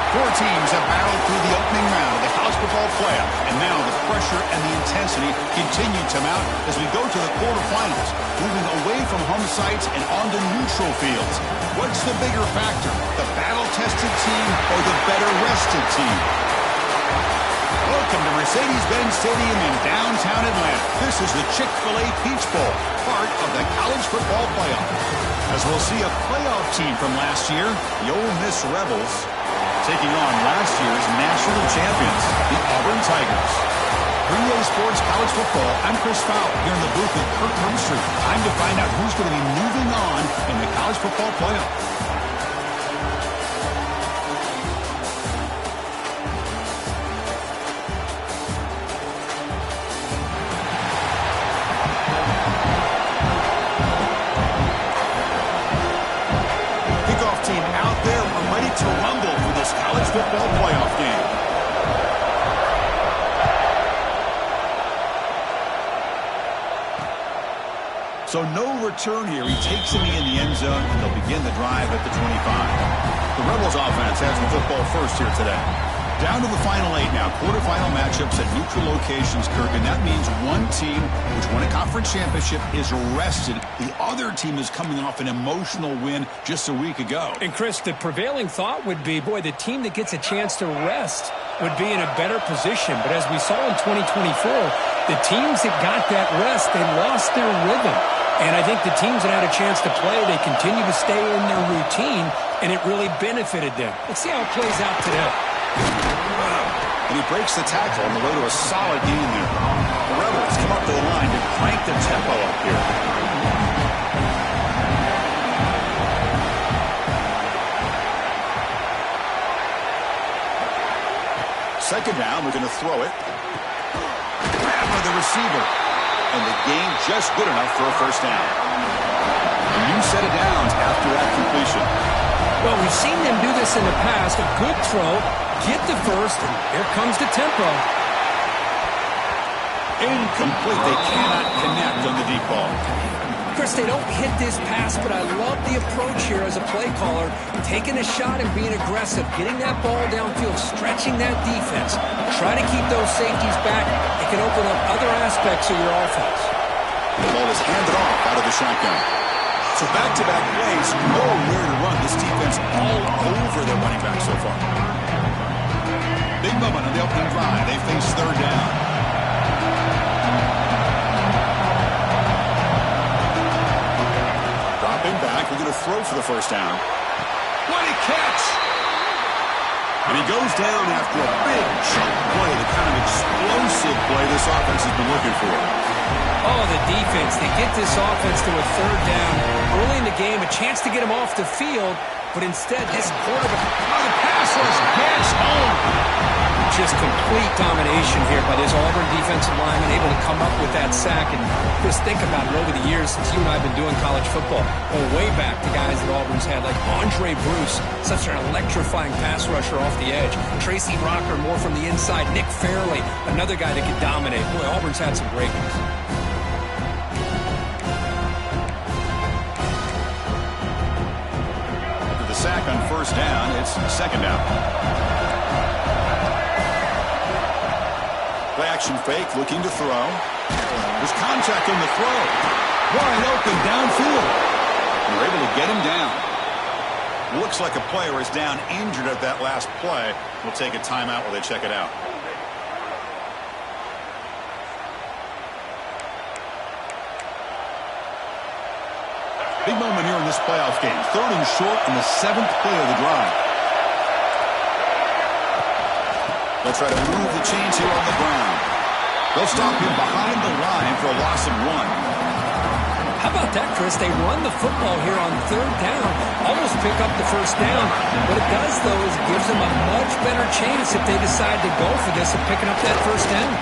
Four teams have battled through the opening round of the college football playoff, and now the pressure and the intensity continue to mount as we go to the quarterfinals, moving away from home sites and onto neutral fields. What's the bigger factor, the battle-tested team or the better-rested team? Welcome to Mercedes-Benz Stadium in downtown Atlanta. This is the Chick-fil-A Peach Bowl, part of the college football playoff. As we'll see a playoff team from last year, the Ole Miss Rebels, taking on last year's national champions, the Auburn Tigers. 3A Sports College Football, I'm Chris Fowler, here in the booth with Kurt Hermstreet. Time to find out who's going to be moving on in the college football playoff. To rumble for this college football playoff game. So no return here. He takes him in the end zone, and they'll begin the drive at the 25. The Rebels offense has the football first here today. Down to the final 8 now. Quarterfinal matchups at neutral locations, Kirk, and that means one team which won a conference championship is rested. The other team is coming off an emotional win just a week ago. And, Chris, the prevailing thought would be, boy, the team that gets a chance to rest would be in a better position. But as we saw in 2024, the teams that got that rest, they lost their rhythm. And I think the teams that had a chance to play, they continue to stay in their routine, and it really benefited them. Let's see how it plays out today. And he breaks the tackle on the way to a solid gain there. The Rebels come up to the line to crank the tempo up here. Second down, we're going to throw it. Grab by the receiver. And the gain just good enough for a first down. A new set of downs after that completion. Well, we've seen them do this in the past. A good throw, get the first, and here comes the tempo. Incomplete. They cannot connect on the deep ball. Chris, they don't hit this pass, but I love the approach here as a play caller. Taking a shot and being aggressive, getting that ball downfield, stretching that defense. Try to keep those safeties back. It can open up other aspects of your offense. The ball is handed off out of the shotgun. So back-to-back plays, nowhere to run. This defense all over their running back so far. Big moment on the opening drive. They face third down. Dropping back, we're going to throw for the first down. What a catch! And he goes down after a big chunk play, the kind of explosive play this offense has been looking for. Oh, the defense. They get this offense to a third down. Early in the game, a chance to get him off the field, but instead this quarterback, the pass rush gets home. just complete domination here by this Auburn defensive lineman, able to come up with that sack. And just think about it over the years since you and I have been doing college football. Going way back to guys that Auburn's had, like Andre Bruce, such an electrifying pass rusher off the edge. Tracy Rocker, more from the inside. Nick Fairley, another guy that could dominate. Boy, Auburn's had some great ones. Sack on first down. It's second down. Play action fake, looking to throw. There's contact on the throw. Wide open downfield. They're able to get him down. Looks like a player is down injured at that last play. We'll take a timeout while they check it out. Big moment here in this playoff game. 3rd and short in the 7th play of the drive. They'll try to move the chains here on the ground. They'll stop him behind the line for a loss of 1. How about that, Chris? They run the football here on 3rd down. Almost pick up the first down. What it does, though, is it gives them a much better chance if they decide to go for this of picking up that first down.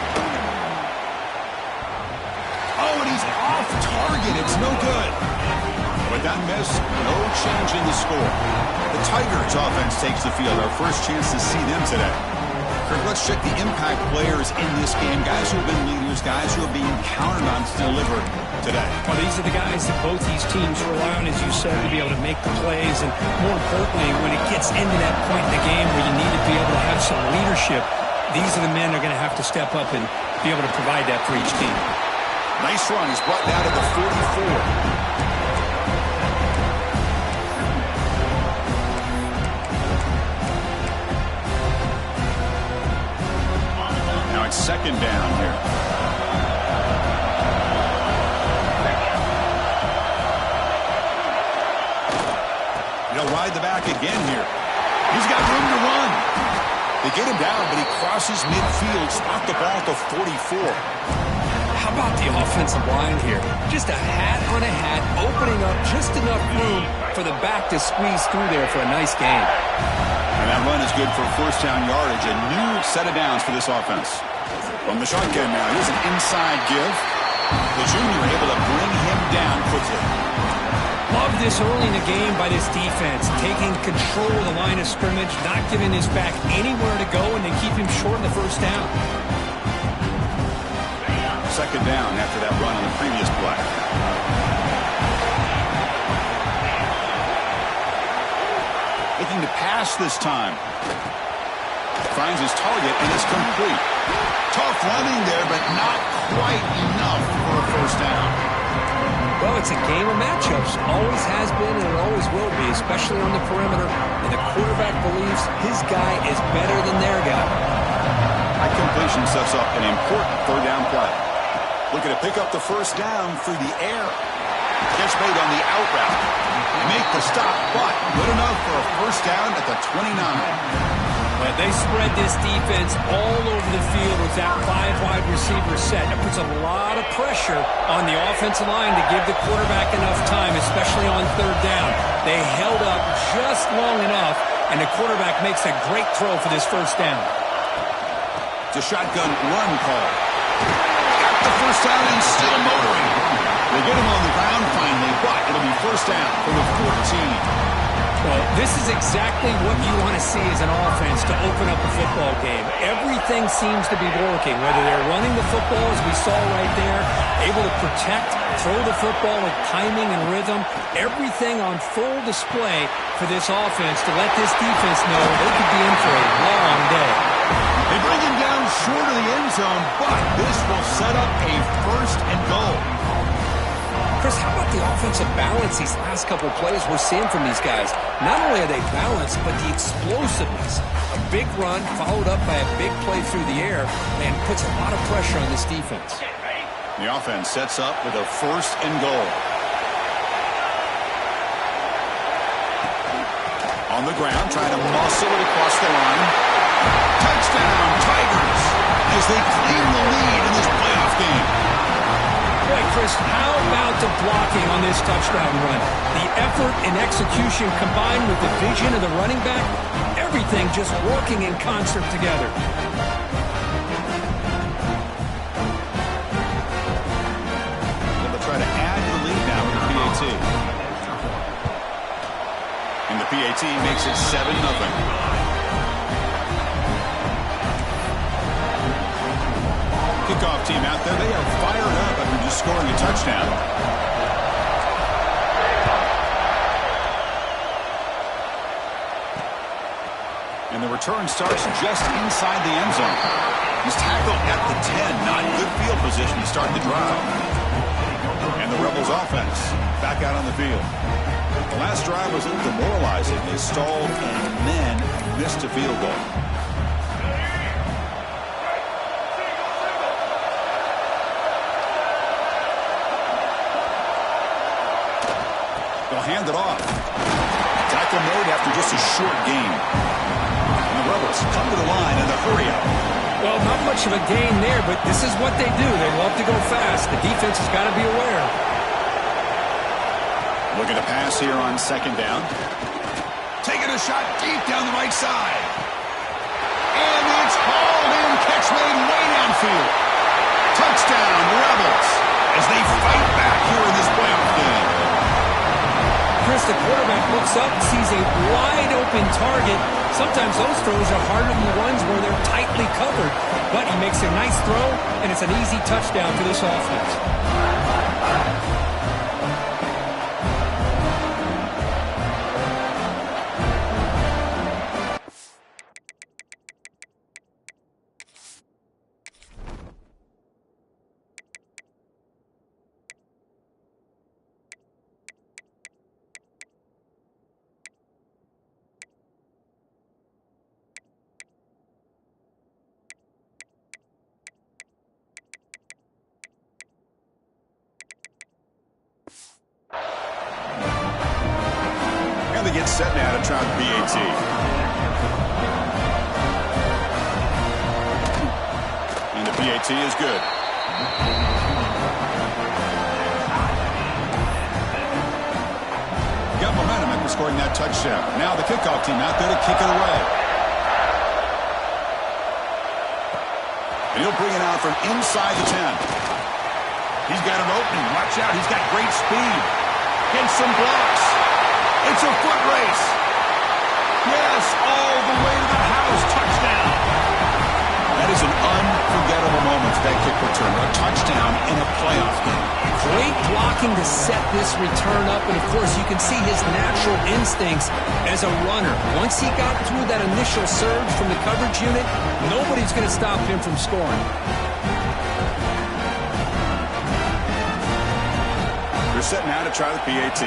Oh, and he's off target. It's no good. With that miss, no change in the score. The Tigers offense takes the field. Our first chance to see them today. Kirk, let's check the impact players in this game. Guys who have been leaders, guys who are being counted on to deliver today. Well, these are the guys that both these teams rely on, as you said, to be able to make the plays. And more importantly, when it gets into that point in the game where you need to be able to have some leadership, these are the men that are going to have to step up and be able to provide that for each team. Nice run. He's brought down to the 44. It's second down here. He'll ride the back again here. He's got room to run. They get him down, but he crosses midfield, spot the ball at the 44. How about the offensive line here? Just a hat on a hat, opening up just enough room for the back to squeeze through there for a nice gain. And that run is good for first down yardage. A new set of downs for this offense. From the shotgun now, here's an inside give. The junior able to bring him down quickly. Love this early in the game by this defense, taking control of the line of scrimmage, not giving his back anywhere to go, and they keep him short in the first down. Second down after that run on the previous play. Looking to pass this time. Finds his target, and it's complete. Tough running there, but not quite enough for a first down. Well, it's a game of matchups. Always has been, and it always will be, especially on the perimeter. And the quarterback believes his guy is better than their guy. That completion sets up an important third down play. Looking to pick up the first down through the air. Gets made on the out route. They make the stop, but good enough for a first down at the 29. But they spread this defense all over the field with that 5 wide receiver set. It puts a lot of pressure on the offensive line to give the quarterback enough time, especially on third down. They held up just long enough, and the quarterback makes a great throw for this first down. It's a shotgun run call. Got the first down and still motoring. They get him on the ground finally, but it'll be first down for the 14. Well, this is exactly what you want to see as an offense to open up a football game. Everything seems to be working, whether they're running the football, as we saw right there, able to protect, throw the football with timing and rhythm. Everything on full display for this offense to let this defense know they could be in for a long day. They bring him down short of the end zone, but this will set up a first and goal. Chris, how about the offensive balance these last couple of plays we're seeing from these guys? Not only are they balanced, but the explosiveness. A big run followed up by a big play through the air and puts a lot of pressure on this defense. The offense sets up with a first and goal. On the ground, trying to muscle it across the line. Touchdown, Tigers, as they claim the lead in this playoff game. Boy, Chris, how about the blocking on this touchdown run? The effort and execution combined with the vision of the running back, everything just working in concert together. PAT. And the PAT makes it 7-0. Kickoff team out there. They are fired up after just scoring a touchdown. And the return starts just inside the end zone. He's tackled at the 10. Not good field position to start the drive. And the Rebels offense back out on the field. The last drive was a little demoralizing. They stalled and then missed a field goal. They'll hand it off. Tackle made after just a short gain. And the Rebels come to the line in the hurry up. Well, not much of a gain there, but this is what they do. They love to go fast. The defense has got to be aware. Looking to pass here on second down. Taking a shot deep down the right side. And it's hauled in. Catch made way downfield. Touchdown, Rebels, as they fight back here in this playoff game. Chris, the quarterback looks up, sees a wide-open target. Sometimes those throws are harder than the ones where they're tightly covered. But he makes a nice throw, and it's an easy touchdown for this offense. They get set now to try the PAT. And the PAT is good. Got momentum after scoring that touchdown. Now the kickoff team out there to kick it away. And he'll bring it out from inside the 10. He's got an opening. Watch out. He's got great speed. Gets some blocks. It's a foot race. Yes, all the way to the house. Touchdown. That is an unforgettable moment for that kick return. A touchdown in a playoff game. Great blocking to set this return up. And, of course, you can see his natural instincts as a runner. Once he got through that initial surge from the coverage unit, nobody's going to stop him from scoring. They're set now to try the PAT.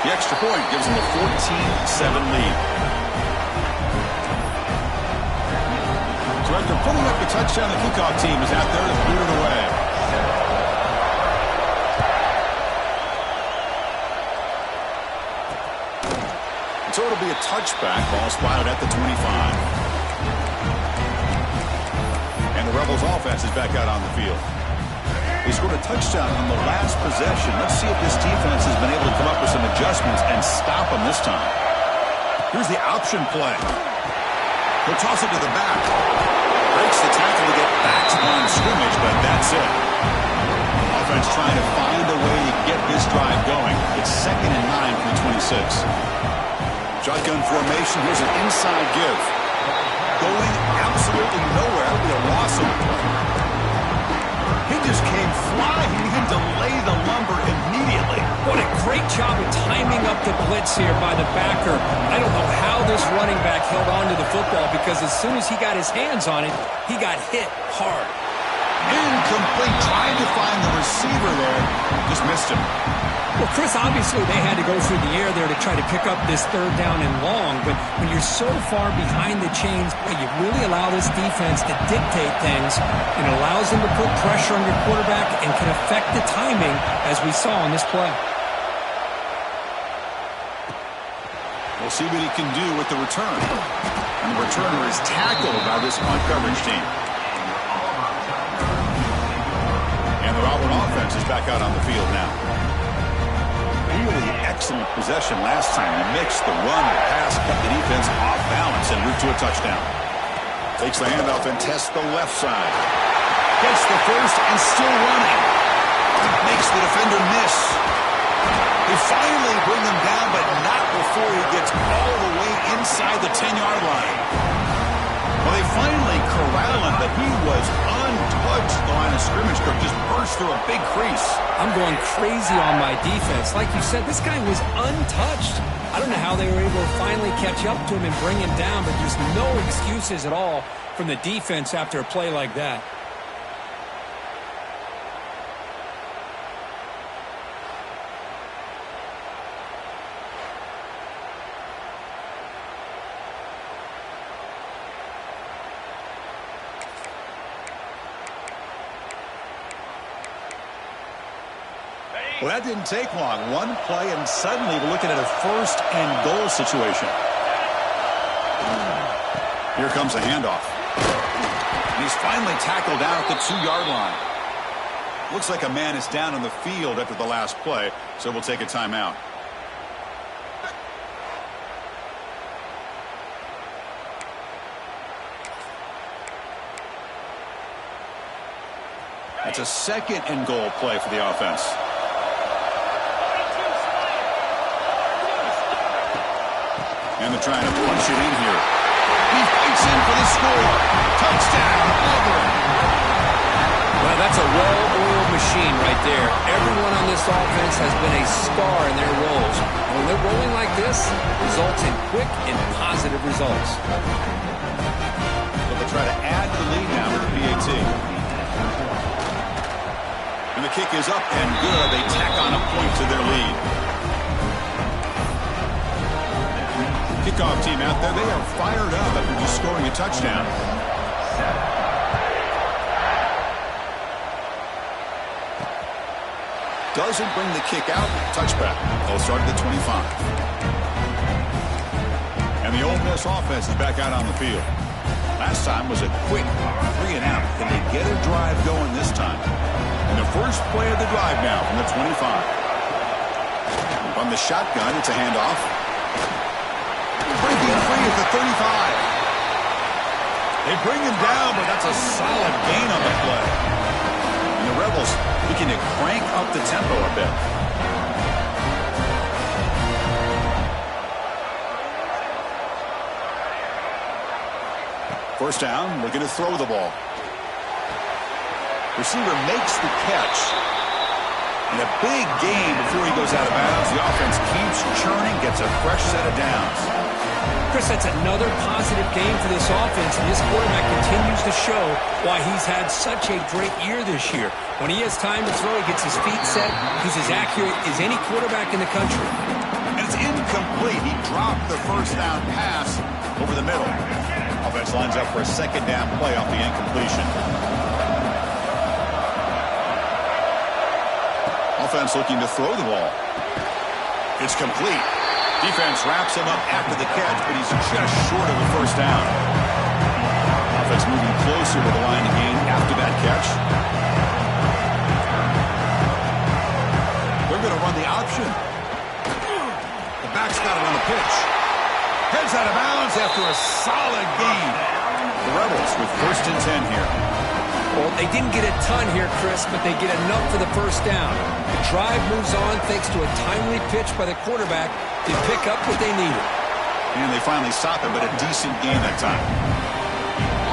The extra point gives them a 14-7 lead. So after putting up the touchdown, the kickoff team is out there to boot it away. And so it'll be a touchback. Ball spotted at the 25. And the Rebels offense is back out on the field. They scored a touchdown on the last possession. Let's see if this defense has been able to come up with some adjustments and stop them this time. Here's the option play. He'll toss it to the back. Breaks the tackle to get back to line of scrimmage, but that's it. Offense trying to find a way to get this drive going. It's 2nd and 9 from the 26. Shotgun formation. Here's an inside give. Going absolutely nowhere. That'll be a loss of the play. He just came flying. He had to lay the lumber immediately. What a great job of timing up the blitz here by the backer. I don't know how this running back held on to the football because as soon as he got his hands on it, he got hit hard. Incomplete. Trying to find the receiver there. Just missed him. Well, Chris, obviously they had to go through the air there to try to pick up this 3rd down and long, but when you're so far behind the chains, you really allow this defense to dictate things, and it allows them to put pressure on your quarterback and can affect the timing, as we saw in this play. We'll see what he can do with the return. And the returner is tackled by this punt coverage team. And the Auburn offense is back out on the field now. Really excellent possession last time. He mixed the run, the pass, kept the defense off balance and route to a touchdown. Takes the handoff and tests the left side. Gets the first and still running. Makes the defender miss. They finally bring him down, but not before he gets all the way inside the 10-yard line. Well, they finally corral him, but he was untouched. The line of scrimmage could just burst through a big crease. I'm going crazy on my defense. Like you said, this guy was untouched. I don't know how they were able to finally catch up to him and bring him down, but there's no excuses at all from the defense after a play like that. Well, that didn't take long. One play, and suddenly we're looking at a first-and-goal situation. Here comes a handoff. And he's finally tackled down at the 2-yard line. Looks like a man is down on the field after the last play, so we'll take a timeout. It's a second-and-goal play for the offense. And they're trying to punch it in here. He fights in for the score. Touchdown, Auburn. Well, that's a well-oiled machine right there. Everyone on this offense has been a star in their roles. And when they're rolling like this, it results in quick and positive results. So they'll try to add to the lead now with the PAT. And the kick is up and good. They tack on a point to their lead. Kickoff team out there, they are fired up after just scoring a touchdown. Doesn't bring the kick out. Touchback. They'll start at the 25. And the Ole Miss offense is back out on the field. Last time was a quick 3 and out. Can they get a drive going this time? And the first play of the drive now from the 25. From the shotgun, it's a handoff. Breaking free at the 35. They bring him down, but that's a solid gain on the play. And the Rebels looking to crank up the tempo a bit. First down, looking to throw the ball. Receiver makes the catch. And a big gain before he goes out of bounds. The offense keeps churning, gets a fresh set of downs. Chris, that's another positive game for this offense, and this quarterback continues to show why he's had such a great year this year. When he has time to throw, he gets his feet set. He's as accurate as any quarterback in the country. And it's incomplete. He dropped the first down pass over the middle. Offense lines up for a second down play off the incompletion. Offense looking to throw the ball. It's complete. Defense wraps him up after the catch, but he's just short of a first down. Offense moving closer to the line of gain after that catch. They're going to run the option. The back's got it on the pitch. Heads out of bounds after a solid gain. The Rebels with 1st and 10 here. Well, they didn't get a ton here, Chris, but they get enough for the first down. The drive moves on thanks to a timely pitch by the quarterback to pick up what they needed. And they finally stop it, but a decent gain that time.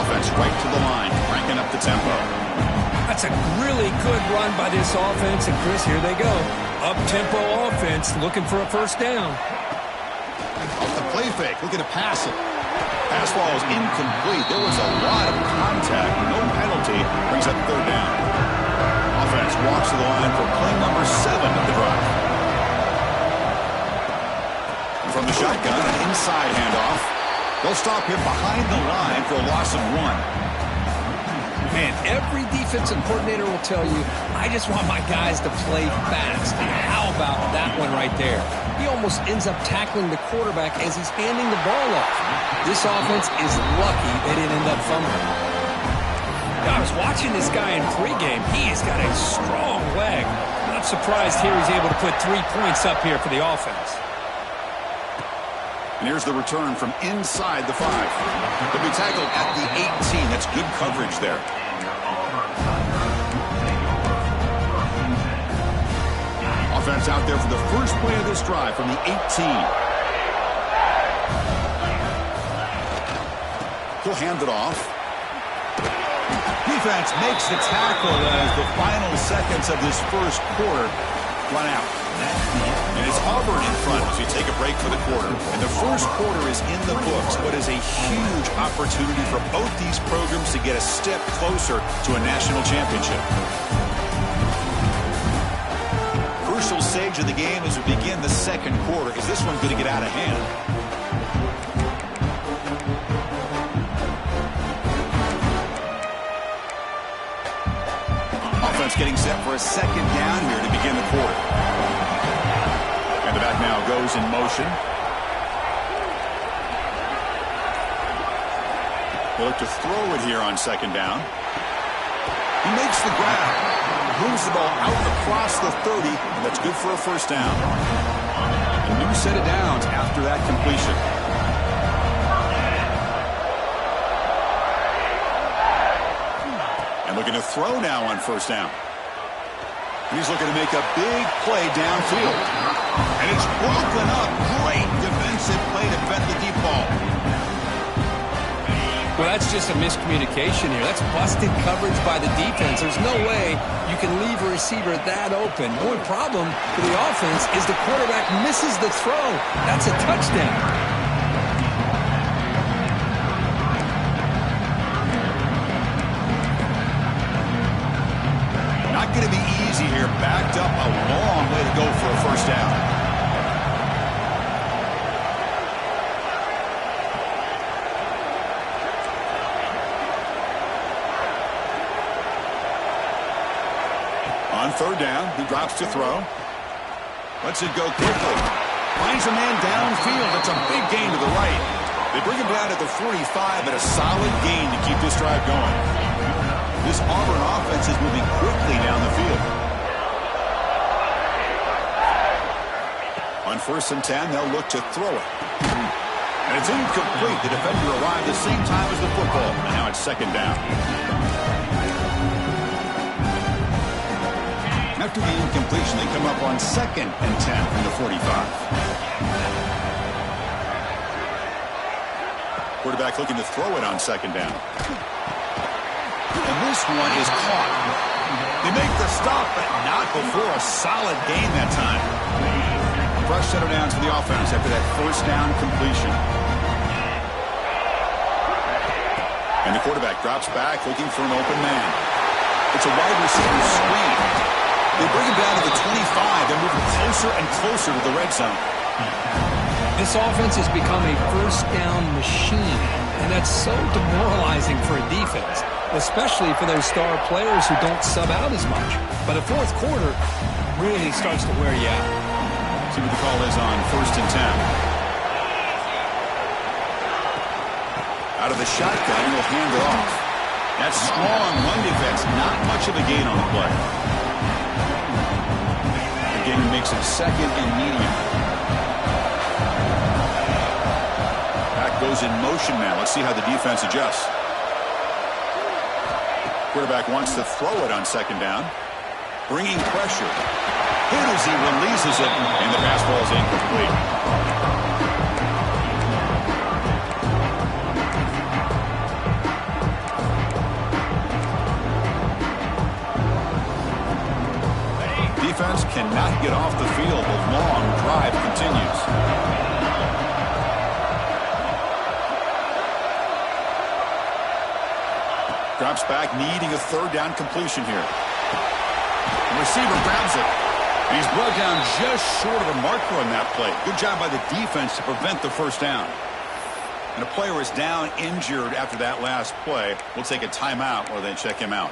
Offense right to the line, cranking up the tempo. That's a really good run by this offense, and Chris, here they go. Up-tempo offense looking for a first down. Off the play fake, looking to pass it. Pass ball is incomplete. There was a lot of contact. No penalty. Brings up 3rd down. Offense walks to the line for play number 7 of the drive. And from the shotgun, an inside handoff. They'll stop him behind the line for a loss of 1. Man, every defensive coordinator will tell you, I just want my guys to play fast. And how about that one right there? He almost ends up tackling the quarterback as he's handing the ball off. This offense is lucky they didn't end up fumbling. Now, I was watching this guy in pregame. He's got a strong leg. Not surprised here he's able to put 3 points up here for the offense. And here's the return from inside the 5. They'll be tackled at the 18. That's good coverage there. It's out there for the first play of this drive from the 18. He'll hand it off. Defense makes the tackle as the final seconds of this first quarter run out. And it's Auburn in front as we take a break for the quarter. And the first quarter is in the books, but is a huge opportunity for both these programs to get a step closer to a national championship. Crucial stage of the game as we begin the second quarter. Is this one going to get out of hand? Offense getting set for a second down here to begin the quarter. And the back now goes in motion. They look to throw it here on second down. He makes the grab. Moves the ball out across the 30, and that's good for a first down. A new set of downs after that completion. And looking to throw now on first down. He's looking to make a big play downfield. And it's broken up. Great defensive play to vet the deep ball. Well, that's just a miscommunication here. That's busted coverage by the defense. There's no way you can leave a receiver that open. The only problem for the offense is the quarterback misses the throw. That's a touchdown. Not going to be easy here. Backed up a long way to go for a first down. On third down, he drops to throw. Lets it go quickly. Finds a man downfield. It's a big gain to the right. They bring him down at the 45, but a solid gain to keep this drive going. This Auburn offense is moving quickly down the field. On 1st and 10, they'll look to throw it. And it's incomplete. The defender arrived the same time as the football. And now it's second down. After the incompletion, they come up on 2nd and 10 from the 45. Quarterback looking to throw it on second down. And this one is caught. They make the stop, but not before a solid gain that time. Fresh set of downs for the offense after that first down completion. And the quarterback drops back looking for an open man. It's a wide receiver screen. They bring him down to the 25. They're moving closer and closer to the red zone. This offense has become a first down machine, and that's so demoralizing for a defense, especially for those star players who don't sub out as much. But the fourth quarter really starts to wear you out. See what the call is on 1st and 10. Out of the shotgun, he'll hand it off. That's strong run defense. Not much of a gain on the play. Again, makes it second and medium. Back goes in motion now. Let's see how the defense adjusts. Quarterback wants to throw it on second down. Bringing pressure. Hit as he releases it, and the pass ball is incomplete. Defense cannot get off the field. The long drive continues. Drops back, needing a third down completion here. The receiver grabs it. And he's brought down just short of the marker on that play. Good job by the defense to prevent the first down. And a player is down injured after that last play. We'll take a timeout or then check him out.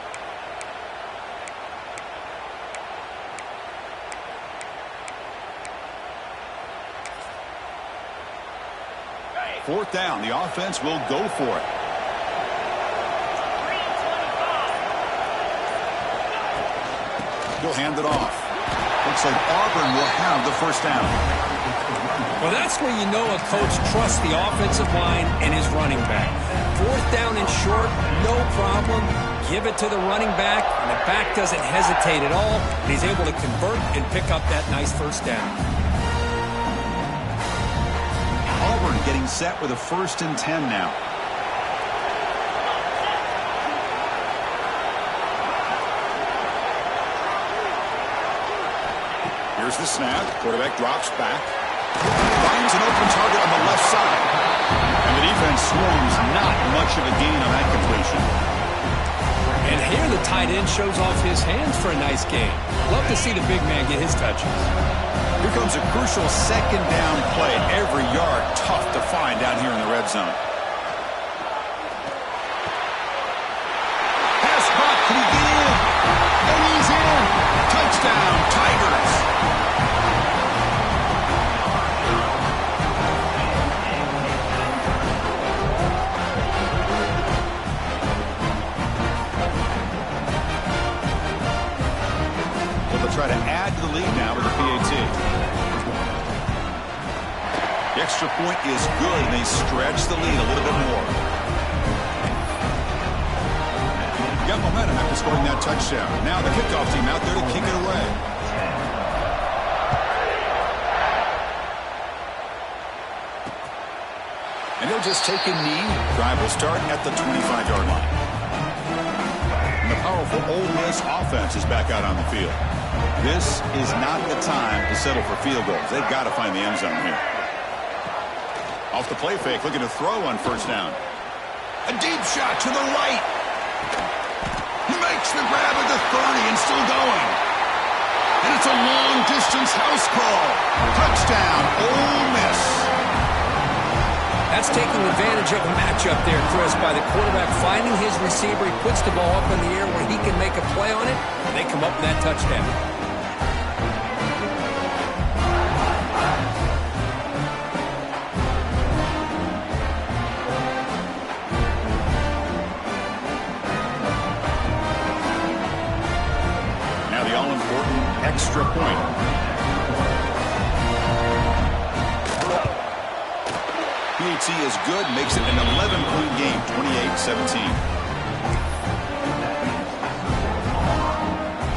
Fourth down, the offense will go for it. He'll hand it off. Looks like Auburn will have the first down. Well, that's where you know a coach trusts the offensive line and his running back. Fourth down and short, no problem. give it to the running back, and the back doesn't hesitate at all, and he's able to convert and pick up that nice first down. Auburn getting set with a 1st and 10 now. Here's the snap. Quarterback drops back. Finds an open target on the left side. And the defense swarms not much of a gain on that completion. And here the tight end shows off his hands for a nice gain. Love to see the big man get his touches. Here comes a crucial 2nd down play. Every yard tough to find down here in the red zone. Pass caught. Can he get in? And he's in. Touchdown, Tigers. Try to add to the lead now with the PAT. The extra point is good, and they stretch the lead a little bit more. Got momentum after scoring that touchdown. Now the kickoff team out there to kick it away. And they'll just take a knee. Drive will start at the 25-yard line. And the powerful Ole Miss offense is back out on the field. This is not the time to settle for field goals. They've got to find the end zone here. Off the play fake, looking to throw on 1st down. A deep shot to the right. He makes the grab at the 30 and still going. And it's a long-distance house call. Touchdown, Ole Miss. That's taking advantage of a matchup there, Chris, by the quarterback finding his receiver. He puts the ball up in the air where he can make a play on it, and they come up with that touchdown. Now the all-important extra point. PAT is good, makes it an 11-point game, 28-17.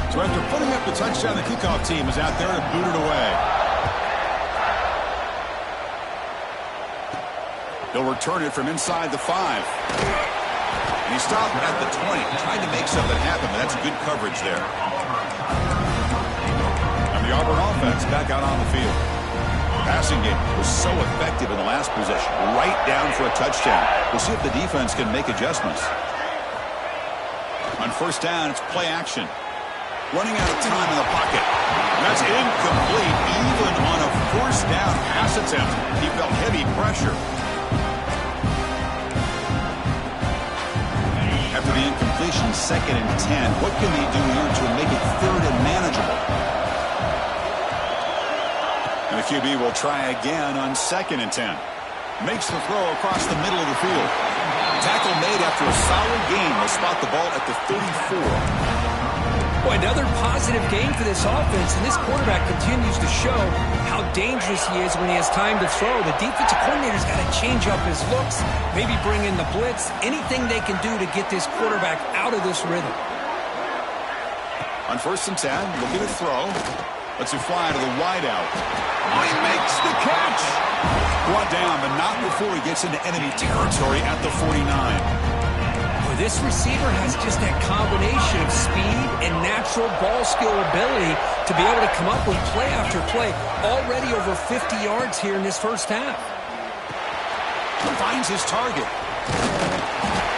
So after putting up the touchdown, the kickoff team is out there to boot it away. They'll return it from inside the 5. And he stopped at the 20, trying to make something happen, but that's good coverage there. And the Auburn offense back out on the field. Passing game was so effective in the last possession, right down for a touchdown. We'll see if the defense can make adjustments. On 1st down, it's play action. Running out of time in the pocket. And that's incomplete, even on a 1st down pass attempt. He felt heavy pressure. After the incompletion, 2nd and 10. What can they do here to make it 3rd and manageable? And the QB will try again on 2nd and 10. Makes the throw across the middle of the field. Tackle made after a solid gain. Will spot the ball at the 34. Boy, another positive game for this offense, and this quarterback continues to show how dangerous he is when he has time to throw. The defensive coordinator's got to change up his looks, maybe bring in the blitz, anything they can do to get this quarterback out of this rhythm. On 1st and 10, looking to throw. Lets it fly to the wideout. Oh, he makes the catch. Brought down, but not before he gets into enemy territory at the 49. Well, this receiver has just that combination of speed and natural ball skill ability to be able to come up with play after play. Already over 50 yards here in this 1st half. Finds his target.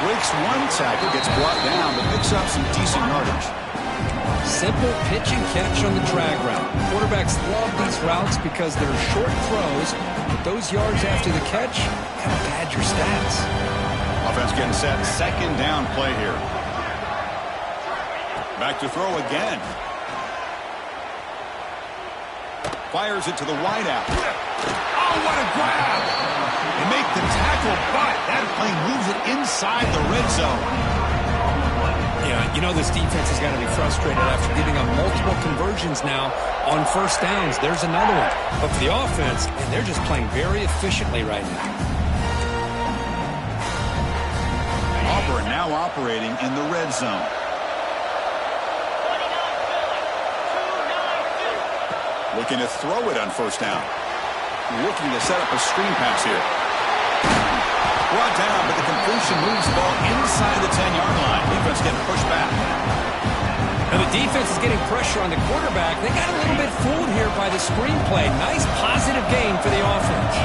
Breaks one tackle, gets brought down, but picks up some decent yardage. Simple pitch and catch on the drag route. Quarterbacks love these routes because they're short throws, but those yards after the catch kind of pad your stats. Offense getting set. 2nd down play here. Back to throw again. Fires it to the wideout. Oh, what a grab! They make the tackle, but that plane moves it inside the red zone. Yeah, you know this defense has got to be frustrated after giving up multiple conversions now on 1st downs. There's another one. But for the offense, and they're just playing very efficiently right now. Auburn now now operating in the red zone. Looking to throw it on first down. Looking to set up a screen pass here. Brought down, but the completion moves the ball inside the 10-yard line. Defense getting pushed back. Now the defense is getting pressure on the quarterback. They got a little bit fooled here by the screenplay. Nice positive gain for the offense.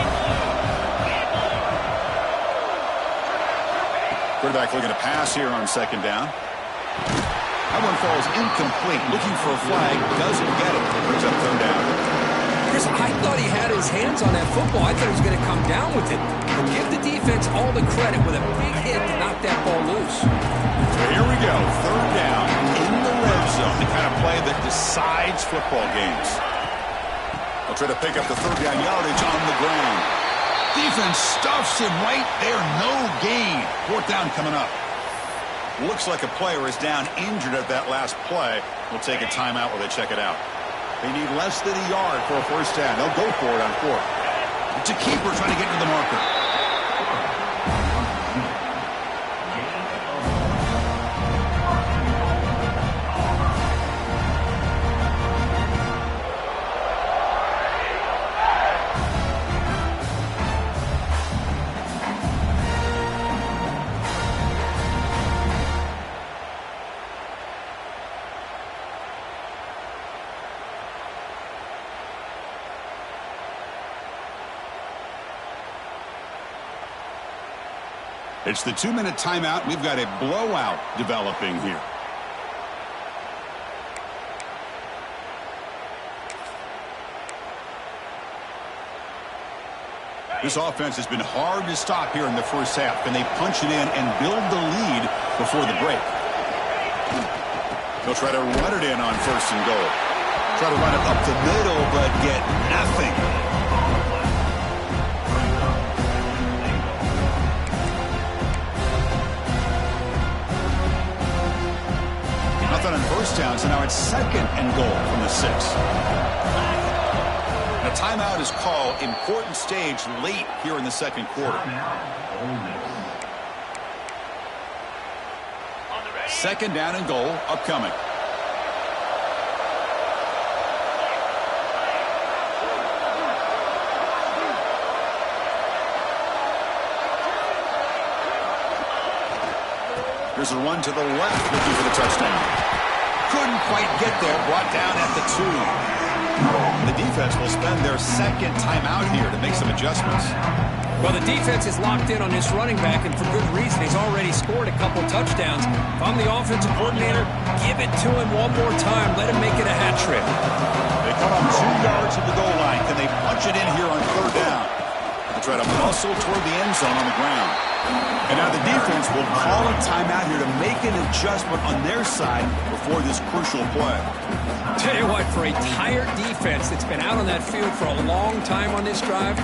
Quarterback looking to pass here on second down. That one falls incomplete. Looking for a flag. Doesn't get it. Brings up third down. Chris, I thought he had his hands on that football. I thought he was going to come down with it. But give the defense all the credit with a big hit to knock that ball loose. So here we go. Third down in the red zone. The kind of play that decides football games. They'll try to pick up the third down yardage on the ground. Defense stuffs him right there. No gain. Fourth down coming up. Looks like a player is down injured at that last play. We'll take a timeout while they check it out. They need less than a yard for a first down. They'll go for it on fourth. It's a keeper trying to get to the marker. It's the 2-minute timeout. We've got a blowout developing here. This offense has been hard to stop here in the first half. Can they punch it in and build the lead before the break? They'll try to run it in on first and goal. Try to run it up the middle, but get nothing. Nothing on first down, so now it's second and goal from the 6. A timeout is called. Important stage late here in the second quarter. Second down and goal upcoming. Here's a run to the left, looking for the touchdown. Couldn't quite get there, brought down at the 2. The defense will spend their second timeout here to make some adjustments. Well, the defense is locked in on this running back, and for good reason. He's already scored a couple touchdowns. If I'm the offensive coordinator, give it to him one more time. Let him make it a hat trick. They come up 2 yards from the goal line. Can they punch it in here on third down? They'll try to muscle toward the end zone on the ground. And now the defense will call a timeout here to make an adjustment on their side before this crucial play. Tell you what, for a tired defense that's been out on that field for a long time on this drive,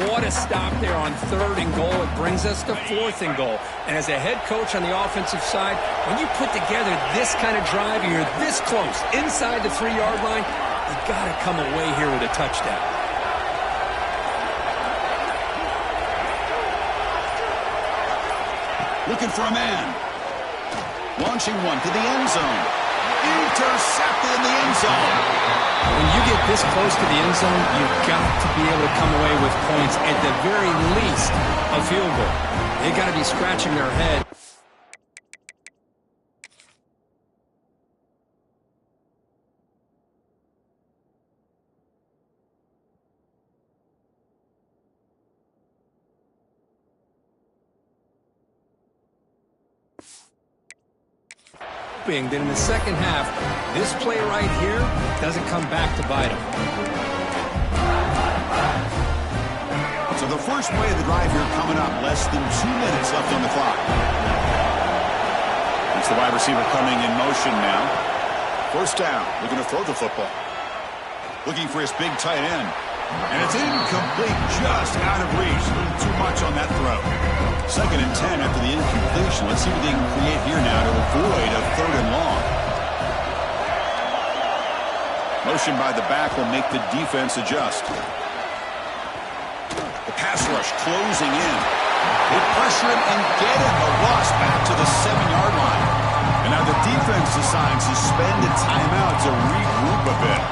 what a stop there on third and goal. It brings us to fourth and goal. And as a head coach on the offensive side, when you put together this kind of drive, you're this close, inside the 3-yard line, you got to come away here with a touchdown. Looking for a man. Launching one to the end zone. Intercepted in the end zone. When you get this close to the end zone, you've got to be able to come away with points, at the very least, a field goal. They got to be scratching their head. That in the second half, this play right here doesn't come back to bite them. So the first play of the drive here coming up, less than 2 minutes left on the clock. It's the wide receiver coming in motion now. First down, looking to throw the football. Looking for his big tight end. And it's incomplete, just out of reach. A little too much on that throw. Second and 10 after the incompletion. Let's see what they can create here now to avoid a third and long. Motion by the back will make the defense adjust. The pass rush closing in. They pressure him and get him. A loss back to the 7-yard line. And now the defense decides to suspend a timeout to regroup a bit.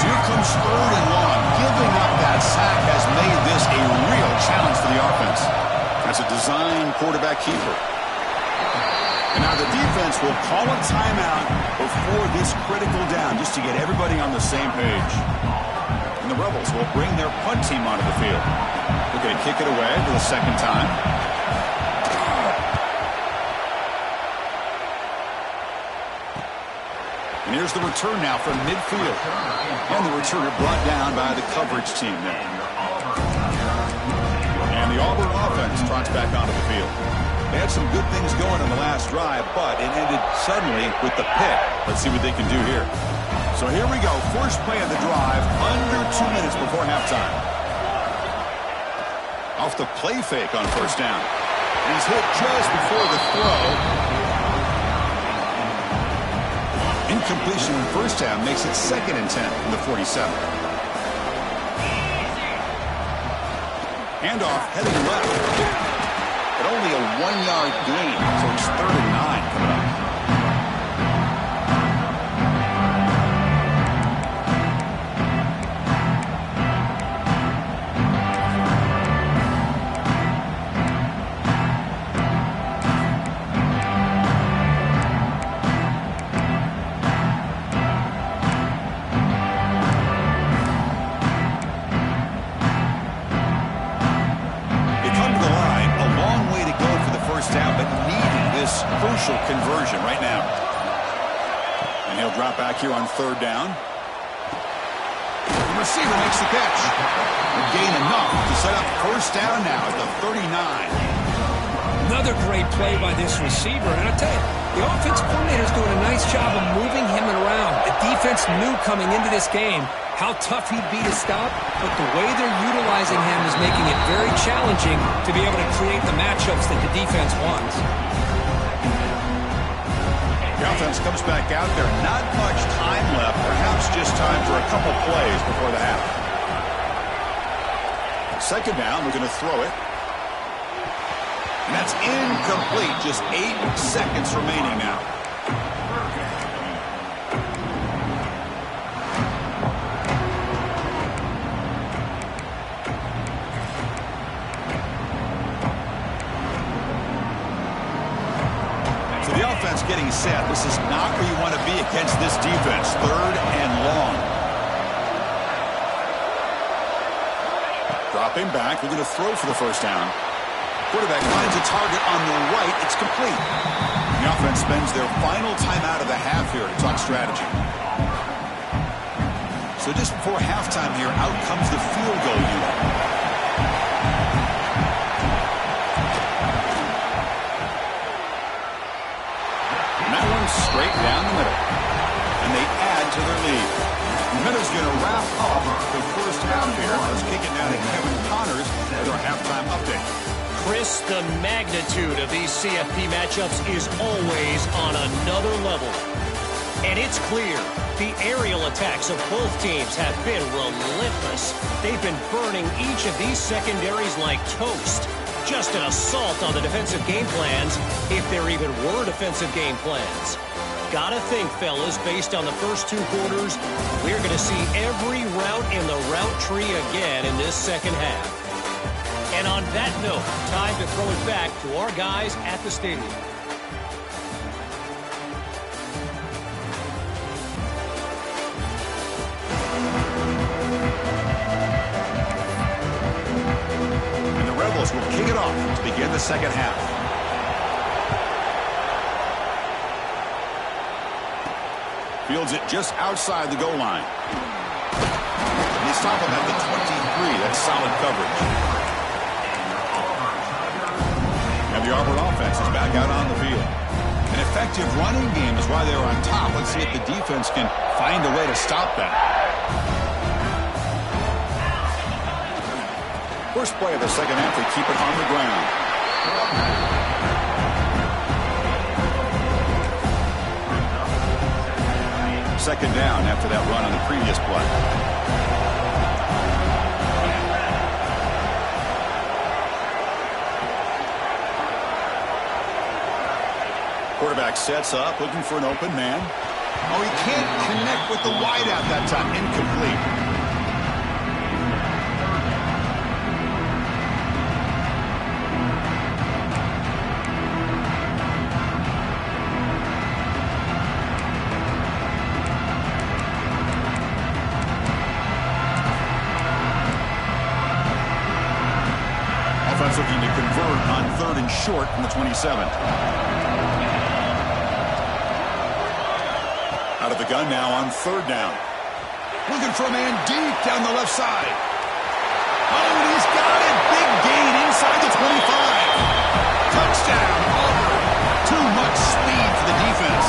Here comes 3rd and long. Giving up that sack has made this a real challenge for the offense. That's a design quarterback keeper. And now the defense will call a timeout before this critical down just to get everybody on the same page. And the Rebels will bring their punt team onto the field. They're going to kick it away for the 2nd time. And here's the return now from midfield. And the returner brought down by the coverage team there. And the Auburn offense trots back onto the field. They had some good things going on the last drive, but it ended suddenly with the pick. Let's see what they can do here. So here we go. First play of the drive, under 2 minutes before halftime. Off the play fake on 1st down. And he's hit just before the throw. Incompletion in 1st down makes it 2nd and 10 from the 47. Handoff heading left. But only a 1-yard gain, so it's 3rd and 9 coming up. Crucial conversion right now. And he'll drop back here on 3rd down. The receiver makes the catch. Will gain enough to set up 1st down now at the 39. Another great play by this receiver. And I'll tell you, the offense coordinator is doing a nice job of moving him around. The defense knew coming into this game how tough he'd be to stop, but the way they're utilizing him is making it very challenging to be able to create the matchups that the defense wants. The offense comes back out there. Not much time left. Perhaps just time for a couple plays before the half. 2nd down. We're going to throw it. And that's incomplete. Just 8 seconds remaining now. Getting set. This is not where you want to be against this defense. 3rd and long. Dropping back. We're going to throw for the 1st down. Quarterback finds a target on the right. It's complete. The offense spends their final timeout of the half here to talk strategy. So just before halftime here, out comes the field goal unit. Straight down the middle. And they add to their lead. The Minnows going to wrap up the 1st half here. Let's kick it down to Kevin Connors with our halftime update. Chris, the magnitude of these CFP matchups is always on another level. And it's clear the aerial attacks of both teams have been relentless. They've been burning each of these secondaries like toast. Just an assault on the defensive game plans, if there even were defensive game plans. Gotta think, fellas, based on the first 2 quarters, we're going to see every route in the route tree again in this 2nd half. And on that note, time to throw it back to our guys at the stadium. Will kick it off to begin the 2nd half. Fields it just outside the goal line. They stop him at the 23. That's solid coverage. And the Auburn offense is back out on the field. An effective running game is why they're on top. Let's see if the defense can find a way to stop that. First play of the 2nd half, they keep it on the ground. 2nd down after that run on the previous play. Quarterback sets up, looking for an open man. Oh, he can't connect with the wideout that time. Incomplete. Offense looking to convert on 3rd and short from the 27. Out of the gun now on 3rd down. Looking for a man deep down the left side. Oh, and he's got it. Big gain inside the 25. Touchdown, Auburn. Too much speed for the defense.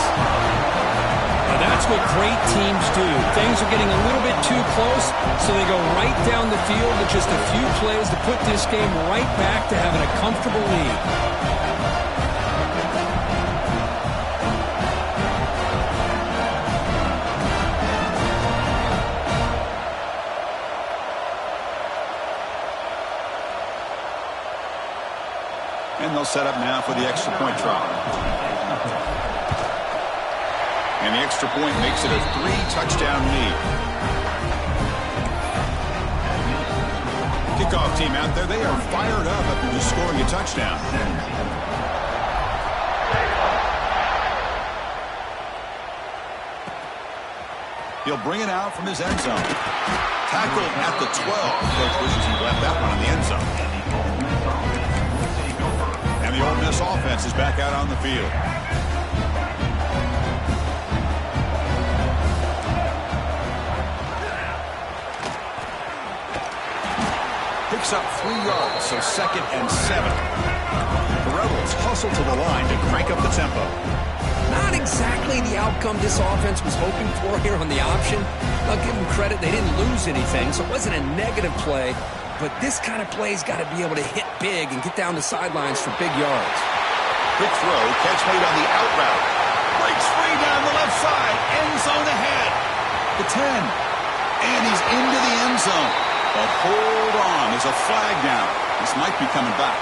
Now that's what great teams do. Things are getting a little bit too close, so they go right down the field with just a few plays to put this game right back to having a comfortable lead. And they'll set up now for the extra point try. And the extra point makes it a 3-touchdown lead. Kickoff team out there, they are fired up after just scoring a touchdown. He'll bring it out from his end zone. Tackled at the 12. Coach wishes he left that one in the end zone. And the Ole Miss offense is back out on the field. Picks up 3 yards, so 2nd and 7. The Rebels hustle to the line to crank up the tempo. Not exactly the outcome this offense was hoping for here on the option. I'll give them credit, they didn't lose anything, so it wasn't a negative play. But this kind of play's got to be able to hit big and get down the sidelines for big yards. Quick throw, catch made on the out route. Breaks free down the left side. End zone ahead. The 10. And he's into the end zone. But hold on, there's a flag down. This might be coming back.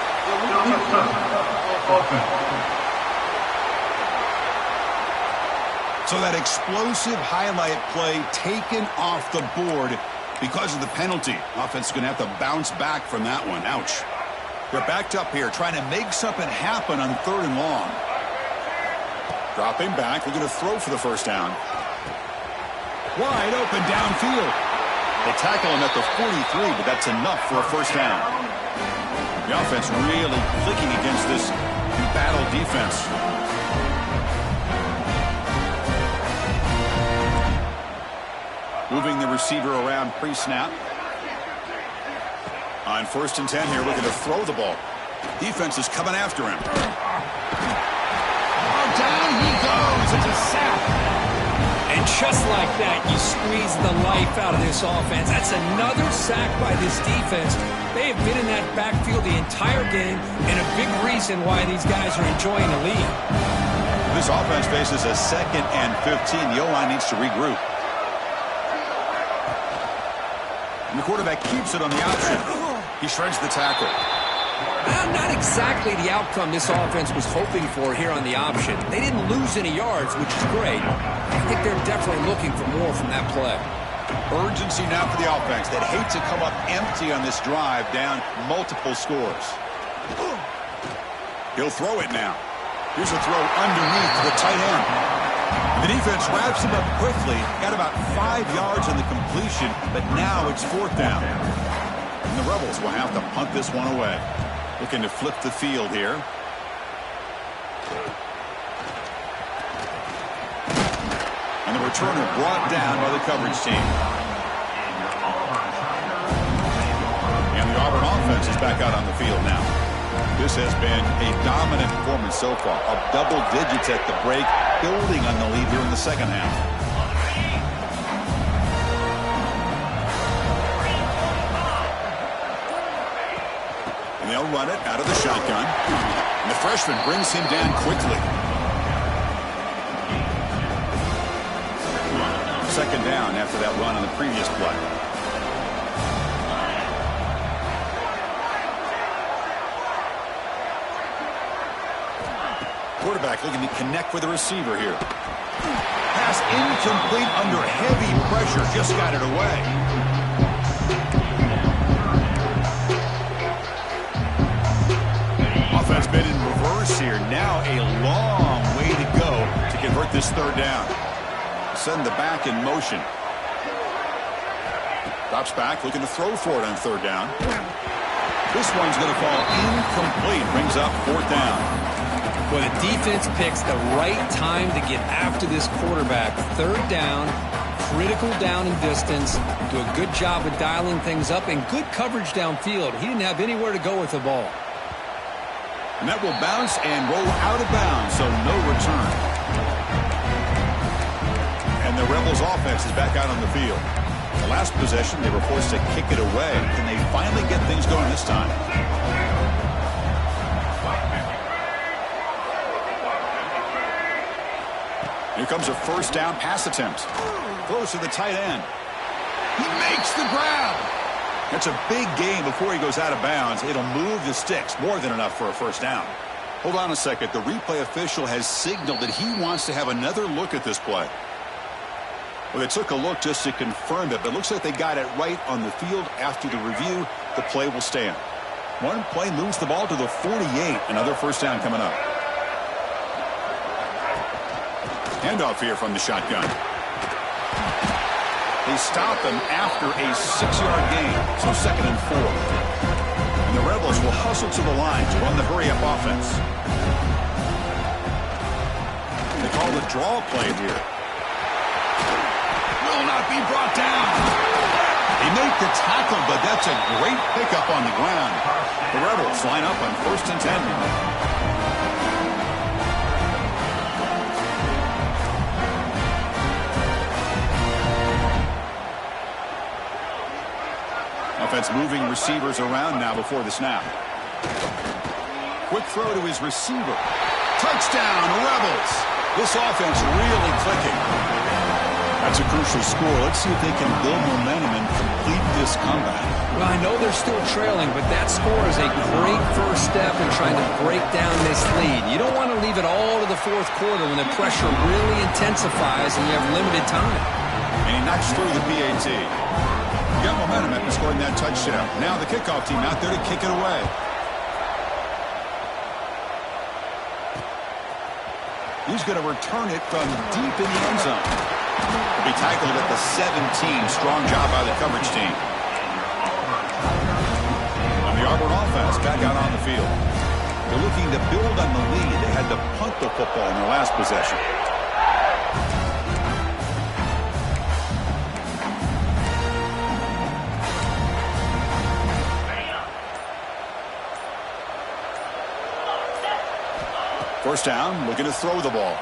So that explosive highlight play taken off the board because of the penalty. Offense is going to have to bounce back from that one. Ouch. They're backed up here trying to make something happen on 3rd and long. Dropping back. We're going to throw for the first down. Wide open downfield. They tackle him at the 43, but that's enough for a first down. The offense really clicking against this battle defense. Moving the receiver around pre-snap. On 1st and 10 here, we're going to throw the ball. Defense is coming after him. Oh, down he goes. It's a sack. And just like that, you squeeze the life out of this offense. That's another sack by this defense. They have been in that backfield the entire game, and a big reason why these guys are enjoying the lead. This offense faces a 2nd and 15. The O-line needs to regroup. And the quarterback keeps it on the option. He shreds the tackle. Well, not exactly the outcome this offense was hoping for here on the option. They didn't lose any yards, which is great. I think they're definitely looking for more from that play. Urgency now for the offense. They'd hate to come up empty on this drive, down multiple scores. He'll throw it now. Here's a throw underneath to the tight end. The defense wraps him up quickly. Got about 5 yards on the completion, but now it's 4th down. And the Rebels will have to punt this one away. Looking to flip the field here. And the returner brought down by the coverage team. And the Auburn offense is back out on the field now. This has been a dominant performance so far. Up double digits at the break, building on the lead here in the second half. And they'll run it out of the shotgun. And the freshman brings him down quickly. Second down after that run on the previous play. Quarterback looking to connect with the receiver here. Pass incomplete under heavy pressure. Just got it away. Offense been in reverse here. Now a long way to go to convert this third down. Send the back in motion. Drops back, looking to throw for it on third down. This one's going to fall incomplete. Brings up fourth down. Well, the defense picks the right time to get after this quarterback. Third down, critical down and distance. Do a good job of dialing things up and good coverage downfield. He didn't have anywhere to go with the ball. And that will bounce and roll out of bounds, so no return. And the Rebels offense is back out on the field. The last possession, they were forced to kick it away. Can they finally get things going this time? Here comes a first down pass attempt. Throws to the tight end. He makes the grab. That's a big gain before he goes out of bounds. It'll move the sticks. More than enough for a first down. Hold on a second. The replay official has signaled that he wants to have another look at this play. Well, they took a look just to confirm it, but it looks like they got it right on the field. After the review, the play will stand. One play moves the ball to the 48. Another first down coming up. Handoff here from the shotgun. They stop him after a 6-yard gain, so 2nd and 4. And the Rebels will hustle to the line to run the hurry-up offense. They call the draw play here. Will not be brought down. They make the tackle, but that's a great pickup on the ground. The Rebels line up on 1st and 10. Offense moving receivers around now before the snap. Quick throw to his receiver. Touchdown, Rebels. This offense really clicking. That's a crucial score. Let's see if they can build momentum and complete this comeback. Well, I know they're still trailing, but that score is a great first step in trying to break down this lead. You don't want to leave it all to the fourth quarter when the pressure really intensifies and you have limited time. And he knocks through the PAT. Got momentum after scoring that touchdown. Now the kickoff team out there to kick it away. He's going to return it from deep in the end zone. He'll be tackled at the 17. Strong job by the coverage team. And the Auburn offense back out on the field. They're looking to build on the lead. They had to punt the football in their last possession. First down, looking to throw the ball.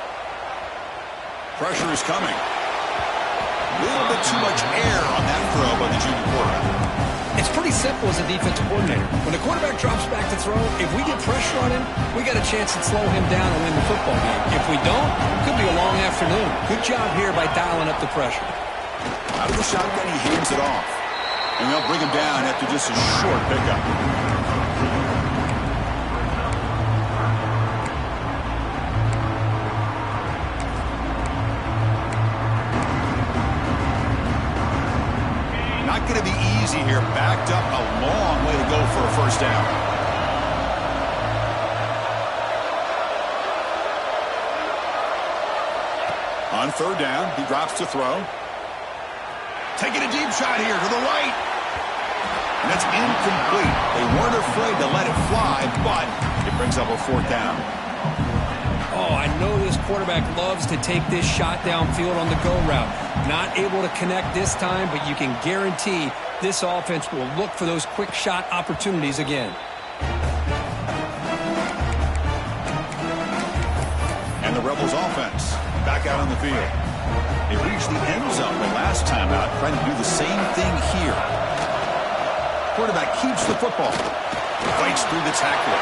Pressure is coming. A little bit too much air on that throw by the junior quarterback. It's pretty simple as a defensive coordinator. When the quarterback drops back to throw, if we get pressure on him, we got a chance to slow him down and win the football game. If we don't, it could be a long afternoon. Good job here by dialing up the pressure. Out of the shotgun, he hands it off. And they'll bring him down after just a short pickup. Not going to be easy here. Backed up a long way to go for a first down. On third down, he drops to throw. Taking a deep shot here to the right. And that's incomplete. They weren't afraid to let it fly, but it brings up a fourth down. Oh, I know this quarterback loves to take this shot downfield on the go route. Not able to connect this time, but you can guarantee this offense will look for those quick shot opportunities again. And the Rebels offense back out on the field. They reached the end zone the last time out, trying to do the same thing here. Quarterback keeps the football. Fights through the tackle.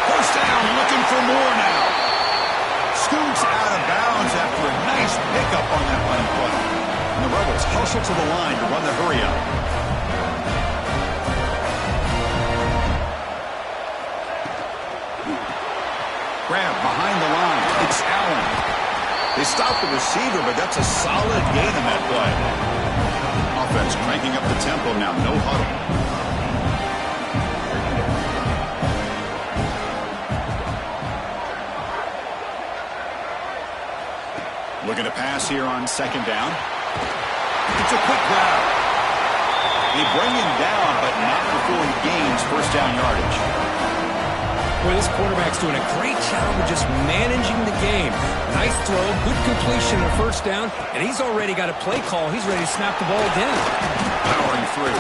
First down, looking for more now. Scoots out of bounds after a nice pickup on that running play. And the Rebels hustle to the line to run the hurry-up. Grab behind the line. They stopped the receiver, but that's a solid gain in that play. Offense cranking up the tempo now. No huddle. Looking to pass here on second down. It's a quick grab. They bring him down, but not before he gains first down yardage. Boy, this quarterback's doing a great job of just managing the game. Nice throw, good completion of first down, and he's already got a play call. He's ready to snap the ball again. Powering through.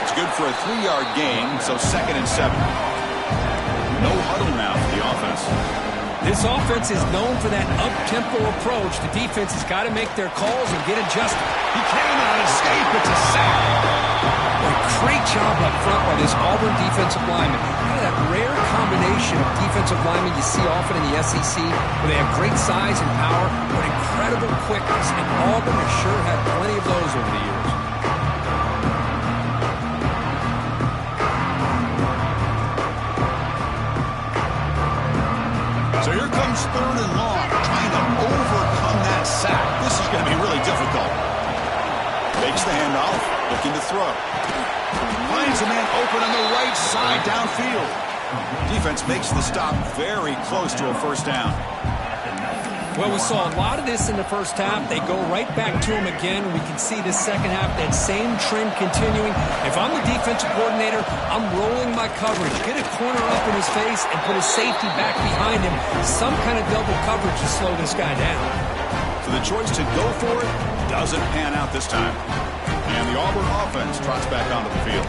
It's good for a 3-yard gain, so 2nd and 7. No huddle now for the offense. This offense is known for that up-tempo approach. The defense has got to make their calls and get adjusted. He cannot escape. It's a sack. A great job up front by this Auburn defensive lineman. Kind of that rare combination of defensive linemen you see often in the SEC, where they have great size and power, but incredible quickness. And Auburn has sure had plenty of those over the years. So here comes 3rd and long, trying to overcome that sack. This is going to be really difficult. Makes the handoff, looking to throw. Finds a man open on the right side downfield. Defense makes the stop very close to a first down. Well, we saw a lot of this in the first half. They go right back to him again. We can see the second half, that same trend continuing. If I'm the defensive coordinator, I'm rolling my coverage. Get a corner up in his face and put a safety back behind him. Some kind of double coverage to slow this guy down. So the choice to go for it doesn't pan out this time. And the Auburn offense trots back onto the field.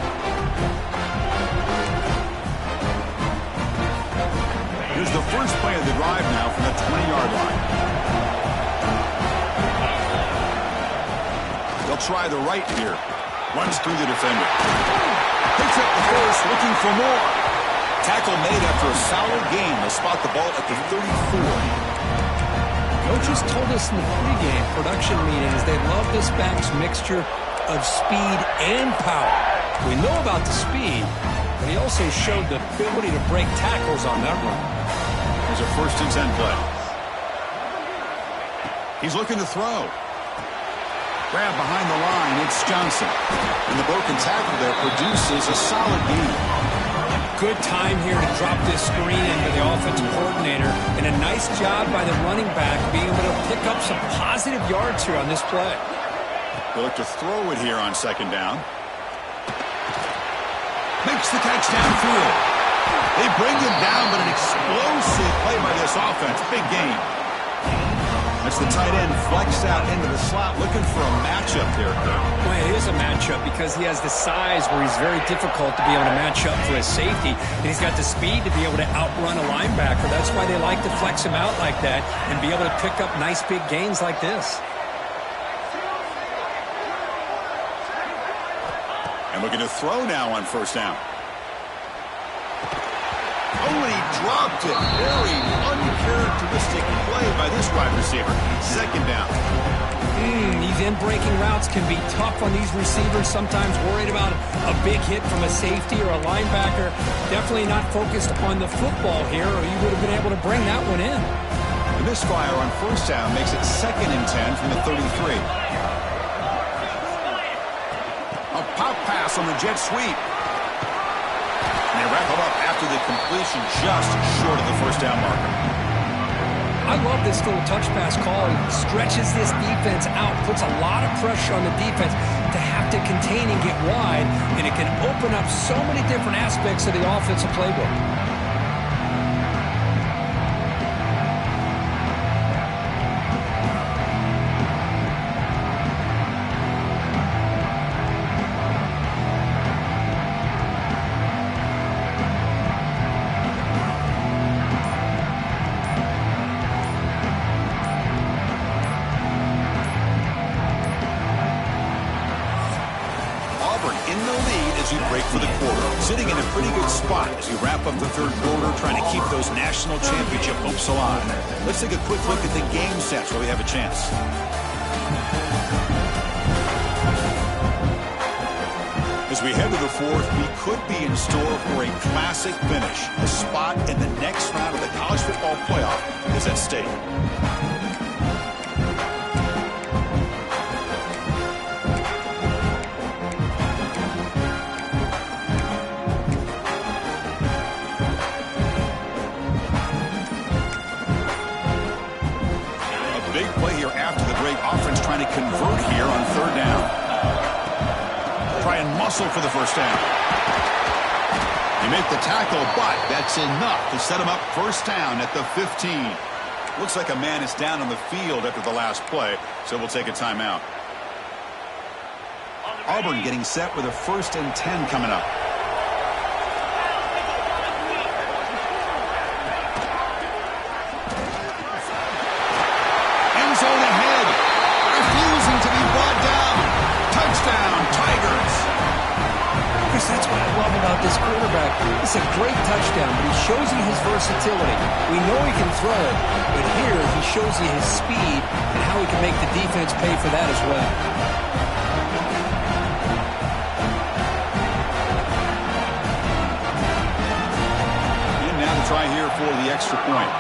Here's the first play of the drive now from the 20-yard line. They'll try the right here. Runs through the defender. Picks up the first, looking for more. Tackle made after a solid gain. They'll spot the ball at the 34. Coaches told us in the pregame production meetings they love this back's mixture of speed and power. We know about the speed, but he also showed the ability to break tackles on that run. Here's a 1st and 10 play. He's looking to throw. Grab behind the line, it's Johnson. And the broken tackle there produces a solid gain. Good time here to drop this screen into the offensive coordinator, and a nice job by the running back being able to pick up some positive yards here on this play. They look to throw it here on 2nd down. Makes the catch downfield. They bring him down, but an explosive play by this offense. Big gain. That's the tight end flexed out into the slot, looking for a matchup there, Kirk. Well, it is a matchup because he has the size where he's very difficult to be able to match up for his safety, and he's got the speed to be able to outrun a linebacker. That's why they like to flex him out like that and be able to pick up nice big gains like this. And looking to throw now on 1st down. Oh, and he dropped it. Very uncharacteristic play by this wide receiver. 2nd down. These in-breaking routes can be tough on these receivers, sometimes worried about a big hit from a safety or a linebacker. Definitely not focused on the football here, or you would have been able to bring that one in. The misfire on 1st down makes it 2nd and 10 from the 33. A pop pass on the jet sweep. And they wrap him up after the completion just short of the 1st down marker. I love this little touch pass call. It stretches this defense out, puts a lot of pressure on the defense to have to contain and get wide, and it can open up so many different aspects of the offensive playbook. For the quarter, sitting in a pretty good spot as you wrap up the 3rd quarter, trying to keep those national championship hopes alive. Let's take a quick look at the game stats where we have a chance. As we we head to the fourth, we could be in store for a classic finish. A spot in the next round of the college football playoff is at stake. A big play here after the break. Offense trying to convert here on third down. Try and muscle for the first down. You make the tackle, but that's enough to set him up first down at the 15. Looks like a man is down on the field after the last play, so we'll take a timeout. Auburn getting set with a 1st and 10 coming up. End zone ahead. Refusing to be brought down. Touchdown, Tigers. Chris, that's what I love about this quarterback. It's a great touchdown, but he shows you his versatility. We know he can throw it, but here he shows you his speed and how he can make the defense pay for that as well. And now to try here for the extra point.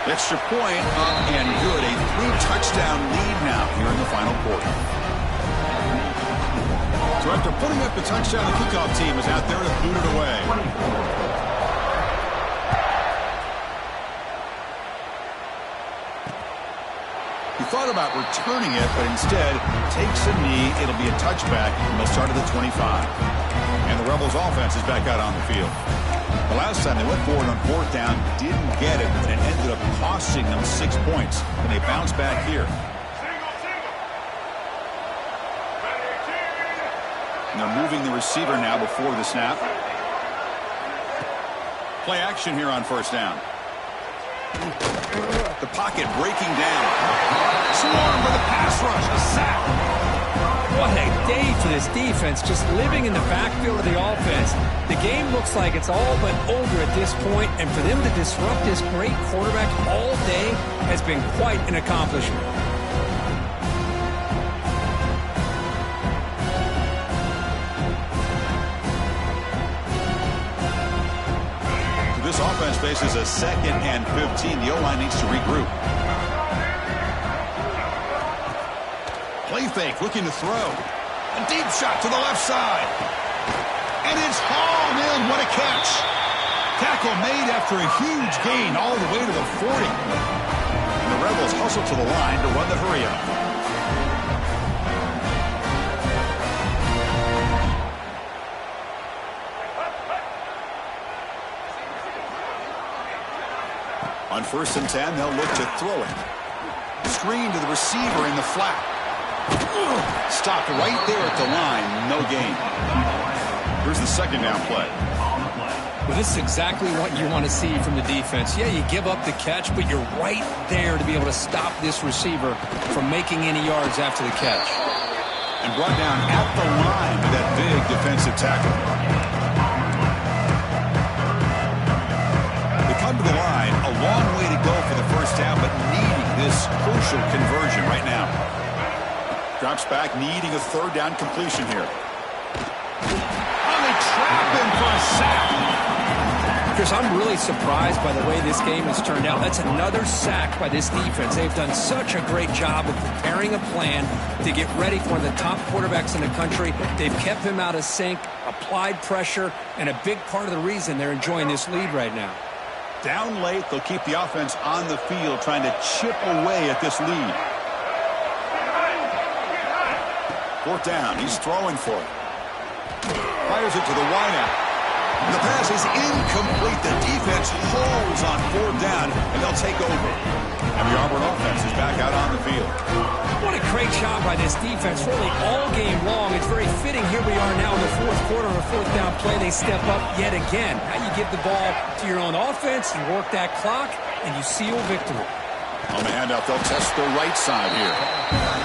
Extra point up and good. A 3-touchdown lead now here in the final quarter. So after putting up the touchdown, the kickoff team is out there to boot it away. He thought about returning it, but instead takes a knee. It'll be a touchback, and they'll start at the 25. And the Rebels offense is back out on the field. The last time they went forward on 4th down, didn't get it, and it ended up costing them 6 points. And they bounce back here. And they're moving the receiver now before the snap. Play action here on 1st down. The pocket breaking down. Swarmed by the pass rush. A sack. What a day for this defense, just living in the backfield of the offense. The game looks like it's all but over at this point, and for them to disrupt this great quarterback all day has been quite an accomplishment. This offense faces a 2nd and 15. The O-line needs to regroup. Play fake, looking to throw. A deep shot to the left side. And it's hauled in. What a catch. Tackle made after a huge gain all the way to the 40. And the Rebels hustle to the line to run the hurry-up. On 1st and 10, they'll look to throw it. Screen to the receiver in the flat. Stopped right there at the line. No gain. Here's the 2nd down play. Well, this is exactly what you want to see from the defense. Yeah, you give up the catch, but you're right there to be able to stop this receiver from making any yards after the catch. And brought down at the line with that big defensive tackle. Come to the line, a long way to go for the 1st down, but needing this crucial conversion right now. Drops back, needing a 3rd down completion here. Oh, they trap him for a sack. Chris, I'm really surprised by the way this game has turned out. That's another sack by this defense. They've done such a great job of preparing a plan to get ready for one of the top quarterbacks in the country. They've kept him out of sync, applied pressure, and a big part of the reason they're enjoying this lead right now. Down late, they'll keep the offense on the field trying to chip away at this lead. 4th down, he's throwing for it. Fires it to the wideout. The pass is incomplete. The defense holds on 4th down, and they'll take over. And the Auburn offense is back out on the field. What a great job by this defense, really all game long. It's very fitting. Here we are now in the 4th quarter of a 4th down play. They step up yet again. Now you give the ball to your own offense, you work that clock, and you seal victory. On the handout, they'll test the right side here.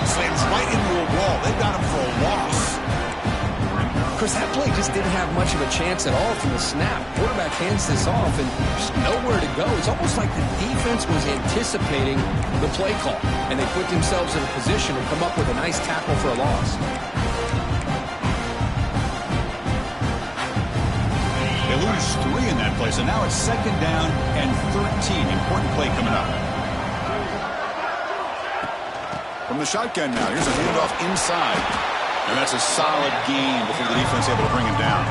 Slams right into a wall. They've got him for a loss. Chris, that play just didn't have much of a chance at all from the snap. Quarterback hands this off, and there's nowhere to go. It's almost like the defense was anticipating the play call, and they put themselves in a position to come up with a nice tackle for a loss. lose 3 in that play. So now it's 2nd down and 13. Important play coming up. From the shotgun now, here's a handoff inside. And that's a solid gain before the defense able to bring him down.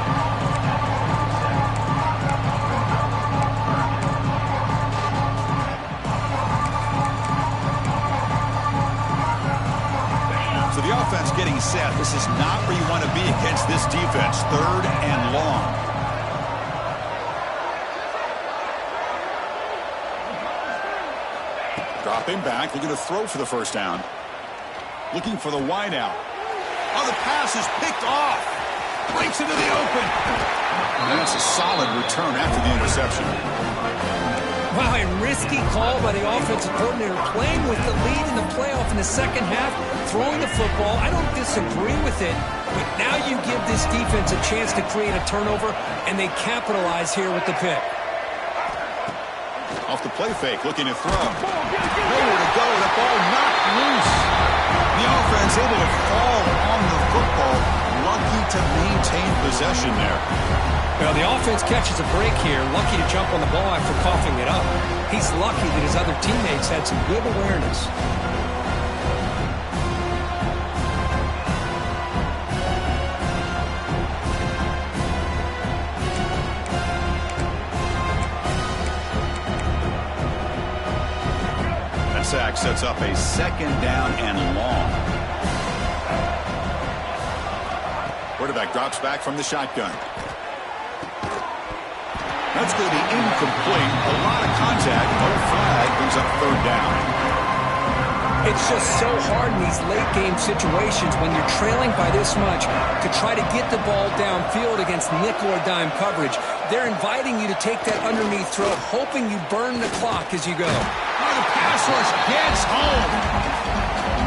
So the offense getting set. This is not where you want to be against this defense. 3rd and long. Dropping back, looking to throw for the 1st down. Looking for the wide out. Oh, the pass is picked off. Breaks into the open. And that's a solid return after the interception. Wow, a risky call by the offensive coordinator, playing with the lead in the playoff in the 2nd half, throwing the football. I don't disagree with it, but now you give this defense a chance to create a turnover, and they capitalize here with the pick. Off the play fake, looking to throw. Nowhere to go, the ball knocked loose. The offense able to fall on the football, lucky to maintain possession there. Well, the offense catches a break here, lucky to jump on the ball after coughing it up. He's lucky that his other teammates had some good awareness. That sack sets up a 2nd down and long. Quarterback drops back from the shotgun. That's going to be incomplete. A lot of contact. No flag. Brings up 3rd down. It's just so hard in these late-game situations when you're trailing by this much to try to get the ball downfield against nickel or dime coverage. They're inviting you to take that underneath throw, hoping you burn the clock as you go. Oh, the pass rush gets home.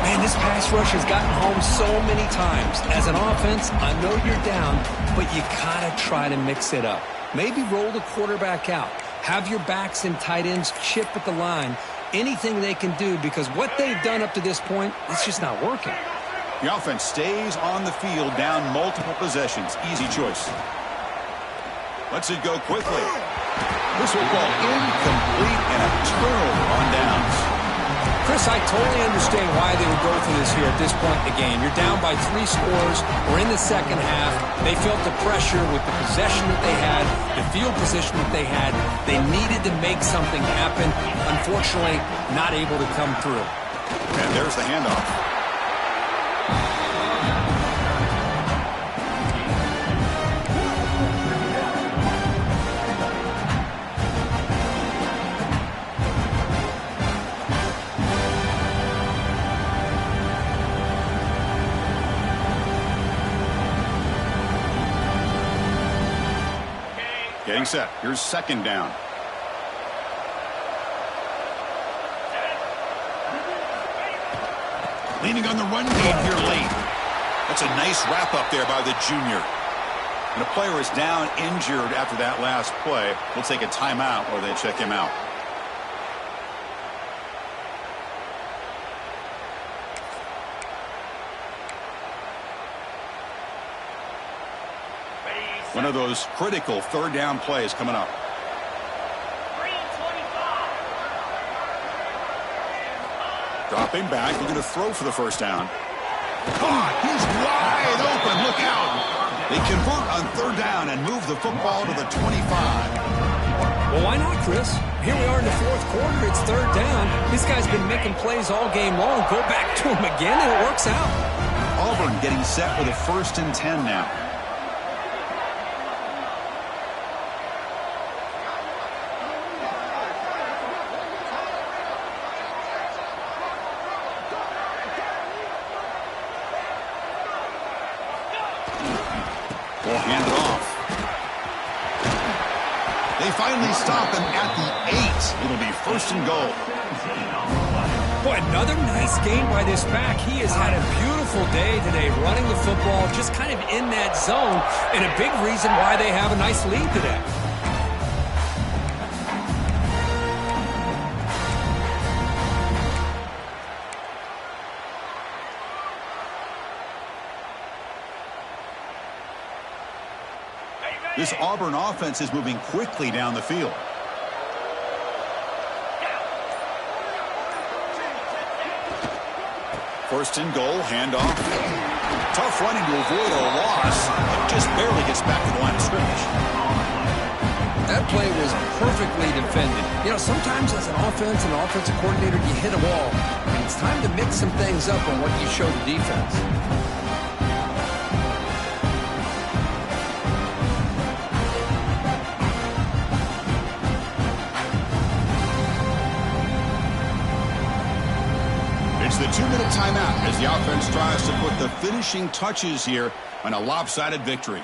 Man, this pass rush has gotten home so many times. As an offense, I know you're down, but you gotta try to mix it up. Maybe roll the quarterback out. Have your backs and tight ends chip at the line. Anything they can do, because what they've done up to this point, it's just not working. The offense stays on the field, down multiple possessions. Easy choice. Lets it go quickly. This football incomplete and a turnover on downs. Chris, I totally understand why they would go for this here at this point in the game. You're down by 3 scores. We're in the 2nd half. They felt the pressure with the possession that they had, the field position that they had. They needed to make something happen. Unfortunately, not able to come through. And there's the handoff. Getting set. Here's 2nd down. Leaning on the run game here late. That's a nice wrap up there by the junior. And a player is down injured after that last play. We'll take a timeout while they check him out. One of those critical 3rd down plays coming up. Dropping back, looking to throw for the 1st down. He's wide open. Look out. They convert on 3rd down and move the football to the 25. Well, why not, Chris? Here we are in the 4th quarter. It's 3rd down. This guy's been making plays all game long. Go back to him again, and it works out. Auburn getting set with a 1st and 10 now. We'll hand it off. They finally stop him at the 8. It'll be 1st and goal. Boy, another nice game by this back. He has had a beautiful day today running the football, just kind of in that zone, and a big reason why they have a nice lead today. Hey, This Auburn offense is moving quickly down the field. First and goal, handoff. Tough running to avoid a loss. It just barely gets back to the line of scrimmage. That play was perfectly defended. You know, sometimes as an offense and offensive coordinator, you hit a wall. And it's time to mix some things up on what you show the defense. It's the 2-minute timeout as the offense tries to put the finishing touches here on a lopsided victory.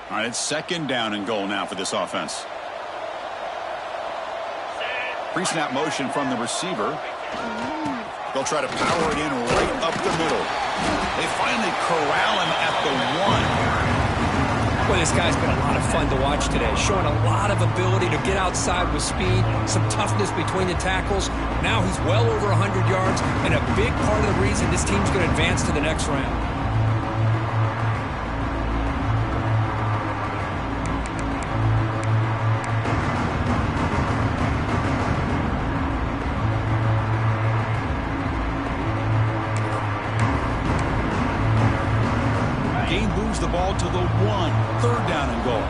All right, it's second down and goal now for this offense. Pre-snap motion from the receiver. They'll try to power it in right up the middle. They finally corral him at the 1. Boy, this guy's been a lot of fun to watch today, showing a lot of ability to get outside with speed, some toughness between the tackles. Now he's well over 100 yards, and a big part of the reason this team's going to advance to the next round. The ball to the 1. Third down and goal.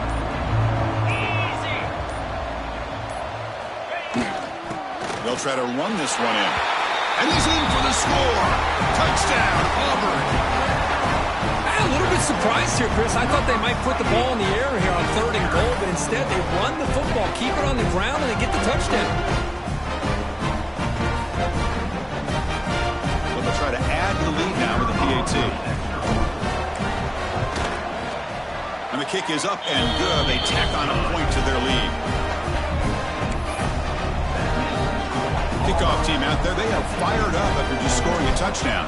They'll try to run this one in. And he's in for the score. Touchdown, Auburn. I'm a little bit surprised here, Chris. I thought they might put the ball in the air here on third and goal, but instead they run the football, keep it on the ground, and they get the touchdown. But they'll try to add to the lead now with the PAT. And the kick is up and good. They tack on a point to their lead. Kickoff team out there. They are fired up after just scoring a touchdown.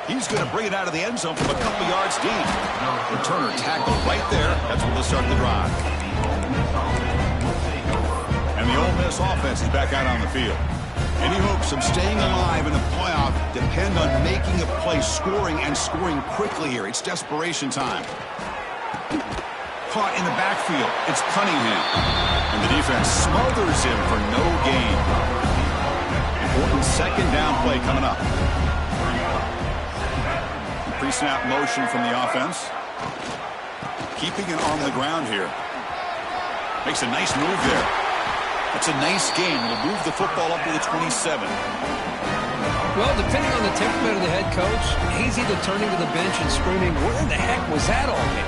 He's going to bring it out of the end zone from a couple yards deep. Returner tackled right there. That's where they'll start the drive. And the Ole Miss offense is back out on the field. Any hopes of staying alive in the playoff depend on making a play, scoring, and scoring quickly here. It's desperation time. Caught in the backfield. It's Cunningham. And the defense smothers him for no gain. Important second down play coming up. Pre-snap motion from the offense. Keeping it on the ground here. Makes a nice move there. That's a nice game. It'll move the football up to the 27. Well, depending on the temperament of the head coach, he's either turning to the bench and screaming, where the heck was that all day?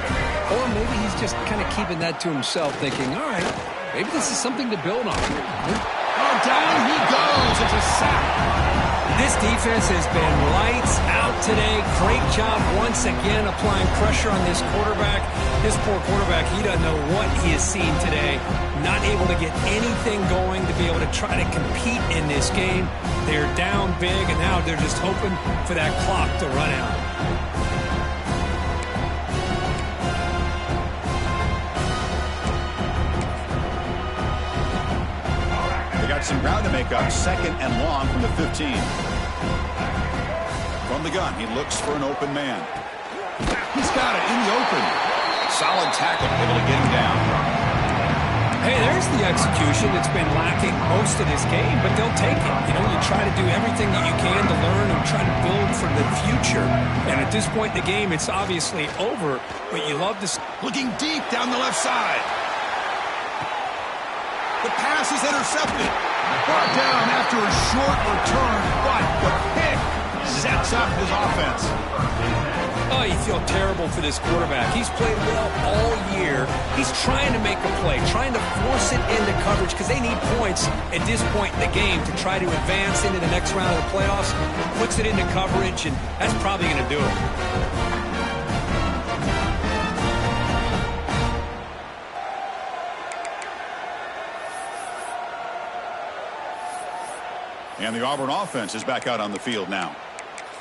Or maybe he's just kind of keeping that to himself, thinking, all right, maybe this is something to build on. Oh, down he goes. It's a sack. This defense has been lights out today. Great job once again applying pressure on this quarterback. This poor quarterback, he doesn't know what he has seen today. Not able to get anything going to be able to try to compete in this game. They're down big, and now they're just hoping for that clock to run out. They got some ground to make up. Second and long from the 15. From the gun, he looks for an open man. He's got it in the open. Solid tackle, able to get him down. Hey, there's the execution that's been lacking most of this game, but they'll take it. You know, you try to do everything that you can to learn and try to build for the future. And at this point in the game, it's obviously over, but you love this. Looking deep down the left side. The pass is intercepted. Brought down after a short return, but the pick sets up his offense. Oh, you feel terrible for this quarterback. He's played well all year. He's trying to make a play, trying to force it into coverage because they need points at this point in the game to try to advance into the next round of the playoffs. Puts it into coverage, and that's probably going to do it. And the Auburn offense is back out on the field now.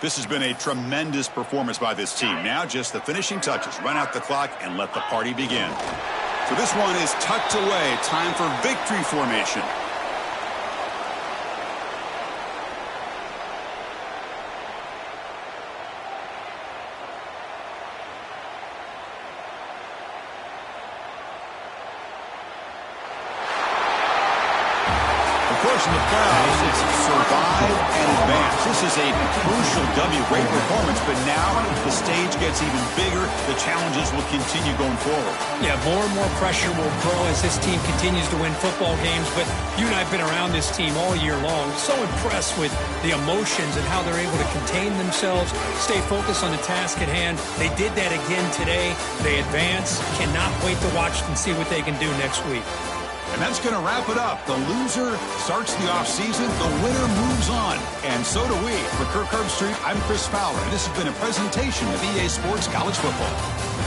This has been a tremendous performance by this team. Now just the finishing touches. Run out the clock and let the party begin. So this one is tucked away. Time for victory formation. In the playoffs, it's survive and advance. This is a crucial W. Great performance, but now the stage gets even bigger. The challenges will continue going forward. Yeah, more and more pressure will grow as this team continues to win football games, but you and I have been around this team all year long. So impressed with the emotions and how they're able to contain themselves, stay focused on the task at hand. They did that again today. They advance. Cannot wait to watch and see what they can do next week. And that's going to wrap it up. The loser starts the offseason. The winner moves on. And so do we. For Kirk Herbstreit, I'm Chris Fowler. And this has been a presentation of EA Sports College Football.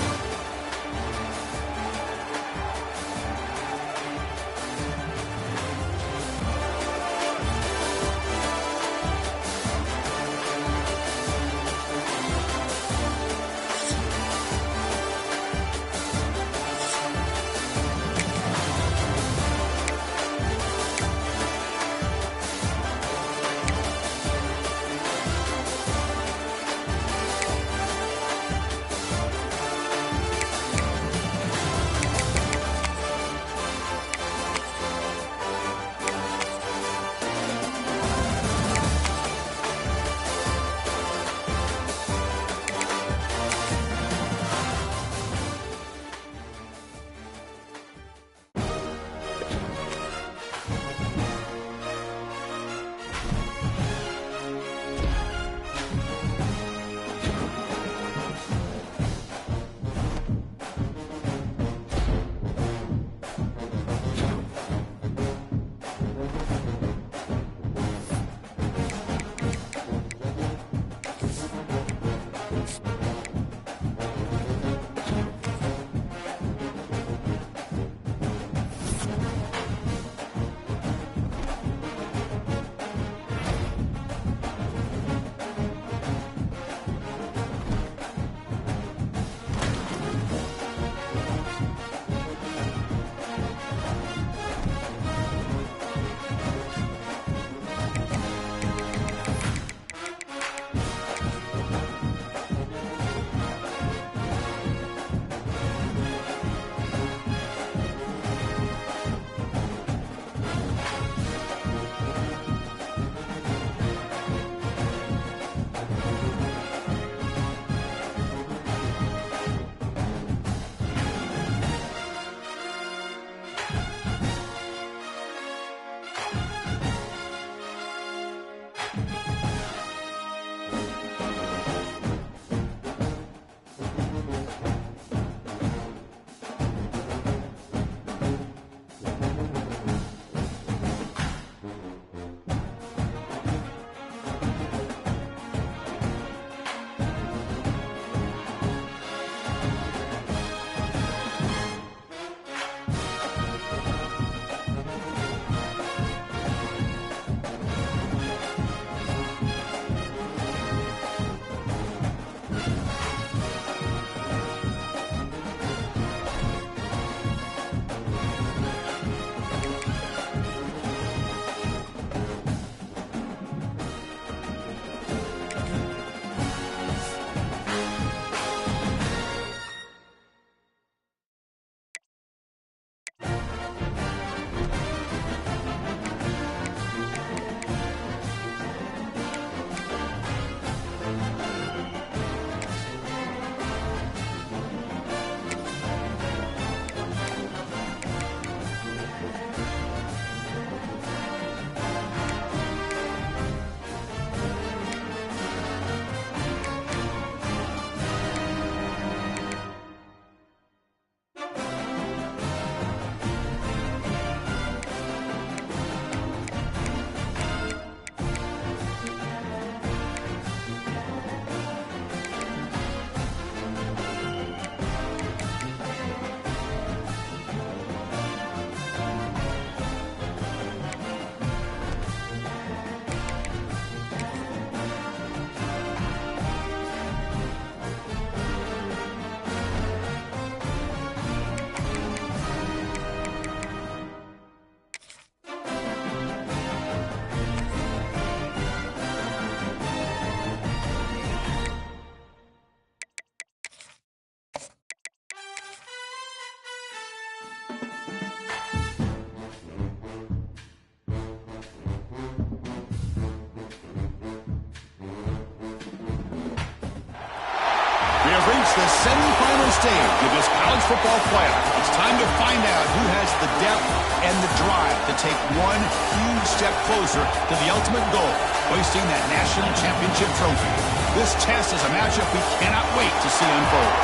reached the semifinal stage of this college football playoff. It's time to find out who has the depth and the drive to take one huge step closer to the ultimate goal, hoisting that national championship trophy. This test is a matchup we cannot wait to see unfold.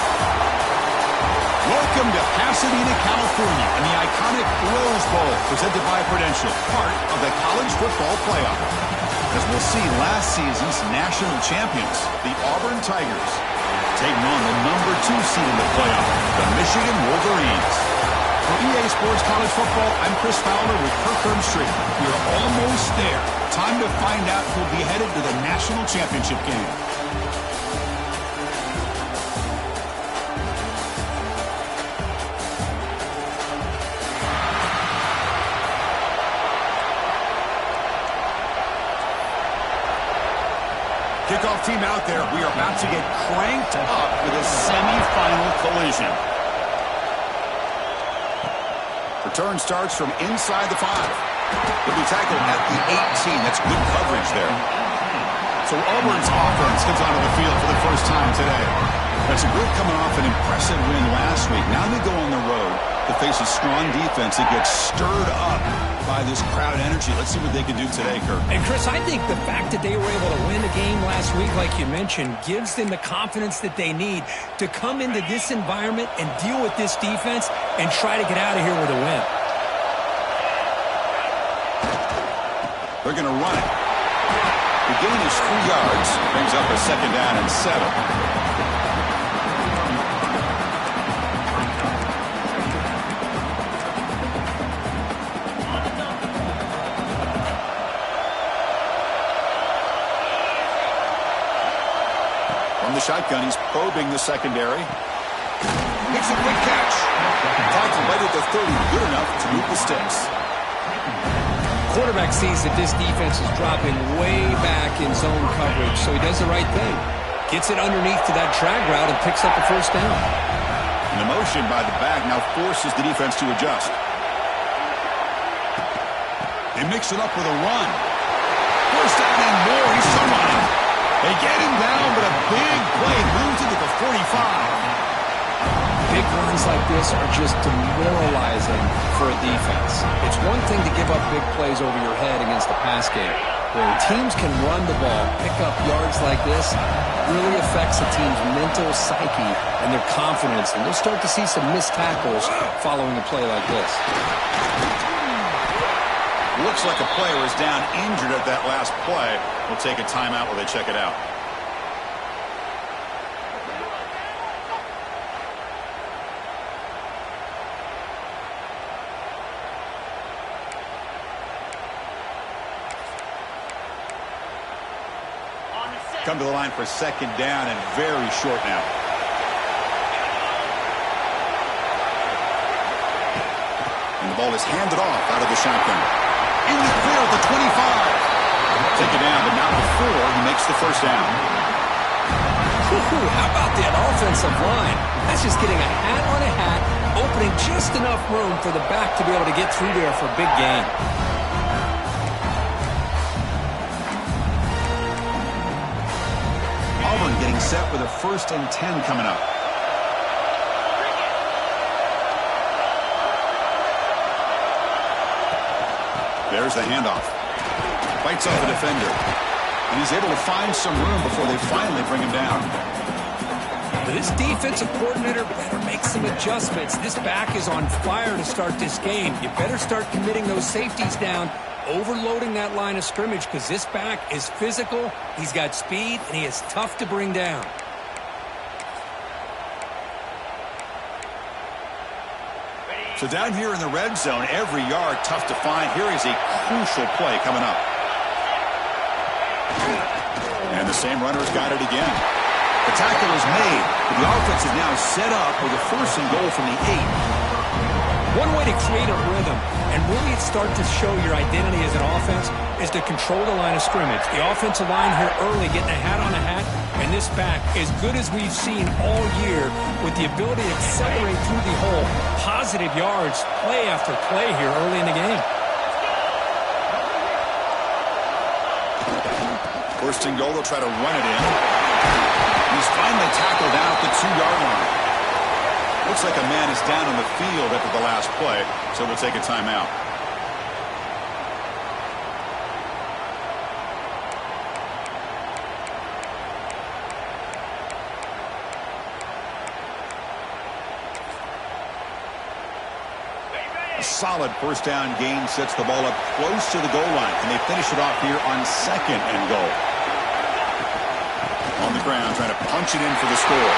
Welcome to Pasadena, California, and the iconic Rose Bowl, presented by Prudential, part of the college football playoff. As we'll see, last season's national champions, the Auburn Tigers, taking on the number 2 seed in the playoff, the Michigan Wolverines. For EA Sports College Football, I'm Chris Fowler with Kirk Herbstreit. We're almost there. Time to find out who'll be headed to the national championship game. Kickoff team out there. We are about to get cranked up with a semifinal collision. Return starts from inside the 5. He'll be tackled at the 18. That's good coverage there. So Auburn's offense comes onto the field for the first time today. That's a group coming off an impressive win last week. Now they go on the road to face a strong defense that gets stirred up by this crowd energy. Let's see what they can do today, Kirk. And, Chris, I think the fact that they were able to win the game last week, like you mentioned, gives them the confidence that they need to come into this environment and deal with this defense and try to get out of here with a win. They're going to run it. The gain is 3 yards. Brings up a second down and 7. The shotgun, he's probing the secondary. Makes a quick catch. Tackle right at the 30, good enough to move the sticks. Quarterback sees that this defense is dropping way back in zone coverage, so he does the right thing. Gets it underneath to that drag route and picks up the first down. And the motion by the back now forces the defense to adjust. They mix it up with a run. First down and more, he's still running. They get him down, but a big play moves into the 45. Big runs like this are just demoralizing for a defense. It's one thing to give up big plays over your head against the pass game. When teams can run the ball, pick up yards like this, really affects a team's mental psyche and their confidence. And we'll start to see some missed tackles following a play like this. Looks like a player is down injured at that last play. We'll take a timeout while they check it out. Come to the line for second down and very short now. And the ball is handed off out of the shotgun. In the clear at the 25. Take it down, but not before he makes the first down. How about that offensive line? That's just getting a hat on a hat, opening just enough room for the back to be able to get through there for a big gain. Auburn getting set with a 1st and 10 coming up. There's the handoff. Bites off a defender. And he's able to find some room before they finally bring him down. This defensive coordinator better make some adjustments. This back is on fire to start this game. You better start committing those safeties down, overloading that line of scrimmage, because this back is physical, he's got speed, and he is tough to bring down. So down here in the red zone, every yard tough to find. Here is a crucial play coming up. And the same runner's got it again. The tackle is made, but the offense is now set up with a 1st and goal from the 8. One way to create a rhythm and really start to show your identity as an offense is to control the line of scrimmage. The offensive line here early getting a hat on a hat, and this back, as good as we've seen all year, with the ability to accelerate through the hole. Positive yards, play after play here early in the game. 1st and goal, they'll try to run it in. He's Finally tackled down at the 2-yard line. Looks like a man is down on the field after the last play, so we'll take a timeout. A solid first down gain sets the ball up close to the goal line, and they finish it off here on 2nd and goal. On the ground, trying to punch it in for the score.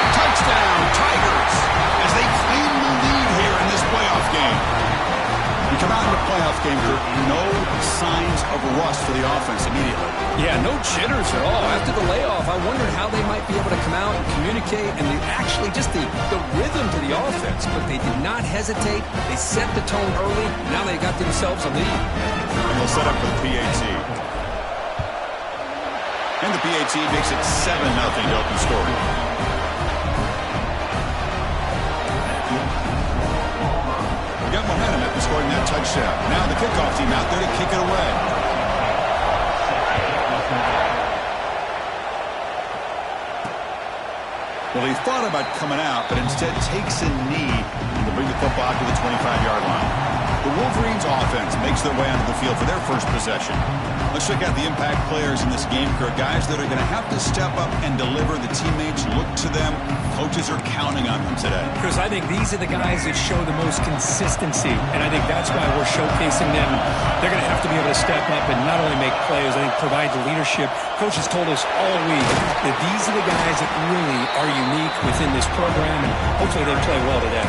Touchdown, Tigers, as they claim the lead here in this playoff game. We come out in the playoff game, there are no signs of rust for the offense immediately. Yeah, no jitters at all. After the layoff, I wondered how they might be able to come out and communicate, and actually just the rhythm to the offense. But they did not hesitate. They set the tone early. Now they got themselves a lead. And they'll set up for the PAT. And the PAT makes it 7-0 to open scoring. We got momentum after scoring that touchdown. Now the kickoff team out there to kick it away. Well, he thought about coming out, but instead takes a knee to bring the football to the 25-yard line. The Wolverines offense makes their way onto the field for their first possession. Let's check out the impact players in this game, Kurt. Guys that are going to have to step up and deliver. The teammates look to them. Coaches are counting on them today. Chris, I think these are the guys that show the most consistency, and I think that's why we're showcasing them. They're going to have to be able to step up and not only make plays, I think provide the leadership. Coaches told us all week that these are the guys that really are unique within this program, and hopefully they play well today.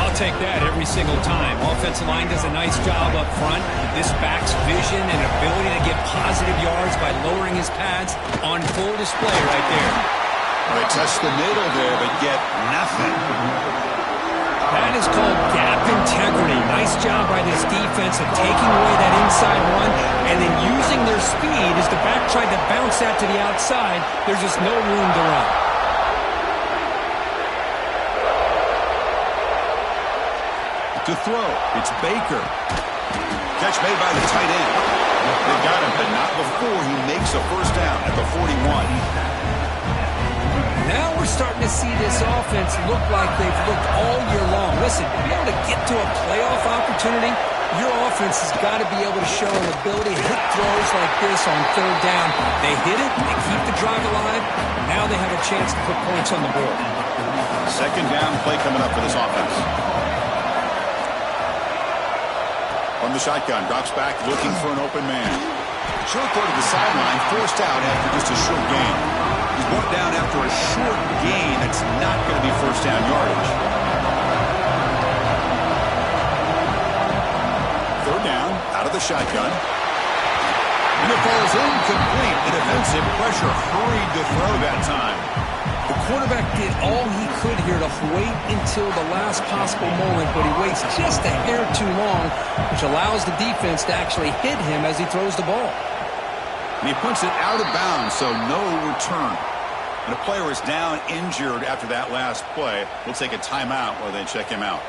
I'll take that every single time. Offensive line does a nice job up front. This back's vision and ability to get positive yards by lowering his pads on full display right there. Well, they test the middle there, but get nothing. That is called gap integrity. Nice job by this defense of taking away that inside run and then using their speed as the back tried to bounce that to the outside. There's just no room to run. To throw, it's Baker. Catch made by the tight end. They got him, but not before he makes a first down at the 41. Now we're starting to see this offense look like they've looked all year long. Listen, to be able to get to a playoff opportunity, your offense has got to be able to show an ability to hit throws like this on 3rd down. They hit it, they keep the drive alive, now they have a chance to put points on the board. 2nd down play coming up for this offense. From the shotgun, drops back, looking for an open man. Short throw to the sideline, forced out after just a short gain. He's brought down after a short gain. That's not going to be first down yardage. 3rd down, out of the shotgun. And it falls incomplete. The defensive pressure hurried the throw that time. The quarterback did all he could here to wait until the last possible moment, but he waits just a hair too long, which allows the defense to actually hit him as he throws the ball. And he punts it out of bounds, so no return. And a player is down injured after that last play. We'll take a timeout while they check him out.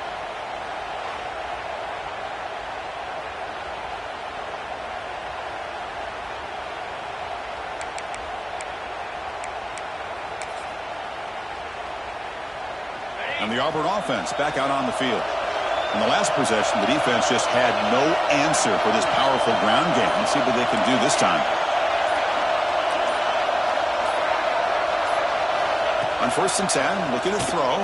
And the Auburn offense back out on the field. In the last possession, the defense just had no answer for this powerful ground game. Let's see what they can do this time. On 1st and 10, looking to throw.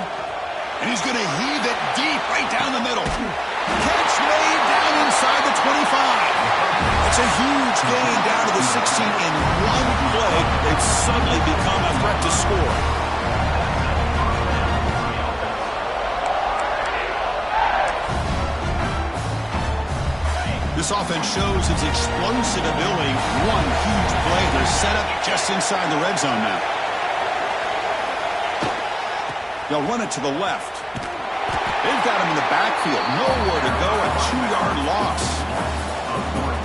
And he's going to heave it deep right down the middle. Catch made down inside the 25. It's a huge gain down to the 16 in one play. They've suddenly become a threat to score. This offense shows its explosive ability. One huge play. They're set up just inside the red zone now. They'll run it to the left. They've got him in the backfield. Nowhere to go. A 2-yard loss.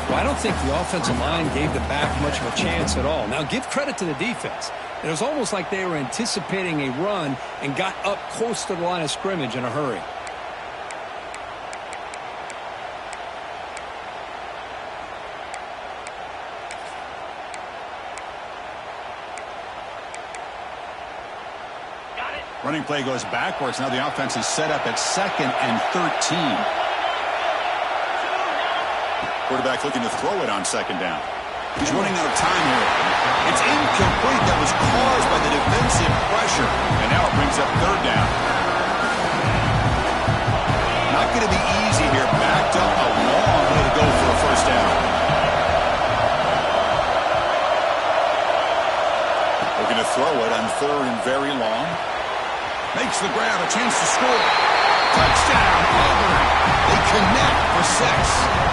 Well, I don't think the offensive line gave the back much of a chance at all. Now, give credit to the defense. It was almost like they were anticipating a run and got up close to the line of scrimmage in a hurry. Running play goes backwards. Now the offense is set up at 2nd and 13. Quarterback looking to throw it on 2nd down. He's running out of time here. It's incomplete. That was caused by the defensive pressure. And now it brings up 3rd down. Not going to be easy here. Backed up a long way to go for a 1st down. Looking to throw it on 3rd and very long. Makes the grab, a chance to score. Touchdown, Auburn. They connect for 6.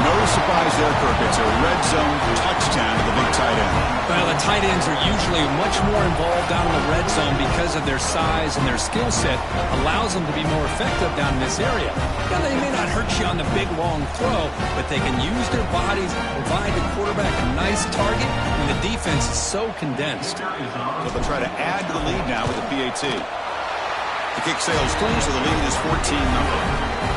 No surprise there, Kirk. It's a red zone touchdown to the big tight end. Well, the tight ends are usually much more involved down in the red zone because of their size and their skill set allows them to be more effective down in this area. Now, they may not hurt you on the big, long throw, but they can use their bodies, provide the quarterback a nice target when the defense is so condensed. So they'll try to add to the lead now with the PAT. The kick sails through, so the lead is 14-0.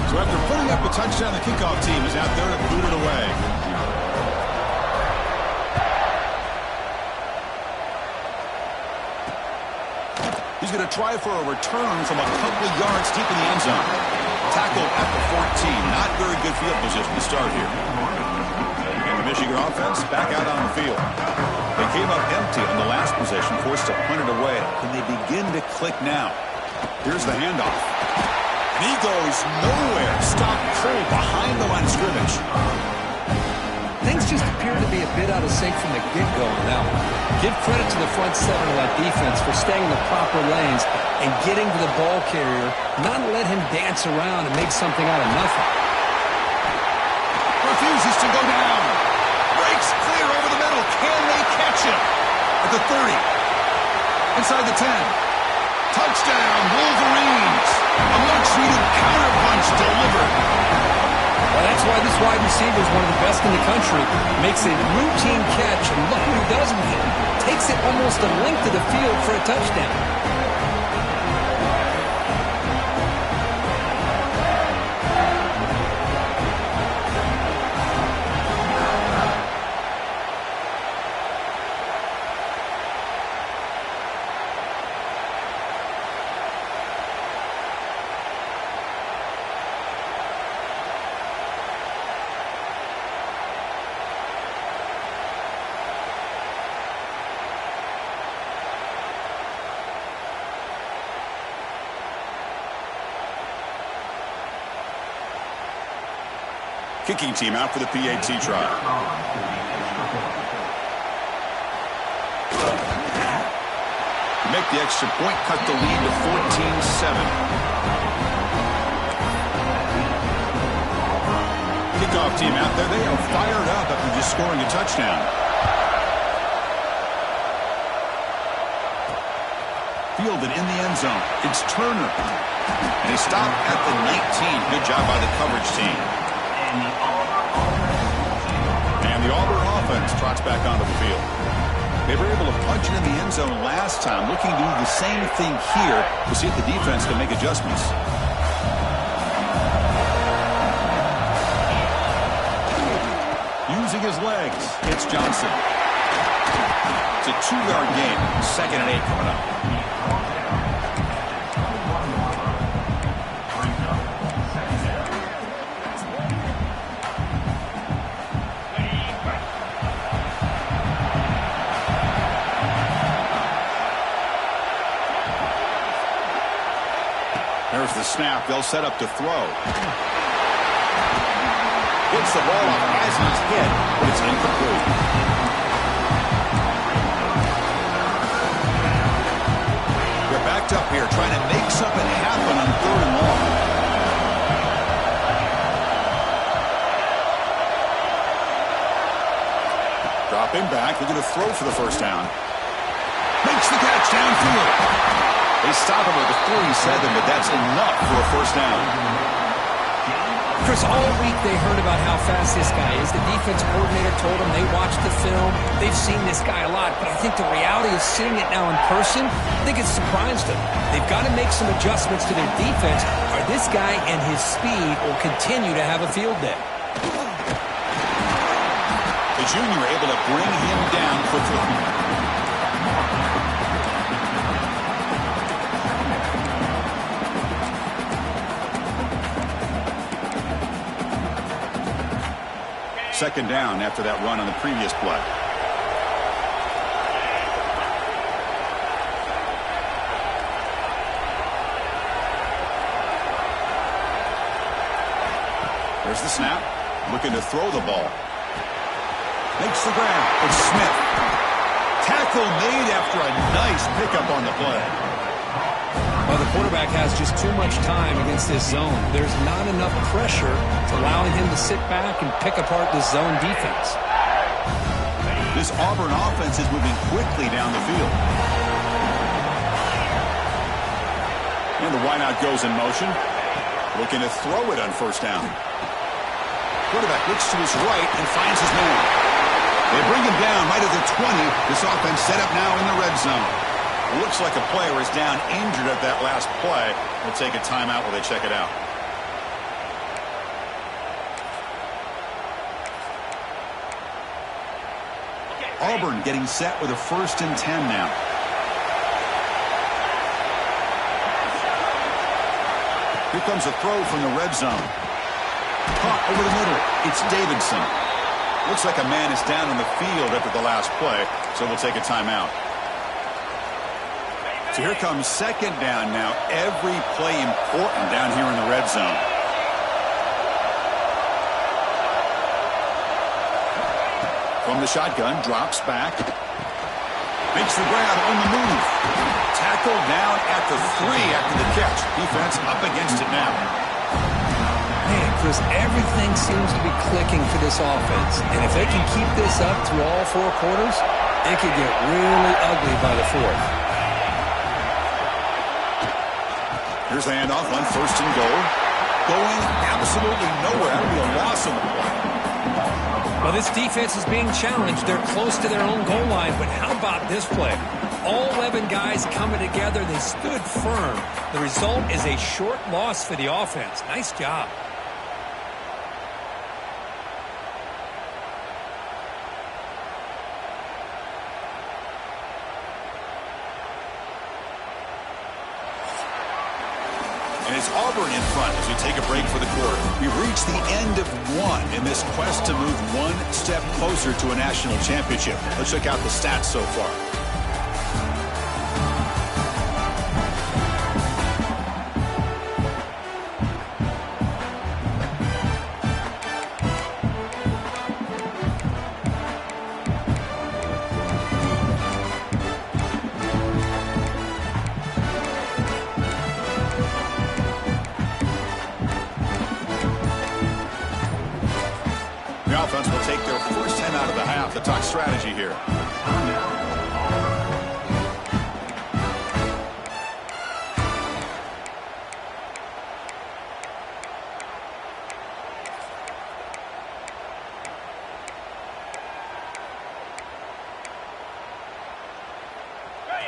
So after putting up a touchdown, the kickoff team is out there to boot it away. He's going to try for a return from a couple of yards deep in the end zone. Tackled at the 14. Not very good field position to start here. And the Michigan offense back out on the field. They came up empty on the last possession, forced to punt it away. Can they begin to click now? Here's the handoff. And he goes nowhere. Stopped cold behind the line of scrimmage. Things just appear to be a bit out of sync from the get-go on that one. Give credit to the front seven of that defense for staying in the proper lanes and getting to the ball carrier, not let him dance around and make something out of nothing. Refuses to go down. Breaks clear over the middle. Can they catch him? At the 30. Inside the 10. Touchdown, Wolverines. A much-needed counterpunch delivered. Well, that's why this wide receiver is one of the best in the country. Makes a routine catch, and look what he does with it. Takes it almost a length of the field for a touchdown. Kicking team out for the PAT try. Make the extra point, cut the lead to 14-7. Kickoff team out there, they are fired up after just scoring a touchdown. Fielded in the end zone. It's Turner. And he stopped at the 19. Good job by the coverage team. And the Auburn offense trots back onto the field. They were able to punch it in the end zone last time, looking to do the same thing here to see if the defense can make adjustments. Using his legs, it's Johnson. It's a 2-yard gain, 2nd and 8 coming up. There's the snap. They'll set up to throw. Gets the ball off as he's hit, but it's incomplete. They're backed up here trying to make something happen on 3rd and long. Dropping back. They're going to throw for the 1st down. Makes the catch downfield. They stop him at the 47, but that's enough for a 1st down. Chris, all week they heard about how fast this guy is. The defense coordinator told them they watched the film. They've seen this guy a lot, but I think the reality of seeing it now in person, I think it's surprised them. They've got to make some adjustments to their defense, or this guy and his speed will continue to have a field day. The junior able to bring him down quickly. Second down after that run on the previous play. There's the snap. Looking to throw the ball. Makes the grab. It's Smith. Tackle made after a nice pickup on the play. Well, the quarterback has just too much time against this zone. There's not enough pressure to allowing him to sit back and pick apart this zone defense. This Auburn offense is moving quickly down the field. And the wideout goes in motion. Looking to throw it on first down. Quarterback looks to his right and finds his man. They bring him down right at the 20. This offense set up now in the red zone. It looks like a player is down injured at that last play. They'll take a timeout while they check it out. Auburn getting set with a 1st and 10 now. Here comes a throw from the red zone. Caught over the middle. It's Davidson. Looks like a man is down on the field after the last play, so we'll take a timeout. So here comes second down now. Every play important down here in the red zone. From the shotgun, drops back. Makes the grab on the move. Tackled down at the 3 after the catch. Defense up against it now. Man, Chris, everything seems to be clicking for this offense. And if they can keep this up through all 4 quarters, it could get really ugly by the 4th. Here's the handoff on 1st and goal. Going absolutely nowhere. That'll be a loss on the play. Well, this defense is being challenged. They're close to their own goal line, but how about this play? All 11 guys coming together. They stood firm. The result is a short loss for the offense. Nice job. And it's Auburn in front as we take a break for the quarter. We've reached the end of 1 in this quest to move 1 step closer to a national championship. Let's check out the stats so far. Offense will take their first time out of the half to talk strategy here.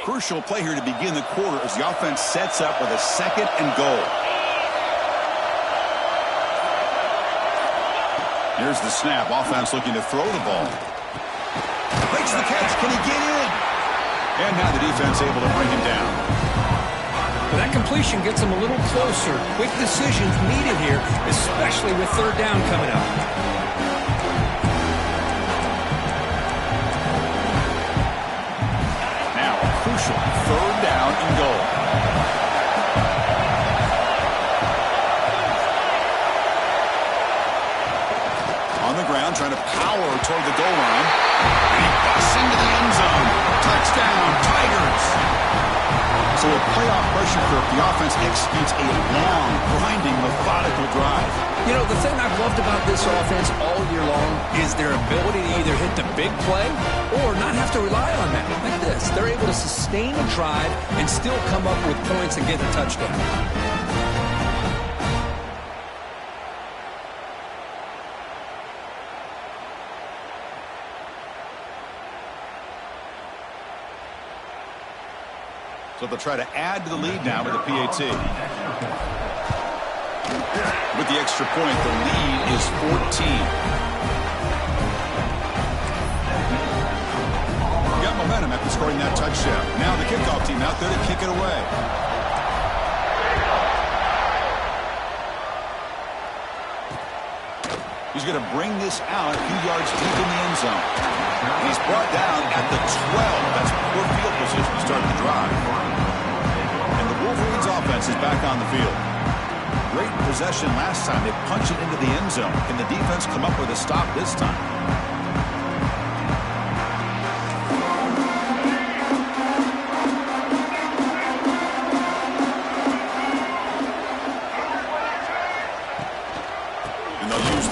Crucial play here to begin the quarter as the offense sets up with a 2nd and goal. Here's the snap. Offense looking to throw the ball. Makes the catch. Can he get in? And now the defense able to bring him down. Well, that completion gets him a little closer. Quick decisions needed here, especially with 3rd down coming up. Now a crucial 3rd down and goal. On the ground, trying to power toward the goal line. And he busts into the end zone. Touchdown, Tigers. So with playoff pressure curve, the offense executes a long, grinding, methodical drive. You know, the thing I've loved about this offense all year long is their ability to either hit the big play or not have to rely on that. Like this. They're able to sustain a drive and still come up with points and get a touchdown. So they'll try to add to the lead now with the PAT. With the extra point, the lead is 14. Got momentum after scoring that touchdown. Now the kickoff team out there to kick it away. He's going to bring this out a few yards deep in the end zone. And he's brought down at the 12. That's poor field position to start the drive. And the Wolverines offense is back on the field. Great possession last time. They punch it into the end zone. Can the defense come up with a stop this time?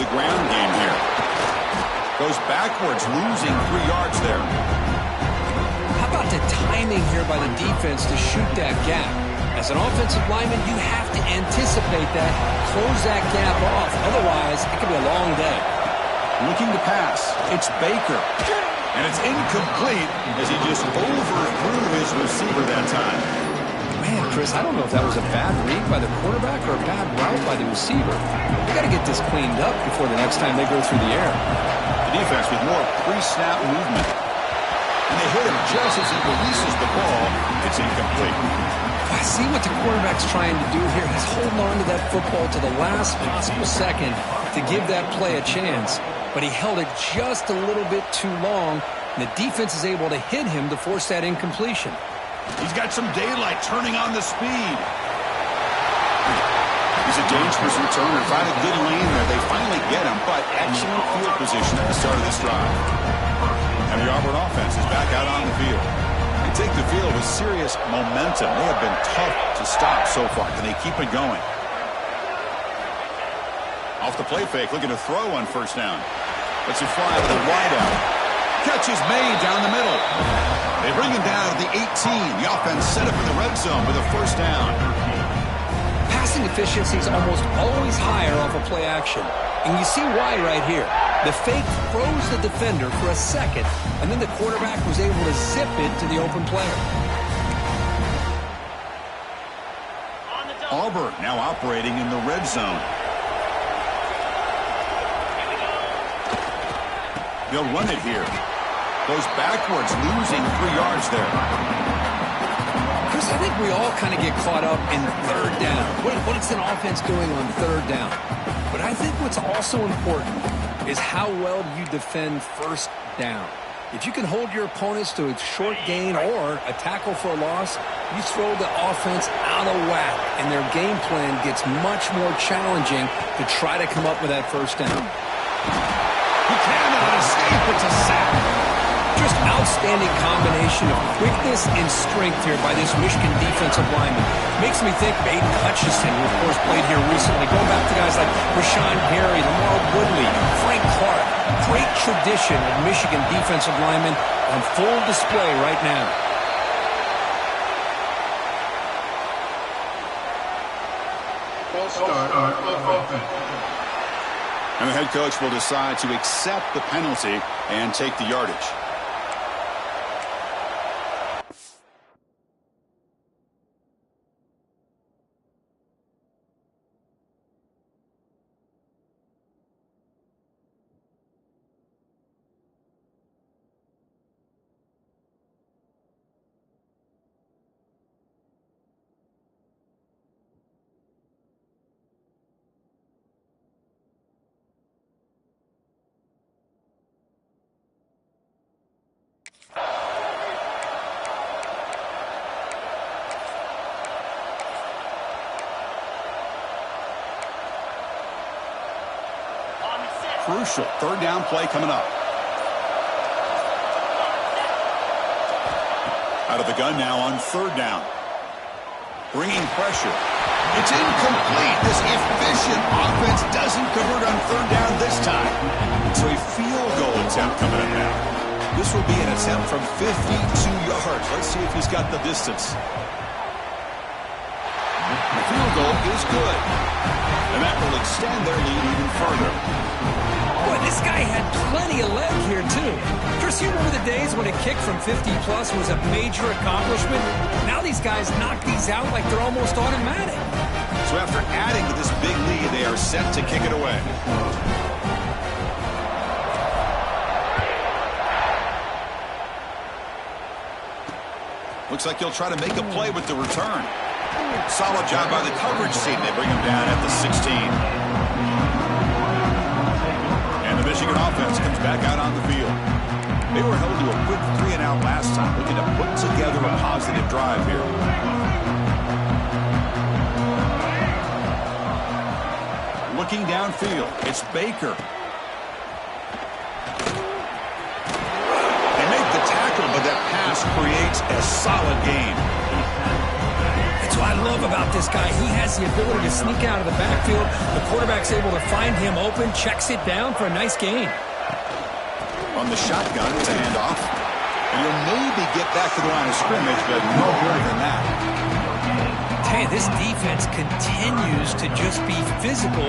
Ground game here. Goes backwards, losing 3 yards there. How about the timing here by the defense to shoot that gap? As an offensive lineman, you have to anticipate that, close that gap off. Otherwise, it could be a long day. Looking to pass. It's Baker. And it's incomplete as he just overthrew his receiver that time. Man, Chris, I don't know if that was a bad read by the quarterback or a bad route by the receiver. They got to get this cleaned up before the next time they go through the air. The defense with more pre-snap movement. And they hit him just as he releases the ball. It's incomplete. I see what the quarterback's trying to do here. He's holding on to that football to the last possible second to give that play a chance. But he held it just a little bit too long, and the defense is able to hit him to force that incompletion. He's got some daylight turning on the speed. He's a dangerous returner. Find a good lane there. They finally get him, but excellent field position at the start of this drive. And the Auburn offense is back out on the field. They take the field with serious momentum. They have been tough to stop so far. Can they keep it going? Off the play fake, looking to throw on first down. Lets it fly to the wideout. Catch is made down the middle. They bring him down to the 18. The offense set up in the red zone with a first down. Passing efficiency is almost always higher off of play action. And you see why right here. The fake froze the defender for a second, and then the quarterback was able to zip it to the open player. Auburn now operating in the red zone. They'll run it here. Goes backwards, losing 3 yards there. Chris, I think we all kind of get caught up in third down. What is an offense doing on third down? But I think what's also important is how well you defend first down. If you can hold your opponents to a short gain or a tackle for a loss, you throw the offense out of whack, and their game plan gets much more challenging to try to come up with that first down. He cannot escape. It's a sack. Just outstanding combination of quickness and strength here by this Michigan defensive lineman. Makes me think of Aiden Hutchinson, who of course played here recently. Going back to guys like Rashawn Gary, Lamar Woodley, Frank Clark. Great tradition of Michigan defensive linemen on full display right now. And the head coach will decide to accept the penalty and take the yardage. Crucial third down play coming up. Out of the gun now on third down. Bringing pressure. It's incomplete. This efficient offense doesn't convert on third down this time. So a field goal attempt coming up now. This will be an attempt from 52 yards. Let's see if he's got the distance. The field goal is good. And that will extend their lead even further. Boy, this guy had plenty of leg here, too. Chris, you remember the days when a kick from 50-plus was a major accomplishment? Now these guys knock these out like they're almost automatic. So after adding to this big lead, they are set to kick it away. Looks like he'll try to make a play with the return. Solid job by the coverage team. They bring him down at the 16. defense comes back out on the field. They were held to a quick 3-and-out last time, looking to put together a positive drive here. Looking downfield, it's Baker. They make the tackle, but that pass creates a solid gain. That's what I love about this guy. He has the ability to sneak out of the backfield. The quarterback's able to find him open, checks it down for a nice gain. On the shotgun, it's a handoff. And you'll maybe get back to the line of scrimmage, but no more than that. Hey, this defense continues to just be physical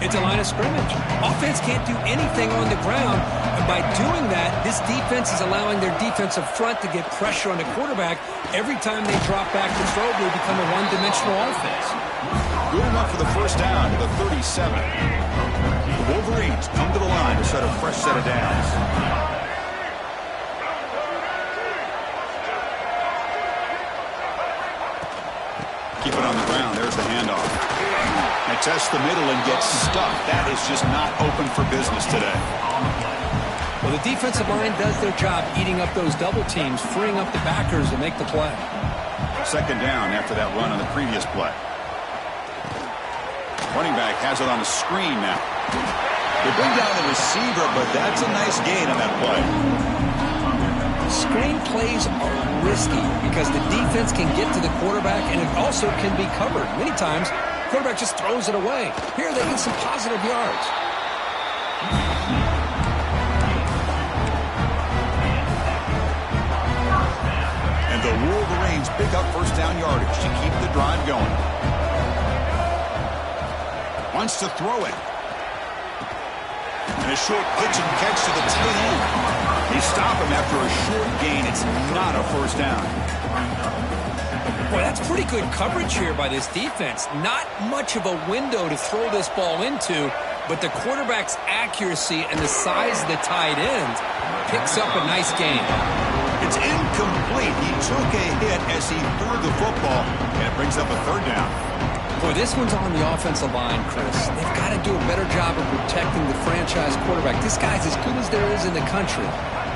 at the line of scrimmage. Offense can't do anything on the ground, and by doing that, this defense is allowing their defensive front to get pressure on the quarterback. Every time they drop back to throw, they become a one-dimensional offense. Good enough for the first down to the 37. The Wolverines come to the line to set a fresh set of downs. Keep it on the ground. There's the handoff. They test the middle and get stuck. That is just not open for business today. Well, the defensive line does their job eating up those double teams, freeing up the backers to make the play. Second down after that run on the previous play. Running back has it on a screen now. They bring down the receiver, but that's a nice gain on that play. Screen plays are risky because the defense can get to the quarterback and it also can be covered. Many times, the quarterback just throws it away. Here they get some positive yards. And the Wolverines pick up first down yardage to keep the drive going. Wants to throw it. And a short pitch and catch to the tight end. They stop him after a short gain. It's not a first down. Boy, that's pretty good coverage here by this defense. Not much of a window to throw this ball into, but the quarterback's accuracy and the size of the tight end picks up a nice gain. It's incomplete. He took a hit as he threw the football, and it brings up a third down. Boy, this one's on the offensive line, Chris. They've got to do a better job of protecting the franchise quarterback. This guy's as good as there is in the country,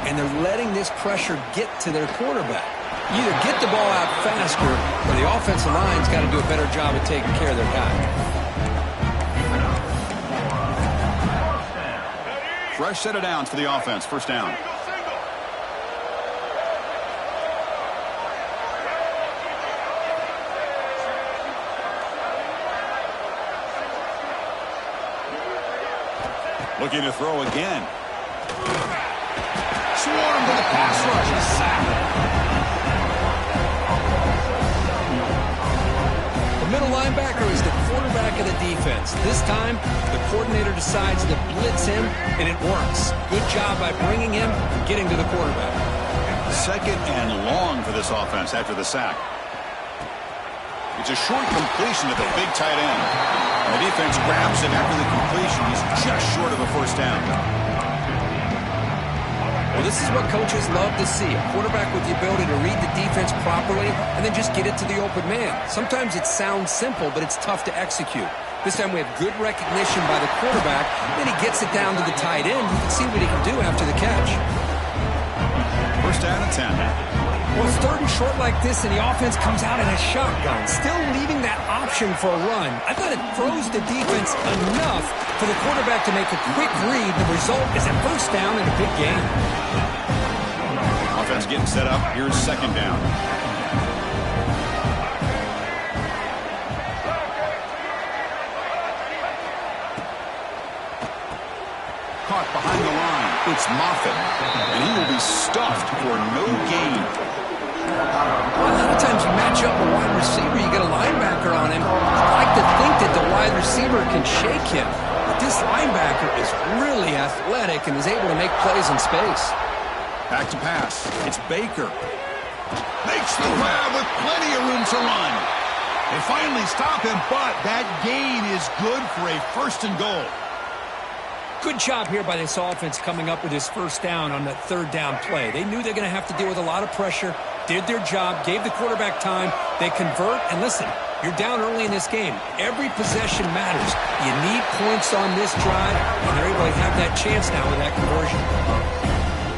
and they're letting this pressure get to their quarterback. Either get the ball out faster, or the offensive line's got to do a better job of taking care of their guy. Fresh set of downs for the offense. First down. Looking to throw again. Swarm to the pass rush. A sack. The middle linebacker is the quarterback of the defense. This time, the coordinator decides to blitz him, and it works. Good job by bringing him and getting to the quarterback. Second and long for this offense after the sack. It's a short completion to the big tight end. And the defense grabs him after the completion. He's just short of a first down. Well, this is what coaches love to see. A quarterback with the ability to read the defense properly and then just get it to the open man. Sometimes it sounds simple, but it's tough to execute. This time we have good recognition by the quarterback. Then he gets it down to the tight end. You can see what he can do after the catch. First down and 10. Well, it's third and short like this, and the offense comes out in a shotgun, still leaving that option for a run. I thought it throws the defense enough for the quarterback to make a quick read. The result is a first down and a big gain. Offense getting set up. Here's second down. Caught behind the line. It's Moffitt, and he will be stuffed for no gain. Well, a lot of times you match up a wide receiver, you get a linebacker on him. I like to think that the wide receiver can shake him. But this linebacker is really athletic and is able to make plays in space. Back to pass. It's Baker. Makes the grab with plenty of room to run. They finally stop him, but that gain is good for a first and goal. Good job here by this offense coming up with this first down on that third down play. They knew they're going to have to deal with a lot of pressure, did their job, gave the quarterback time. They convert, and listen, You're down early in this game. Every possession matters. You need points on this drive, and they're able to have that chance now with that conversion.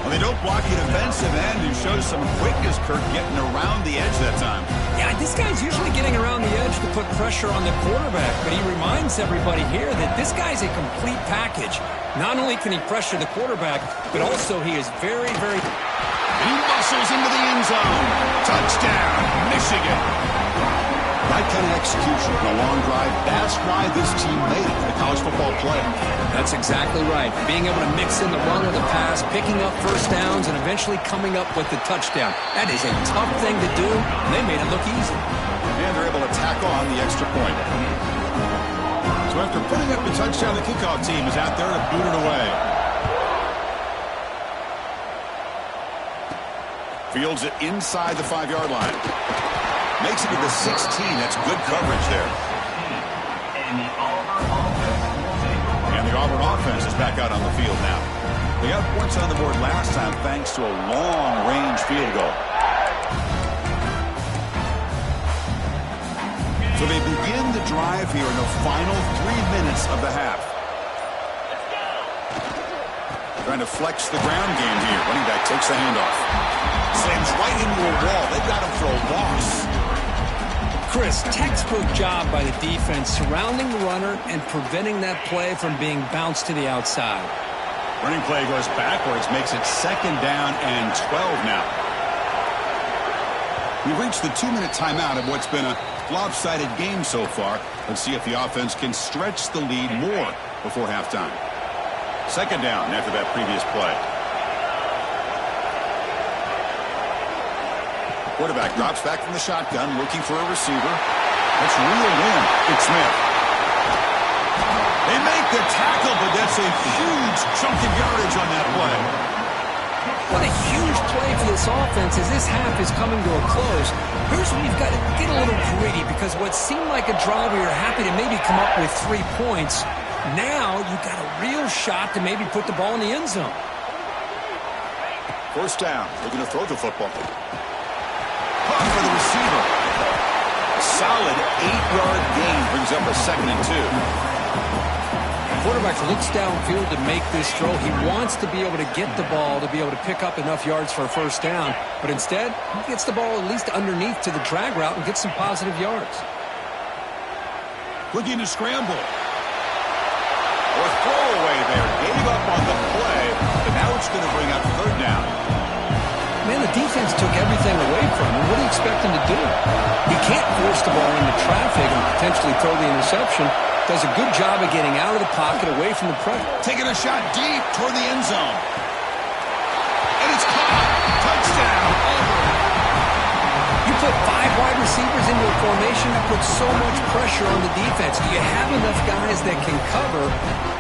Well, they don't block the defensive end, who shows some quickness, Kirk, getting around the edge that time. Yeah, this guy's usually getting around the edge to put pressure on the quarterback, but he reminds everybody here that this guy's a complete package. Not only can he pressure the quarterback, but also he is very, very... And he muscles into the end zone. Touchdown, Michigan. That kind of execution on a long drive, that's why this team made it in the college football playoff. That's exactly right. Being able to mix in the run or the pass, picking up first downs, and eventually coming up with the touchdown. That is a tough thing to do, and they made it look easy. And they're able to tack on the extra point. So after putting up the touchdown, the kickoff team is out there to boot it away. Fields it inside the 5-yard line. Makes it to the 16. That's good coverage there. And the Auburn offense is back out on the field now. They got points on the board last time thanks to a long-range field goal. So they begin the drive here in the final 3 minutes of the half. Trying to flex the ground game here. Running back takes the handoff. Slams right into a wall. They've got him for a loss. Chris, textbook job by the defense surrounding the runner and preventing that play from being bounced to the outside. Running play goes backwards, makes it 2nd down and 12 now. We've reached the 2-minute timeout of what's been a lopsided game so far. Let's see if the offense can stretch the lead more before halftime. 2nd down after that previous play. Quarterback drops back from the shotgun, looking for a receiver. That's reeled in. It's Smith. They make the tackle, but that's a huge chunk of yardage on that play. What a huge play for this offense as this half is coming to a close. Here's where you've got to get a little gritty, because what seemed like a drive where you're happy to maybe come up with 3 points, now you've got a real shot to maybe put the ball in the end zone. 1st down. Looking to throw the football. Caught for the receiver. A solid 8-yard gain brings up a 2nd and 2. The quarterback looks downfield to make this throw. He wants to be able to get the ball to be able to pick up enough yards for a 1st down, but instead he gets the ball at least underneath to the drag route and gets some positive yards. Looking to scramble. Or throwaway there. Gave up on the play, but now it's going to bring up 3rd down. Man, the defense took everything away from him. What do you expect him to do? He can't force the ball into traffic and potentially throw the interception. Does a good job of getting out of the pocket, away from the pressure. Taking a shot deep toward the end zone. And it's caught. Touchdown. You put 5 wide receivers into a formation that puts so much pressure on the defense. Do you have enough guys that can cover?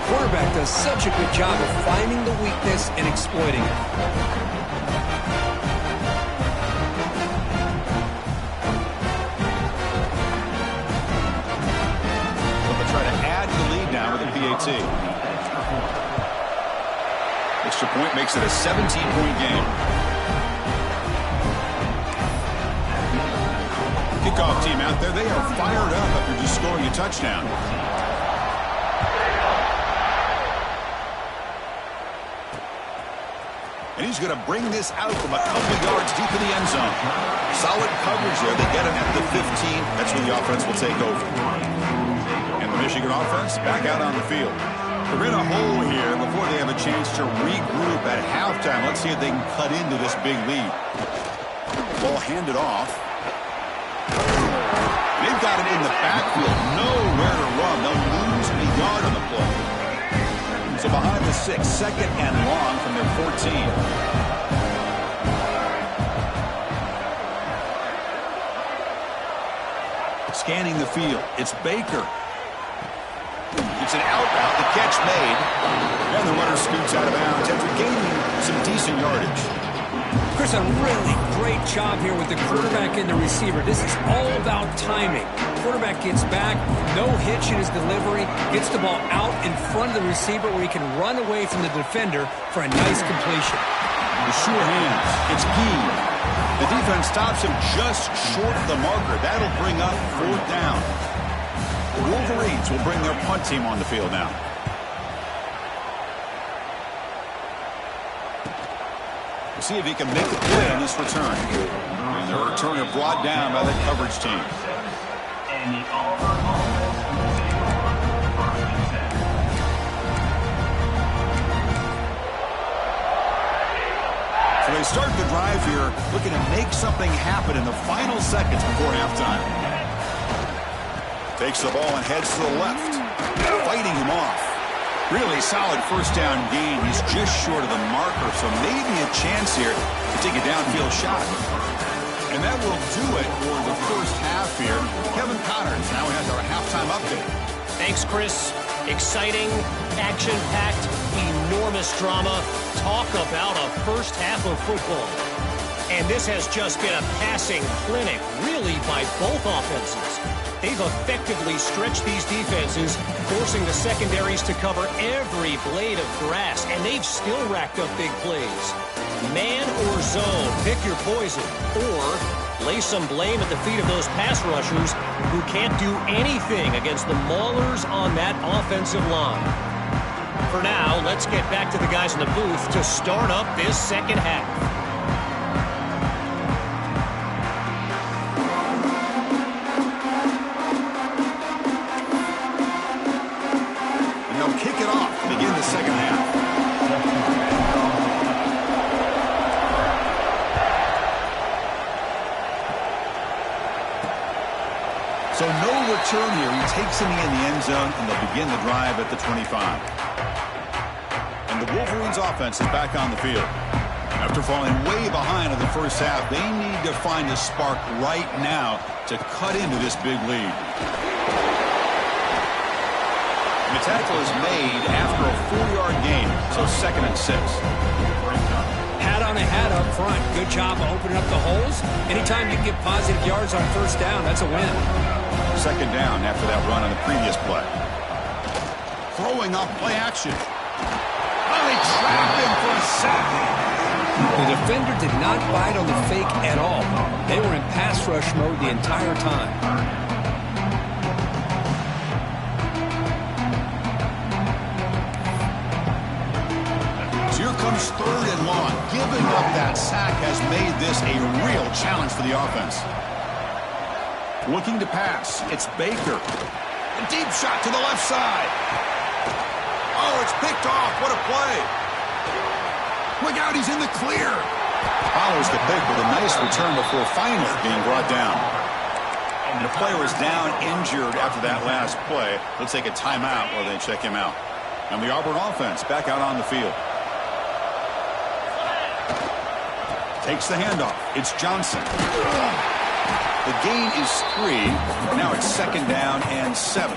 Quarterback does such a good job of finding the weakness and exploiting it. PAT. Extra point makes it a 17-point game. Kickoff team out there, they are fired up after just scoring a touchdown. And he's going to bring this out from a couple of yards deep in the end zone. Solid coverage there. They get him at the 15. That's when the offense will take over. Michigan offense back out on the field. They're in a hole here before they have a chance to regroup at halftime. Let's see if they can cut into this big lead. Ball handed off. They've got it in the backfield. Nowhere to run. They'll lose a yard on the play. So behind the 6, 2nd and long from their 14. Scanning the field. It's Baker. It's an out route, the catch made, and the runner scoots out of bounds after gaining some decent yardage. Chris, a really great job here with the quarterback and the receiver. This is all about timing. Quarterback gets back, no hitch in his delivery, gets the ball out in front of the receiver where he can run away from the defender for a nice completion. The sure hands. It's key. The defense stops him just short of the marker. That'll bring up 4th down. The Wolverines will bring their punt team on the field now. We'll see if he can make the play on this return. And the returner brought down by the coverage team. So they start the drive here, looking to make something happen in the final seconds before halftime. Takes the ball and heads to the left, fighting him off. Really solid first down gain. He's just short of the marker, so maybe a chance here to take a downfield shot. And that will do it for the first half here. Kevin Connors now has our halftime update. Thanks, Chris. Exciting, action-packed, enormous drama. Talk about a first half of football. And this has just been a passing clinic, really, by both offenses. They've effectively stretched these defenses, forcing the secondaries to cover every blade of grass, and they've still racked up big plays. Man or zone, pick your poison, or lay some blame at the feet of those pass rushers who can't do anything against the maulers on that offensive line. For now, let's get back to the guys in the booth to start up this second half. Kick it off to begin the second half. So no return here. He takes him in the end zone, and they'll begin the drive at the 25. And the Wolverines offense is back on the field. After falling way behind in the first half, they need to find a spark right now to cut into this big lead. The tackle is made after a 4-yard gain, so 2nd and 6. Hat on a hat up front. Good job of opening up the holes. Anytime you can get positive yards on first down, that's a win. 2nd down after that run on the previous play. Throwing off play action. Oh, they trapped him for a sack. The defender did not bite on the fake at all. They were in pass rush mode the entire time. Comes 3rd and long. Giving up that sack has made this a real challenge for the offense. Looking to pass. It's Baker. A deep shot to the left side. Oh, it's picked off. What a play. Look out, he's in the clear. Follows the pick with a nice return before finally being brought down. And the player is down injured after that last play. Let's take a timeout while they check him out. And the Auburn offense back out on the field. Takes the handoff. It's Johnson. The gain is 3. Now it's 2nd down and 7.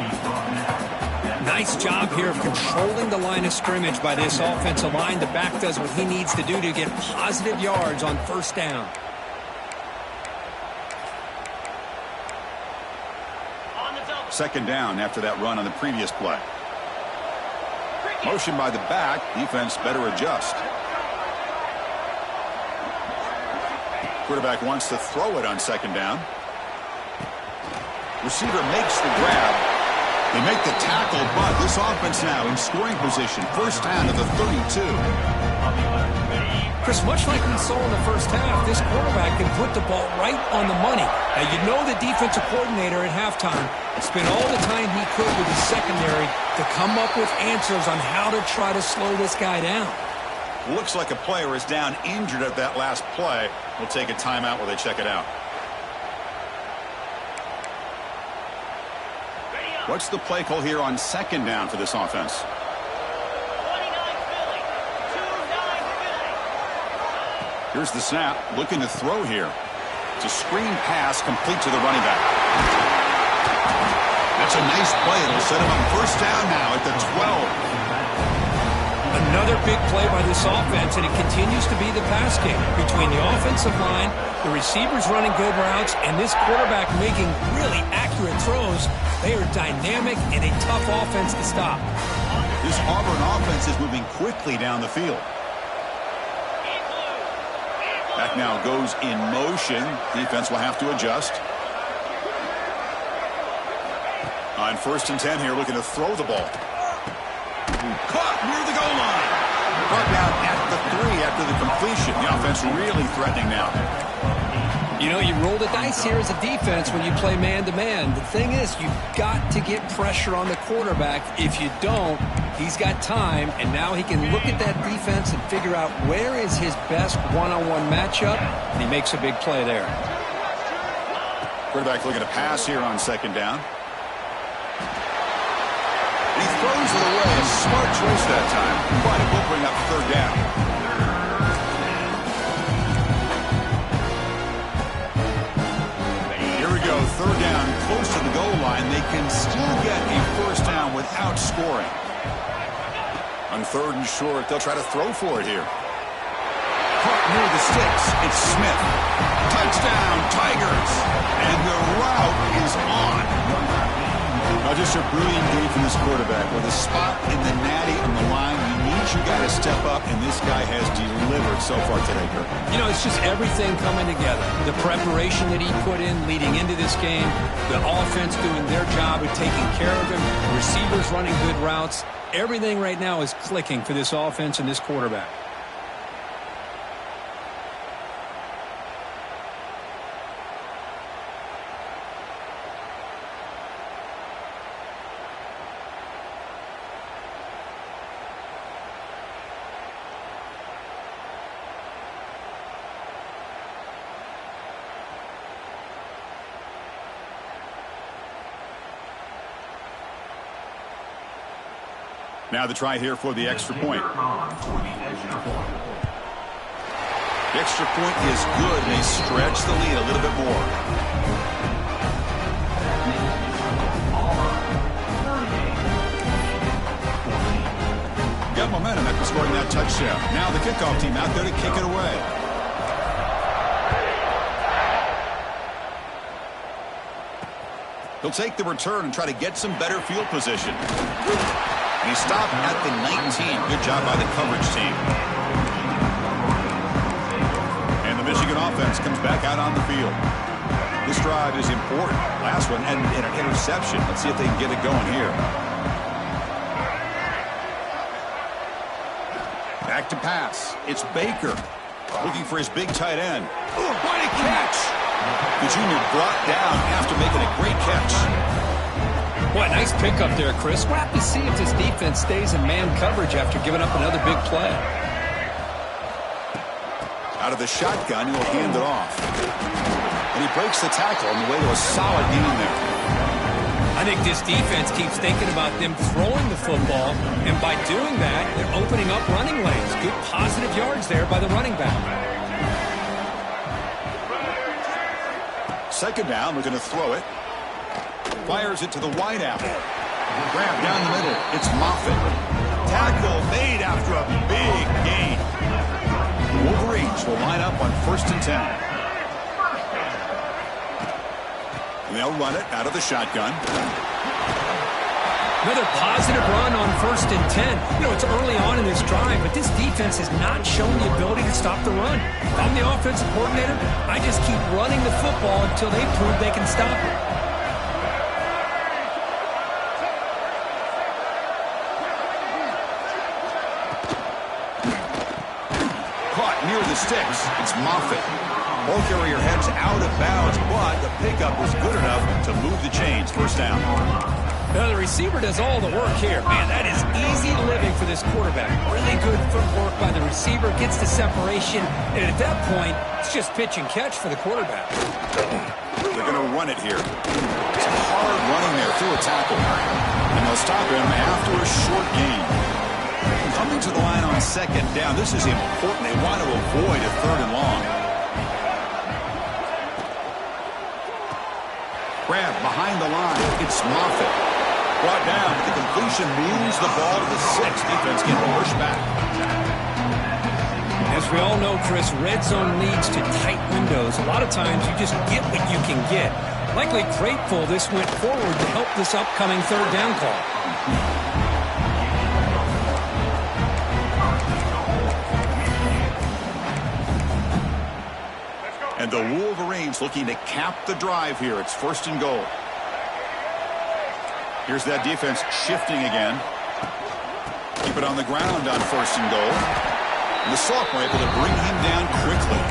Nice job here of controlling the line of scrimmage by this offensive line. The back does what he needs to do to get positive yards on first down. Second down after that run on the previous play. Motion by the back. Defense better adjust. Quarterback wants to throw it on 2nd down. Receiver makes the grab. They make the tackle, but this offense now in scoring position. First down to the 32. Chris, much like we saw in the first half, this quarterback can put the ball right on the money. Now, you know the defensive coordinator at halftime spent all the time he could with his secondary to come up with answers on how to try to slow this guy down. Looks like a player is down injured at that last play. We'll take a timeout while they check it out. What's the play call here on 2nd down for this offense? Here's the snap. Looking to throw here. It's a screen pass complete to the running back. That's a nice play. It'll set him up first down now at the 12. Another big play by this offense, and it continues to be the pass game between the offensive line, the receivers running good routes, and this quarterback making really accurate throws. They are dynamic and a tough offense to stop. This Auburn offense is moving quickly down the field. Back now goes in motion. Defense will have to adjust. On 1st and 10 here, looking to throw the ball. Caught near the goal line. Brought down at the 3 after the completion. The offense really threatening now. You know, you roll the dice here as a defense when you play man-to-man. The thing is, you've got to get pressure on the quarterback. If you don't, he's got time, and now he can look at that defense and figure out where is his best one-on-one matchup, and he makes a big play there. Quarterback looking to pass here on 2nd down. He throws it away. A smart choice that time. But it will bring up 3rd down. Here we go. 3rd down, close to the goal line. They can still get a 1st down without scoring. On 3rd and short, they'll try to throw for it here. Caught near the sticks. It's Smith. Touchdown, Tigers. And the route is on. Now just a brilliant game from this quarterback. With a spot in the natty on the line, you need your guy to step up, and this guy has delivered so far today, Kirk. You know, it's just everything coming together. The preparation that he put in leading into this game, the offense doing their job of taking care of him, receivers running good routes. Everything right now is clicking for this offense and this quarterback. Now the try here for the extra point. The extra point is good. They stretch the lead a little bit more. Got momentum after scoring that touchdown. Now the kickoff team out there to kick it away. He'll take the return and try to get some better field position. He stopped at the 19. Good job by the coverage team. And the Michigan offense comes back out on the field. This drive is important. Last one and an interception. Let's see if they can get it going here. Back to pass. It's Baker looking for his big tight end. Ooh, what a catch! The junior brought down after making a great catch. What a nice pickup there, Chris. We'll have to see if this defense stays in man coverage after giving up another big play. Out of the shotgun, he'll hand it off. And he breaks the tackle on the way to a solid gain there. I think this defense keeps thinking about them throwing the football, and by doing that, they're opening up running lanes. Good positive yards there by the running back. 2nd down, we're going to throw it. Fires it to the wideout. Grab down the middle. It's Moffitt. Tackle made after a big gain. Wolverines will line up on 1st and 10. And they'll run it out of the shotgun. Another positive run on 1st and 10. You know, it's early on in this drive, but this defense has not shown the ability to stop the run. If I'm the offensive coordinator, I just keep running the football until they prove they can stop it. Near the sticks, it's Moffitt. Ball carrier heads out of bounds, but the pickup was good enough to move the chains. 1st down. Now the receiver does all the work here. Man, that is easy living for this quarterback. Really good footwork by the receiver, gets the separation, and at that point, it's just pitch and catch for the quarterback. They're going to run it here. It's hard running there through a tackle. And they'll stop him after a short gain. Coming to the line on 2nd down. This is important. They want to avoid a 3rd and long. Grab behind the line. It's Moffitt. Brought down. The completion moves the ball to the 6. Defense getting pushed back. As we all know, Chris, red zone leads to tight windows. A lot of times you just get what you can get. Likely grateful this went forward to help this upcoming 3rd down call. And the Wolverines looking to cap the drive here. It's 1st and goal. Here's that defense shifting again. Keep it on the ground on 1st and goal. And the sophomore able to bring him down quickly.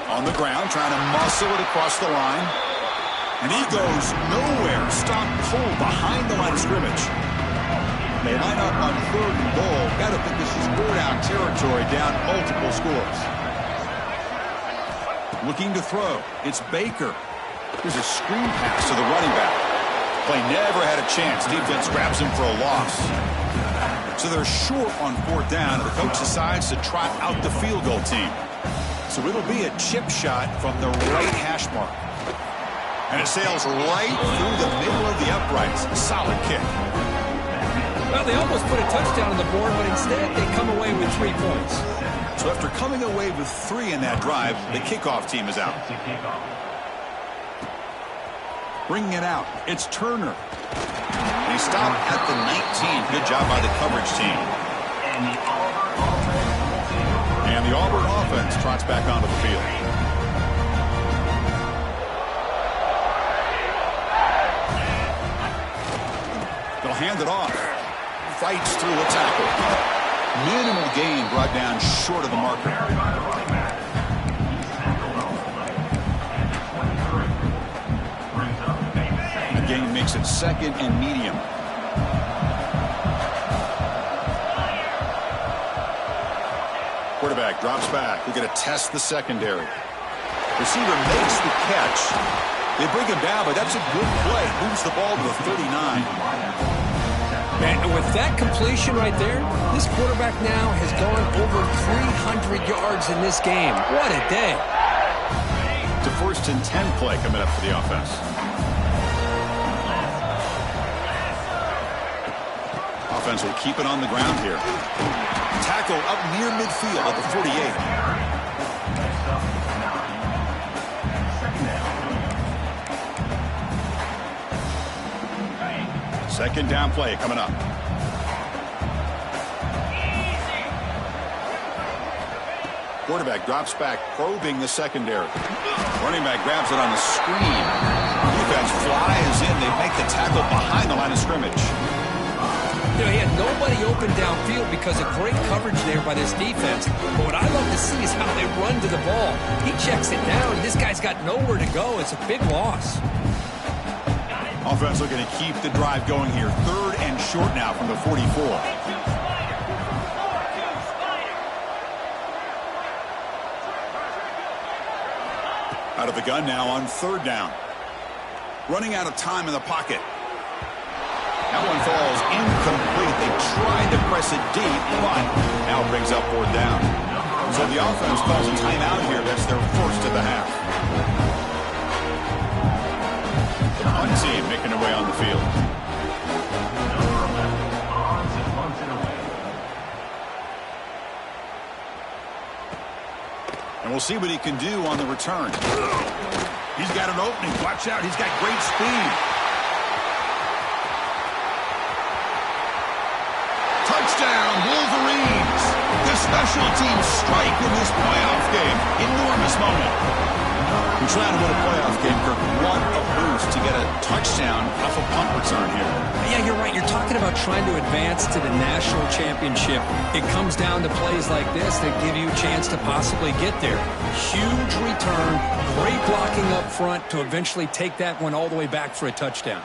On the ground, trying to muscle it across the line. And he goes nowhere. Stop pulled behind the line of scrimmage. They line up on 3rd and goal. Got to think this is 4-down territory, down multiple scores. Looking to throw. It's Baker. There's a screen pass to the running back. Play never had a chance. Defense grabs him for a loss. So they're short on 4th down, and the coach decides to try out the field goal team. So it'll be a chip shot from the right hash mark. And it sails right through the middle of the uprights. Solid kick. Well, they almost put a touchdown on the board, but instead they come away with 3 points. So after coming away with 3 in that drive, the kickoff team is out. Bringing it out, it's Turner. He stopped at the 19. Good job by the coverage team. And the Auburn offense trots back onto the field. They'll hand it off. Fights through a tackle. Minimal gain brought down short of the marker. The gain makes it 2nd and medium. Quarterback drops back. We're going to test the secondary. Receiver makes the catch. They bring him down, but that's a good play. Moves the ball to the 39. And with that completion right there, this quarterback now has gone over 300 yards in this game. What a day. It's a 1st and 10 play coming up for the offense. Offense will keep it on the ground here. Tackle up near midfield at the 48. 2nd down play coming up. Quarterback drops back, probing the secondary. Running back grabs it on the screen. Defense flies in. They make the tackle behind the line of scrimmage. You know, he had nobody open downfield because of great coverage there by this defense. But what I love to see is how they run to the ball. He checks it down. This guy's got nowhere to go. It's a big loss. Offense looking to keep the drive going here. 3rd and short now from the 44. Out of the gun now on 3rd down. Running out of time in the pocket. That one falls incomplete. They tried to press it deep, but now brings up 4th down. So the offense calls a timeout here. That's their 1st of the half. One team making their way on the field. And we'll see what he can do on the return. He's got an opening. Watch out. He's got great speed. Touchdown, Wolverines. The special teams strike in this playoff game. Enormous moment. We're trying to win a playoff game, Kirk. What a boost to get a touchdown off a punt return here. Yeah, you're right. You're talking about trying to advance to the national championship. It comes down to plays like this that give you a chance to possibly get there. Huge return, great blocking up front to eventually take that one all the way back for a touchdown.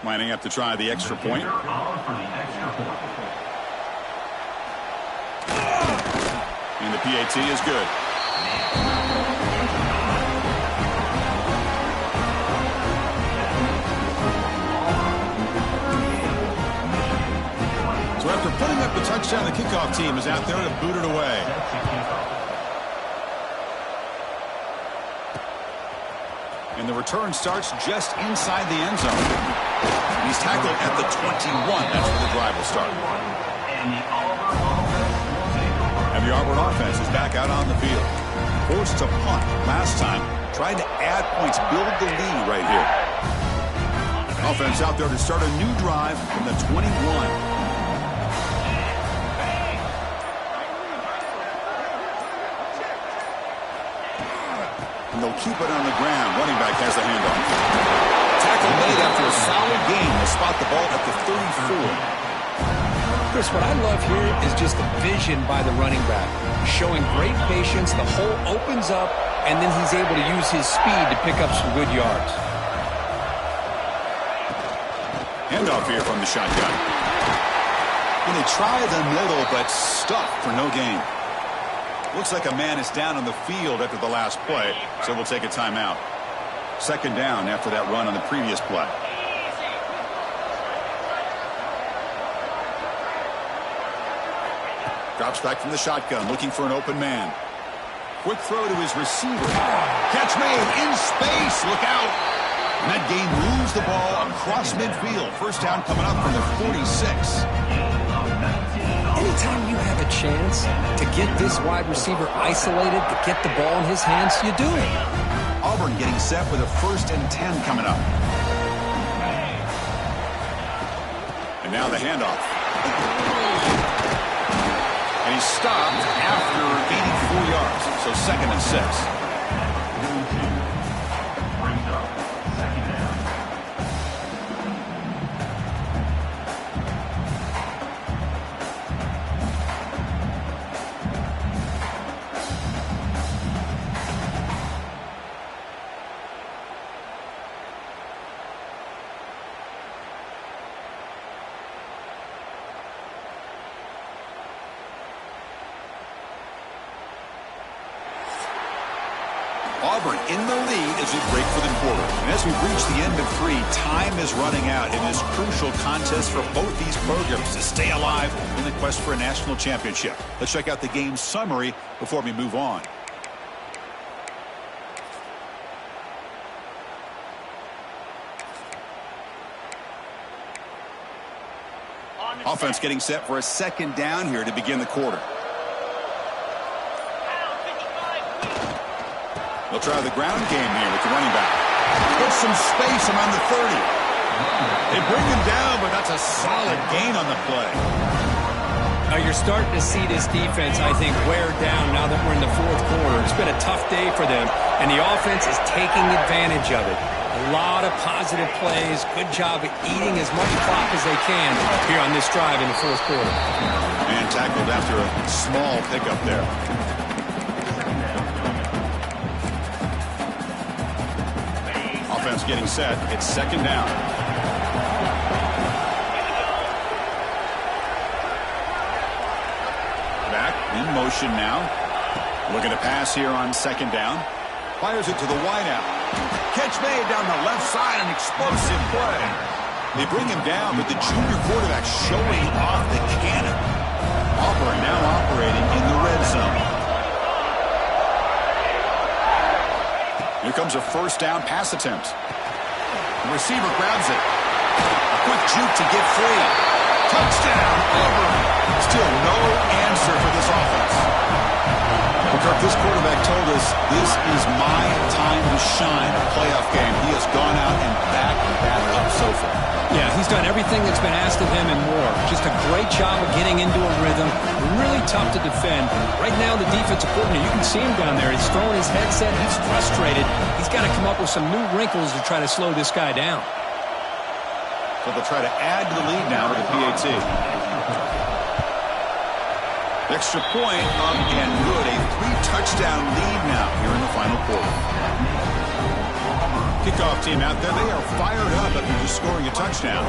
Lining up to try the extra point. And the PAT is good. So after putting up the touchdown, the kickoff team is out there to boot it away. And the return starts just inside the end zone. He's tackled at the 21. That's where the drive will start. And the Auburn offense is back out on the field. Forced to punt last time. Trying to add points, build the lead right here. Offense out there to start a new drive from the 21. And they'll keep it on the ground. Running back has the handoff. Tackle made after a solid gain. They spot the ball at the 34. Chris, what I love here is just the vision by the running back. Showing great patience. The hole opens up, and then he's able to use his speed to pick up some good yards. Handoff here from the shotgun. And they try the middle, but stuffed for no gain. Looks like a man is down on the field after the last play, so we'll take a timeout. Second down after that run on the previous play. Drops back from the shotgun, looking for an open man. Quick throw to his receiver. Catch made in space. Look out. And that game moves the ball across midfield. First down coming up from the 46. Anytime you have a chance to get this wide receiver isolated, to get the ball in his hands, you do it. Auburn getting set with a 1st and 10 coming up. And now the handoff. And he's stopped after gaining 4 yards. So 2nd and 6. Auburn in the lead as we break for the quarter. And as we reach the end of 3, time is running out in this crucial contest for both these programs to stay alive in the quest for a national championship. Let's check out the game summary before we move on. Offense getting set for a 2nd down here to begin the quarter. They'll try the ground game here with the running back. Get some space around the 30. They bring him down, but that's a solid gain on the play. Now you're starting to see this defense, I think, wear down now that we're in the 4th quarter. It's been a tough day for them, and the offense is taking advantage of it. A lot of positive plays. Good job at eating as much clock as they can here on this drive in the 4th quarter. And tackled after a small pickup there. Offense getting set. It's 2nd down. Back in motion now. Looking to pass here on 2nd down. Fires it to the wideout. Catch made down the left side. An explosive play. They bring him down, but the junior quarterback showing off the cannon. Auburn now operating in the red zone. Here comes a 1st down pass attempt. The receiver grabs it. A quick juke to get free. Touchdown, Auburn. Still no answer for this offense. Well, Kirk, this quarterback told us this is my time to shine. A playoff game. He has gone out and backed that up so far. Yeah, he's done everything that's been asked of him and more. Just a great job of getting into a rhythm. Really tough to defend. Right now, the defensive coordinator, you can see him down there. He's throwing his headset. He's frustrated. He's got to come up with some new wrinkles to try to slow this guy down. So they'll try to add to the lead now with the PAT. Extra point up and good. A 3-touchdown lead now here in the final quarter. Kickoff team out there. They are fired up after just scoring a touchdown.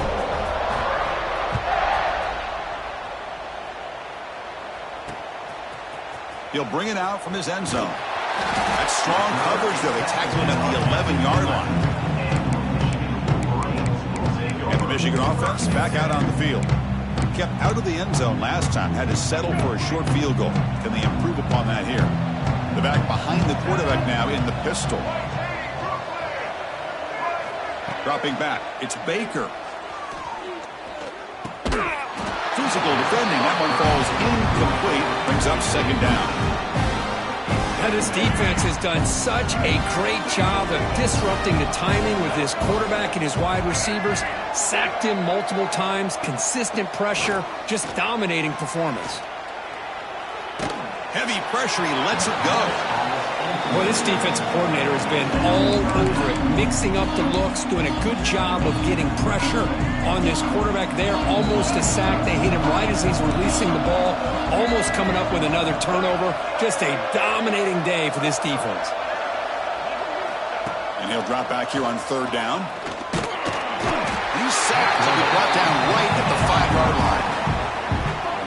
He'll bring it out from his end zone. That's strong coverage, though. They tackle him at the 11-yard line. And the Michigan offense back out on the field. Kept out of the end zone last time. Had to settle for a short field goal. Can they improve upon that here? The back behind the quarterback now in the pistol. Dropping back, it's Baker. Physical defending, that one falls incomplete, brings up second down. Now this defense has done such a great job of disrupting the timing with his quarterback and his wide receivers. Sacked him multiple times, consistent pressure, just dominating performance. Heavy pressure, he lets it go. Well, this defensive coordinator has been all over it, mixing up the looks, doing a good job of getting pressure on this quarterback there. Almost a sack. They hit him right as he's releasing the ball, almost coming up with another turnover. Just a dominating day for this defense. And he'll drop back here on third down. He's sacked. He'll be brought down right at the 5-yard line.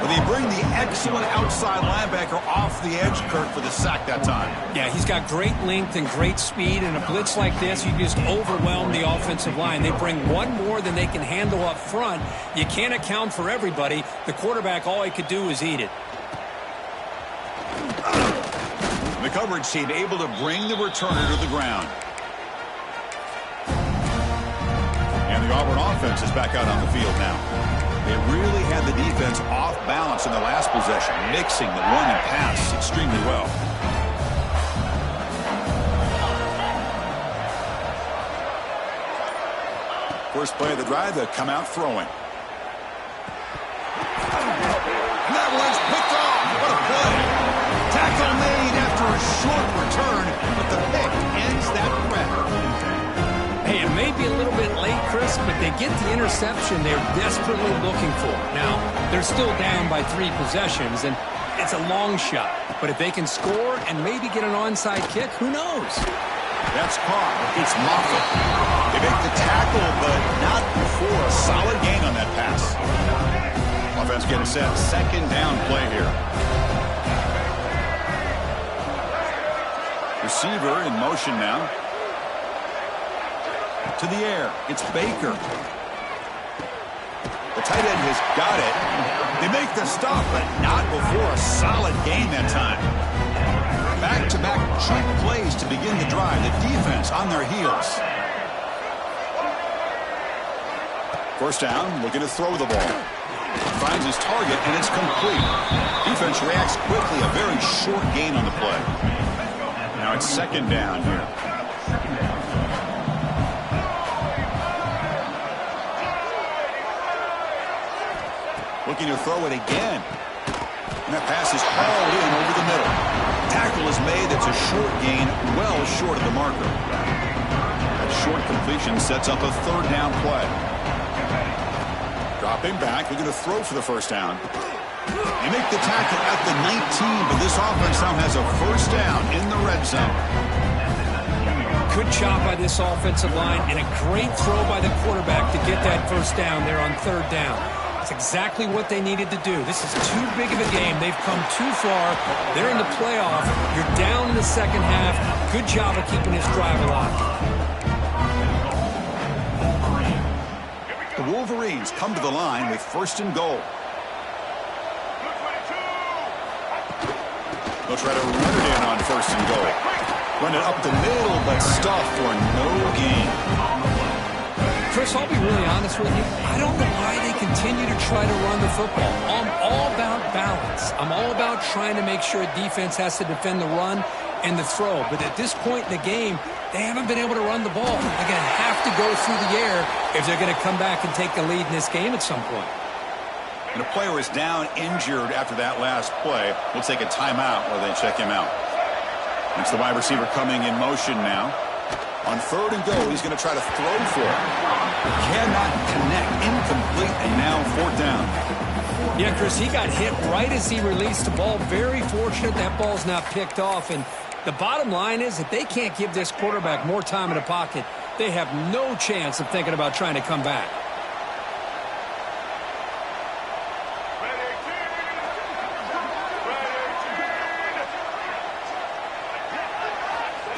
But they bring the excellent outside linebacker off the edge, Kirk, for the sack that time. Yeah, he's got great length and great speed. In a blitz like this, you just overwhelm the offensive line. They bring one more than they can handle up front. You can't account for everybody. The quarterback, all he could do was eat it. The coverage team able to bring the returner to the ground. And the Auburn offense is back out on the field now. They really had the defense off balance in the last possession, mixing the run and pass extremely well. First play of the drive, they come out throwing. And that one's picked off. What a play. Tackle made after a short return, but the pick ends that threat. Hey, it may be a little bit late, Chris, but they get the interception they're desperately looking for. Now, they're still down by 3 possessions, and it's a long shot. But if they can score and maybe get an onside kick, who knows? That's caught. It's Moffitt. They make the tackle, but not before a solid gain on that pass. Offense getting set. Second down play here. Receiver in motion now. To the air. It's Baker. The tight end has got it. They make the stop, but not before a solid gain that time. Back-to-back cheap plays to begin the drive. The defense on their heels. First down, looking to throw the ball. Finds his target, and it's complete. Defense reacts quickly. A very short gain on the play. Now it's second down here. Looking to throw it again. And that pass is hauled in over the middle. Tackle is made. That's a short gain, well short of the marker. That short completion sets up a third down play. Dropping back, looking to throw for the first down. They make the tackle at the 19, but this offense now has a first down in the red zone. Good job by this offensive line, and a great throw by the quarterback to get that first down there on third down. That's exactly what they needed to do. This is too big of a game. They've come too far. They're in the playoff. You're down in the second half. Good job of keeping this drive alive. The Wolverines come to the line with first and goal. They'll try to run it in on first and goal. Run it up the middle, but stuffed for no gain. Chris, I'll be really honest with you. I don't know why they continue to try to run the football. I'm all about balance. I'm all about trying to make sure a defense has to defend the run and the throw. But at this point in the game, they haven't been able to run the ball. They're going to have to go through the air if they're going to come back and take the lead in this game at some point. And a player is down injured after that last play. We'll take a timeout while they check him out. It's the wide receiver coming in motion now. On third and goal, he's going to try to throw for it. Cannot connect. Incomplete, and now fourth down. Yeah, Chris, he got hit right as he released the ball. Very fortunate that ball's not picked off. And the bottom line is that they can't give this quarterback more time in the pocket. They have no chance of thinking about trying to come back.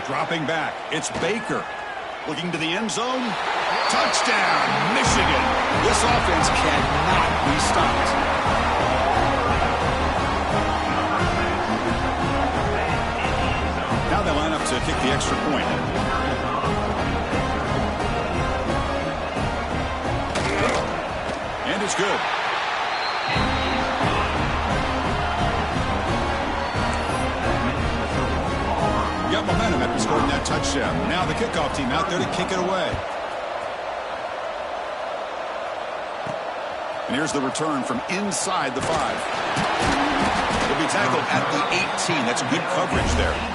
Dropping back, it's Baker. Looking to the end zone. Touchdown, Michigan. This offense cannot be stopped. Now they line up to kick the extra point. Gotcha. Now the kickoff team out there to kick it away. And here's the return from inside the 5. He'll be tackled at the 18. That's good coverage there.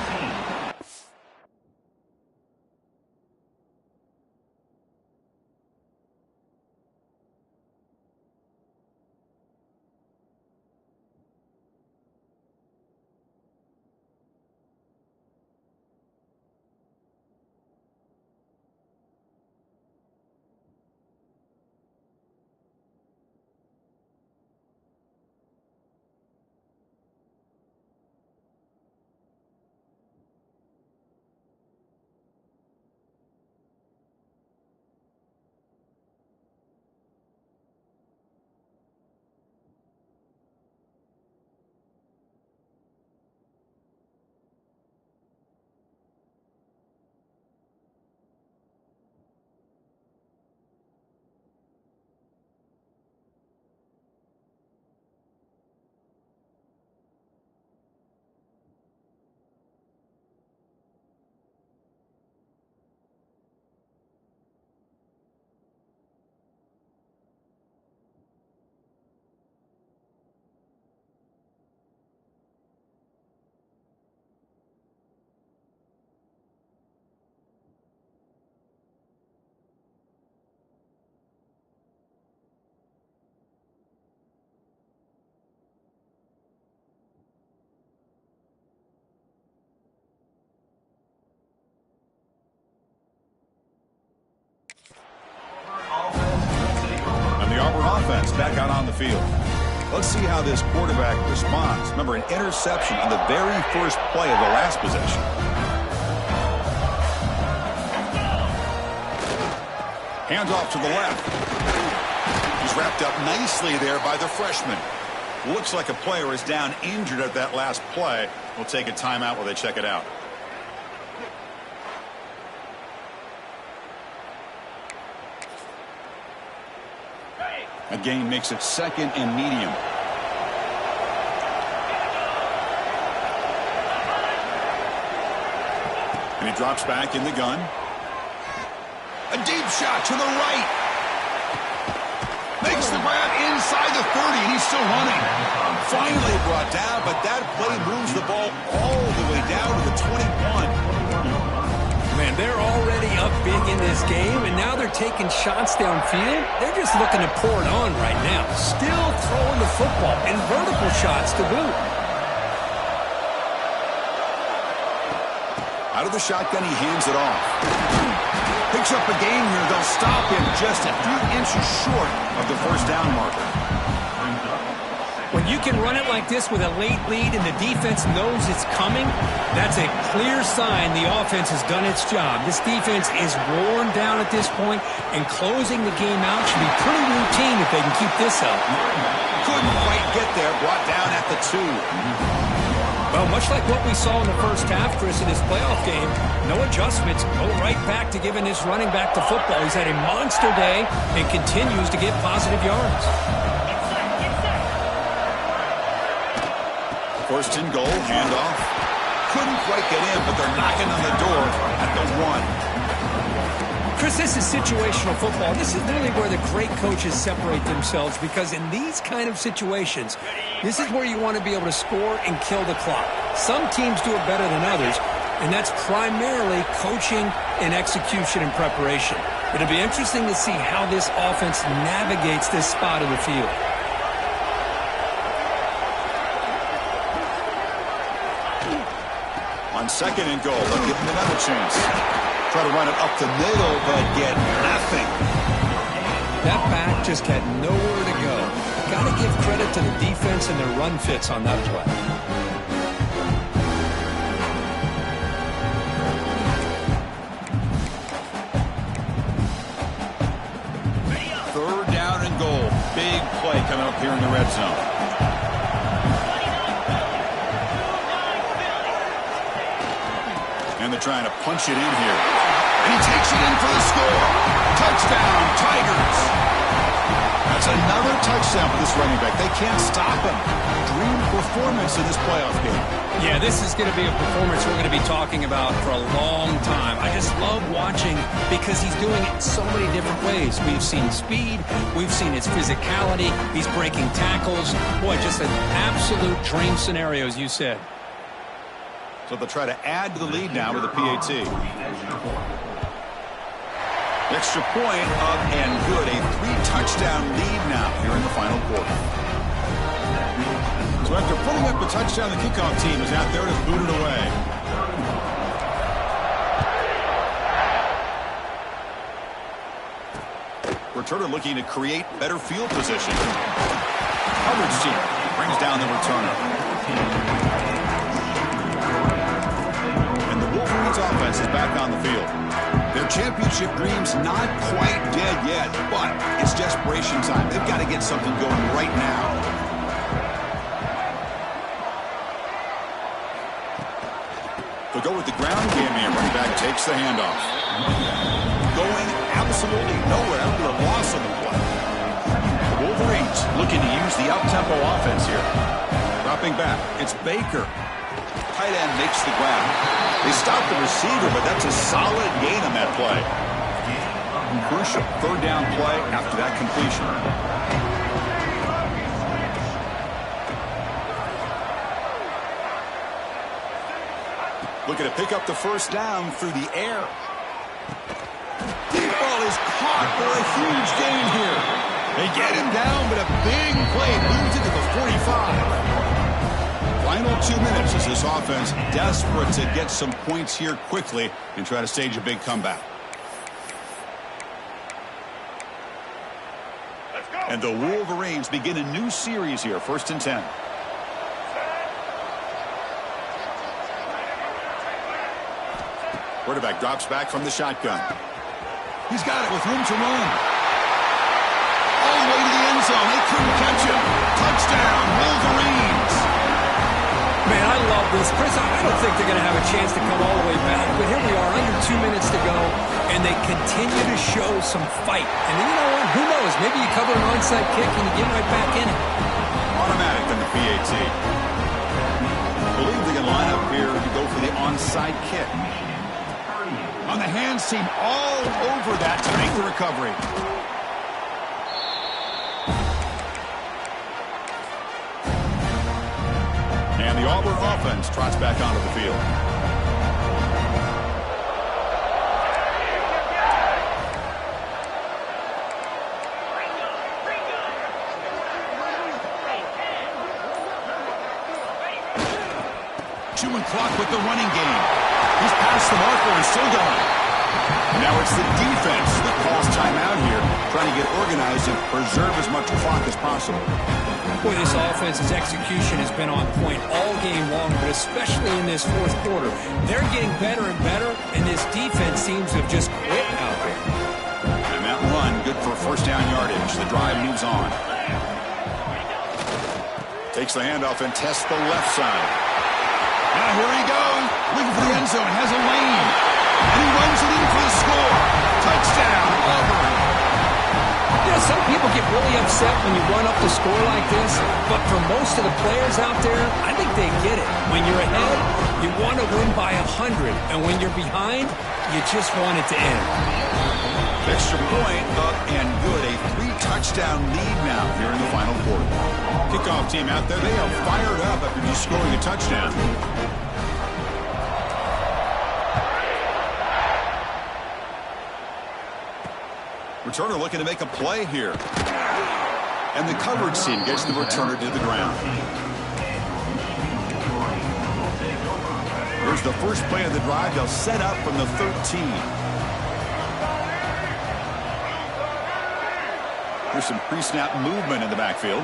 Offense back out on the field. Let's see how this quarterback responds. Remember, an interception on the very first play of the last possession. Handoff to the left. He's wrapped up nicely there by the freshman. Looks like a player is down injured at that last play. We'll take a timeout while they check it out. A gain makes it 2nd and medium. And he drops back in the gun. A deep shot to the right. Makes the grab inside the 30, and he's still running. Finally brought down, but that play moves the ball all the way down to the 21. Man, they're already up big in this game, and now they're taking shots downfield. They're just looking to pour it on right now. Still throwing the football, and vertical shots to boot. Out of the shotgun, he hands it off. Picks up a gain here. They'll stop him just a few inches short of the first down marker. When you can run it like this with a late lead and the defense knows it's coming, that's a clear sign the offense has done its job. This defense is worn down at this point, and closing the game out should be pretty routine if they can keep this up. Couldn't quite get there, brought down at the 2. Well, much like what we saw in the first half, Chris, in this playoff game, no adjustments, go right back to giving this running back the football. He's had a monster day and continues to get positive yards. 1st and goal, handoff. Couldn't quite get in, but they're knocking on the door at the 1. Chris, this is situational football. This is really where the great coaches separate themselves, because in these kind of situations, this is where you want to be able to score and kill the clock. Some teams do it better than others, and that's primarily coaching and execution and preparation. It'll be interesting to see how this offense navigates this spot of the field. On 2nd and goal, they'll give him another chance. Try to run it up the middle, but get nothing. That back just had nowhere to go. Got to give credit to the defense and their run fits on that play. 3rd down and goal. Big play coming up here in the red zone. And they're trying to punch it in here. And he takes it in for the score. Touchdown, Tigers. That's another touchdown for this running back. They can't stop him. dream performance in this playoff game. Yeah, this is going to be a performance we're going to be talking about for a long time. I just love watching because he's doing it so many different ways. We've seen speed. We've seen his physicality. He's breaking tackles. Boy, just an absolute dream scenario, as you said. So they'll try to add to the lead now with a PAT. Extra point up and good. A 3-touchdown lead now here in the final quarter. So after pulling up a touchdown, the kickoff team is out there to boot it away. Returner looking to create better field position. Coverage team brings down the returner. And the Wolverines offense is back on the field. Their championship dream's not quite dead yet, but it's desperation time. They've got to get something going right now. They'll go with the ground game here. Running back takes the handoff. Going absolutely nowhere after a loss on the play. Wolverines looking to use the up-tempo offense here. Dropping back. It's Baker. Tight end makes the grab. They stop the receiver, but that's a solid gain on that play. Crucial third down play after that completion. Looking to pick up the first down through the air. Deep ball is caught for a huge gain here. They get him down, but a big play moves it to the 45. Final 2 minutes as this offense desperate to get some points here quickly and try to stage a big comeback. And the Wolverines begin a new series here, 1st and 10. Quarterback drops back from the shotgun. He's got it with room to run. All the way to the end zone. They couldn't catch him. Touchdown, Wolverines. Man, I love this. Chris, I don't think they're going to have a chance to come all the way back, but here we are, under 2 minutes to go, and they continue to show some fight. And then, you know what? Who knows? Maybe you cover an onside kick and you get right back in it. Automatic on the PAT. I believe they can line up here to go for the onside kick. On the hands team, all over that to make the recovery. And the Auburn offense trots back onto the field. Chewing clock with the running game. He's past the marker and still going. Now it's the defense that calls timeout here, trying to get organized and preserve as much clock as possible. Boy, this offense's execution has been on point all game long, but especially in this 4th quarter. They're getting better and better, and this defense seems to have just quit out there. And that run, good for first down yardage. The drive moves on. Takes the handoff and tests the left side. Now here he goes, looking for the end zone, has a lane, and he runs it in for the score. Touchdown, Auburn. You know, some people get really upset when you run up the score like this, but for most of the players out there, I think they get it. When you're ahead, you want to win by 100, and when you're behind, you just want it to end. Extra point up and good. A 3-touchdown lead now here in the final quarter. Kickoff team out there, they are fired up after just scoring a touchdown. Returner looking to make a play here. And the coverage team gets the returner to the ground. Here's the first play of the drive. They'll set up from the 13. Here's some pre-snap movement in the backfield.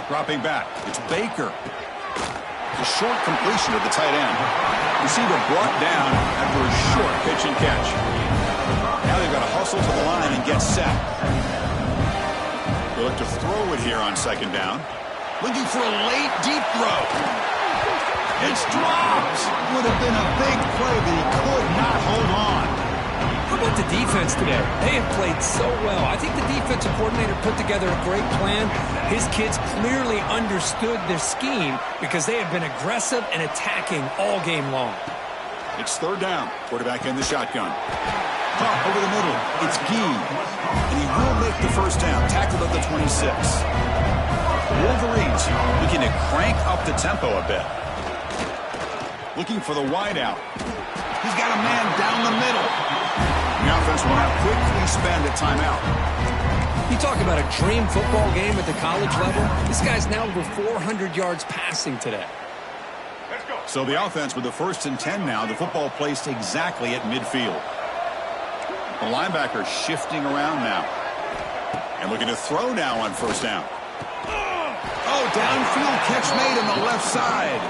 Dropping back. It's Baker. A short completion to the tight end. Receiver brought down after a short pitch and catch. Now they've got to hustle to the line and get set. They look to throw it here on 2nd down. Looking for a late deep throw. It's dropped. Would have been a big play, but he could not hold on. How about the defense today? They have played so well. I think the defensive coordinator put together a great plan. His kids clearly understood their scheme because they have been aggressive and attacking all game long. It's third down. Quarterback in the shotgun. Pump over the middle. It's Gee. And he will make the first down. Tackled at the 26. Wolverines looking to crank up the tempo a bit. Looking for the wide out. He's got a man down the middle. The offense will now quickly spend a timeout. You talk about a dream football game at the college level. This guy's now over 400 yards passing today. So the offense with the 1st and 10 now. The football placed exactly at midfield. The linebacker shifting around now. And looking to throw now on first down. Oh, downfield catch made on the left side.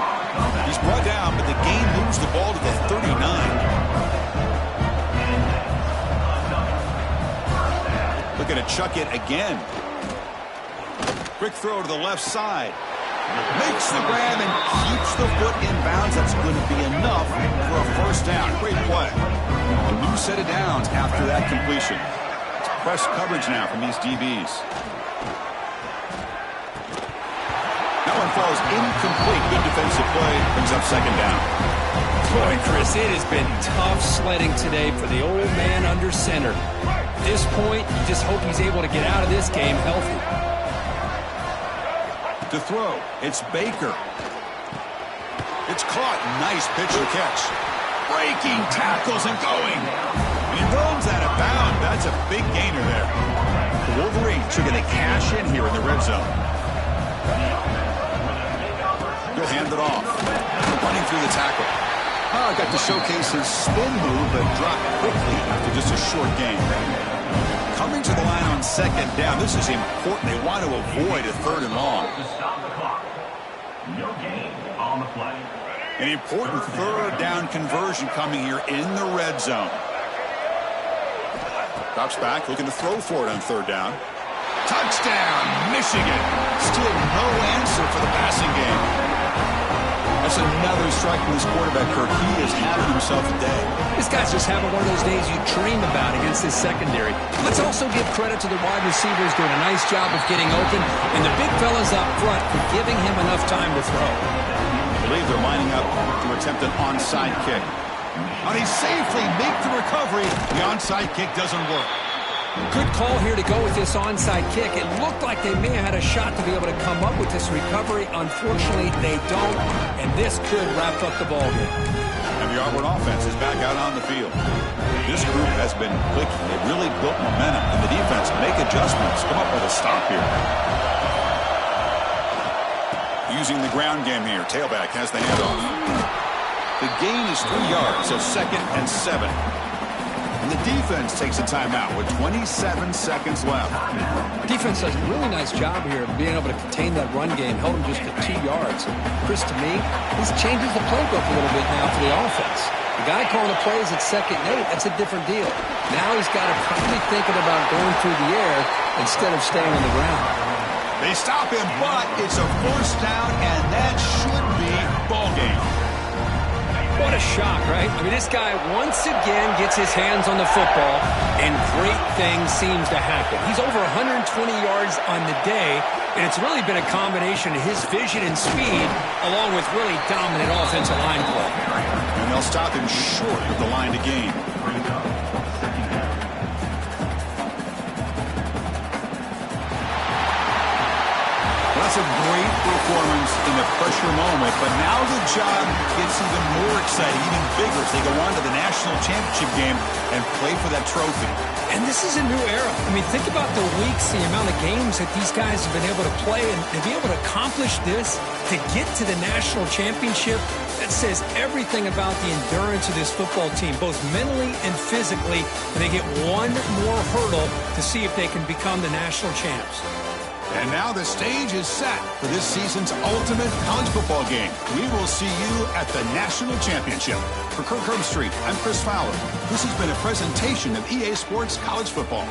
He's brought down, but the gain moves the ball to the 39. Looking to chuck it again. Quick throw to the left side. Makes the grab and keeps the foot in bounds. That's going to be enough for a first down. Great play. A new set of downs after that completion. It's press coverage now from these DBs. That one falls incomplete. Good defensive play. Brings up second down. Boy, Chris, it has been tough sledding today for the old man under center. At this point, you just hope he's able to get out of this game healthy. To throw, it's Baker. It's caught. Nice pitch and catch. Breaking tackles and going. And he rolls out of bounds. That's a big gainer there. The Wolverines are going to cash in here in the red zone. He'll hand it off. Running through the tackle. Oh, got to showcase his spin move, but dropped quickly after just a short gain. Coming to the line on second down. This is important. They want to avoid a third and long. No gain on the play. An important third down conversion coming here in the red zone. Drops back, looking to throw for it on third down. Touchdown, Michigan. Still no answer for the passing game. That's another strike from this quarterback, Kirk. He is having himself a day. This guy's just having one of those days you dream about against his secondary. Let's also give credit to the wide receivers doing a nice job of getting open, and the big fellas up front for giving him enough time to throw. I believe they're lining up to attempt an onside kick. And he safely make the recovery. The onside kick doesn't work. Good call here to go with this onside kick. It looked like they may have had a shot to be able to come up with this recovery. Unfortunately, they don't, and this could wrap up the ballgame. And the Auburn offense is back out on the field. This group has been clicking. They've really built momentum, and the defense make adjustments. Come up with a stop here. Using the ground game here. Tailback has the handoff. The gain is 3 yards, so 2nd and 7. And the defense takes a timeout with 27 seconds left. Defense does a really nice job here of being able to contain that run game, held him just to 2 yards. Chris, to me, this changes the playbook a little bit now for the offense. The guy calling the plays at 2nd and 8, that's a different deal. Now he's got to probably thinking about going through the air instead of staying on the ground. They stop him, but it's a first down, and that should be ball game. What a shock, right? I mean, this guy once again gets his hands on the football, and great things seems to happen. He's over 120 yards on the day, and it's really been a combination of his vision and speed, along with really dominant offensive line play. And they'll stop him short of the line to gain. That's a great performance in the pressure moment, but now the job gets even more exciting, even bigger as they go on to the national championship game and play for that trophy. And this is a new era. I mean, think about the weeks, the amount of games that these guys have been able to play, and to be able to accomplish this, to get to the national championship, that says everything about the endurance of this football team, both mentally and physically, and they get one more hurdle to see if they can become the national champs. And now the stage is set for this season's ultimate college football game. We will see you at the national championship. For Kirk Herbstreit, I'm Chris Fowler. This has been a presentation of EA Sports College Football.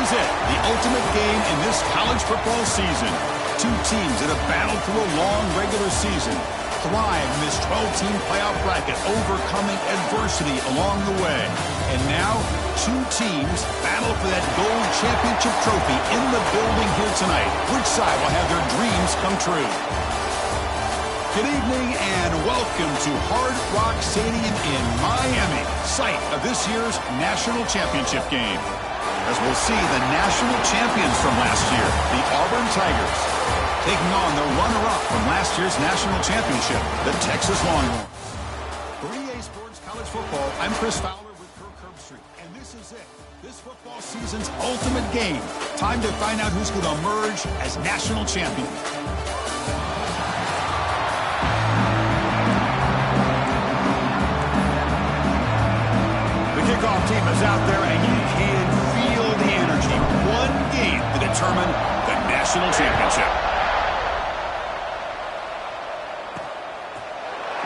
is it, the ultimate game in this college football season. Two teams that have battled through a long regular season, thrive in this 12-team playoff bracket, overcoming adversity along the way. And now, two teams battle for that gold championship trophy in the building here tonight. Which side will have their dreams come true? Good evening and welcome to Hard Rock Stadium in Miami, site of this year's national championship game. As we'll see the national champions from last year, the Auburn Tigers, taking on the runner-up from last year's national championship, the Texas Longhorns. For EA Sports College Football, I'm Chris Fowler with Kirk Herbstreit, and this is it. This football season's ultimate game. Time to find out who's going to emerge as national champion. Kickoff team is out there, and you can feel the energy. One game to determine the national championship.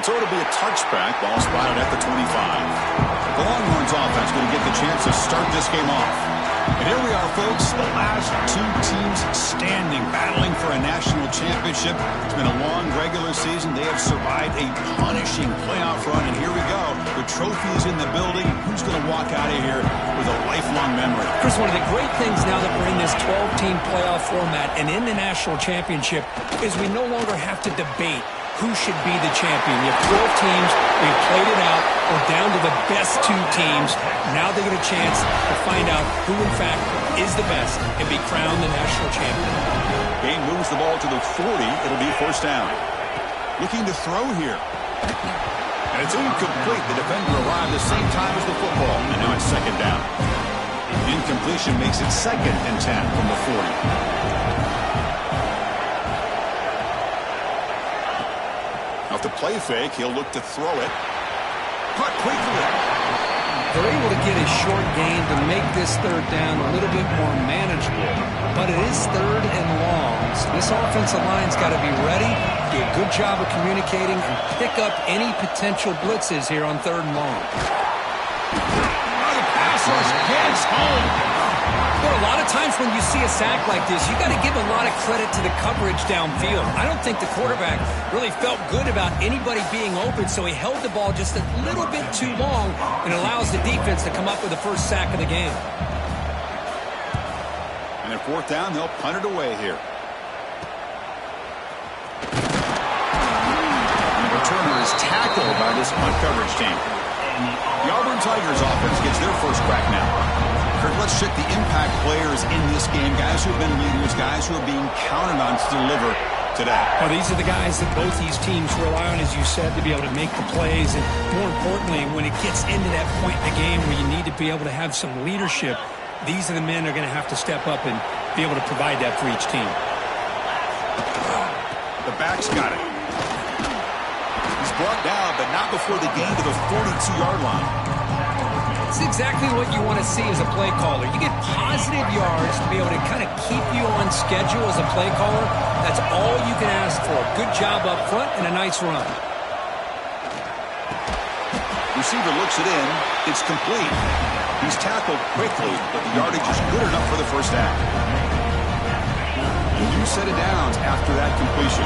So it'll be a touchback, ball spotted at the 25. The Longhorns offense going to get the chance to start this game off. And here we are, folks, the last two teams standing, battling for a national championship. It's been a long regular season. They have survived a punishing playoff run, and here we go. The trophy is in the building. Who's going to walk out of here with a lifelong memory? Chris, one of the great things now that we're in this 12-team playoff format and in the national championship is we no longer have to debate who should be the champion. You have 12 teams. We've played it out. We're down to the best two teams. Now they get a chance to find out who, in fact, is the best and be crowned the national champion. Game moves the ball to the 40. It'll be first down. Looking to throw here. And it's incomplete. The defender arrived the same time as the football. And now it's second down. Incompletion makes it 2nd and 10 from the 40. Off the play fake, he'll look to throw it. Caught quickly. They're able to get a short gain to make this third down a little bit more manageable. But it is 3rd and long. So this offensive line's got to be ready, do a good job of communicating, and pick up any potential blitzes here on 3rd and long. The pass rush gets home. But a lot of times when you see a sack like this, you got to give a lot of credit to the coverage downfield. I don't think the quarterback really felt good about anybody being open, so he held the ball just a little bit too long and allows the defense to come up with the first sack of the game. And at 4th down, they'll punt it away here. And the returner is tackled by this punt coverage team. The Auburn Tigers offense gets their first crack now. Kirk, let's check the impact players in this game. Guys who have been leaders, guys who are being counted on to deliver today. Well, these are the guys that both these teams rely on, as you said, to be able to make the plays. And more importantly, when it gets into that point in the game where you need to be able to have some leadership, these are the men that are going to have to step up and be able to provide that for each team. The back's got it. He's brought down, but not before the gain to the 42-yard line. It's exactly what you want to see as a play caller. You get positive yards to be able to kind of keep you on schedule as a play caller. That's all you can ask for. Good job up front and a nice run. Receiver looks it in. It's complete. He's tackled quickly, but the yardage is good enough for the first down. A new set of downs after that completion.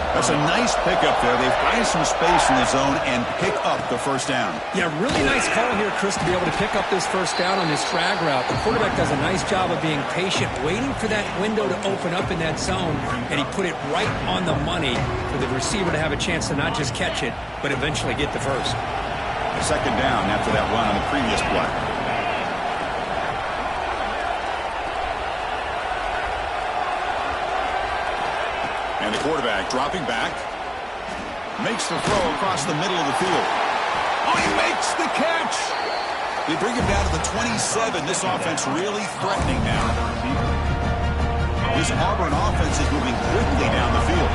That's a nice pickup there. They find some space in the zone and pick up the first down. Yeah, really nice call here, Chris, to be able to pick up this first down on this drag route. The quarterback does a nice job of being patient, waiting for that window to open up in that zone, and he put it right on the money for the receiver to have a chance to not just catch it, but eventually get the first. A second down after that run on the previous play. And the quarterback dropping back. Makes the throw across the middle of the field. Oh, he makes the catch! They bring him down to the 27. This offense really threatening now. This Auburn offense is moving quickly down the field.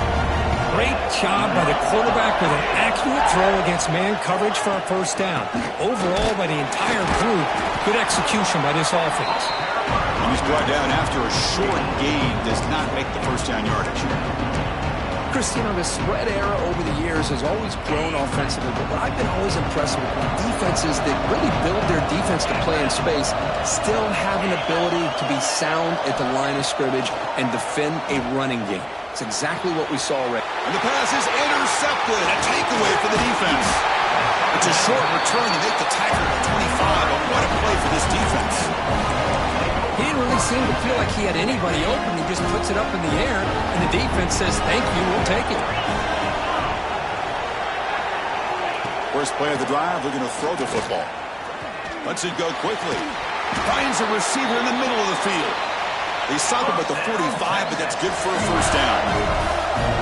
Great job by the quarterback with an accurate throw against man coverage for a first down. Overall, by the entire group, good execution by this offense. And he's brought down after a short gain, does not make the first down yardage. Christine, the spread era over the years has always grown offensively, but what I've been always impressed with defenses that really build their defense to play in space still have an ability to be sound at the line of scrimmage and defend a running game. It's exactly what we saw already. And the pass is intercepted. A takeaway for the defense. It's a short return to make the tackle at 25, but what a play for this defense. He didn't really seem to feel like he had anybody open. He just puts it up in the air, and the defense says, thank you, we'll take it. First play of the drive, they're going to throw the football. Lets it go quickly. Finds a receiver in the middle of the field. They stop him at the 45, but that's good for a first down.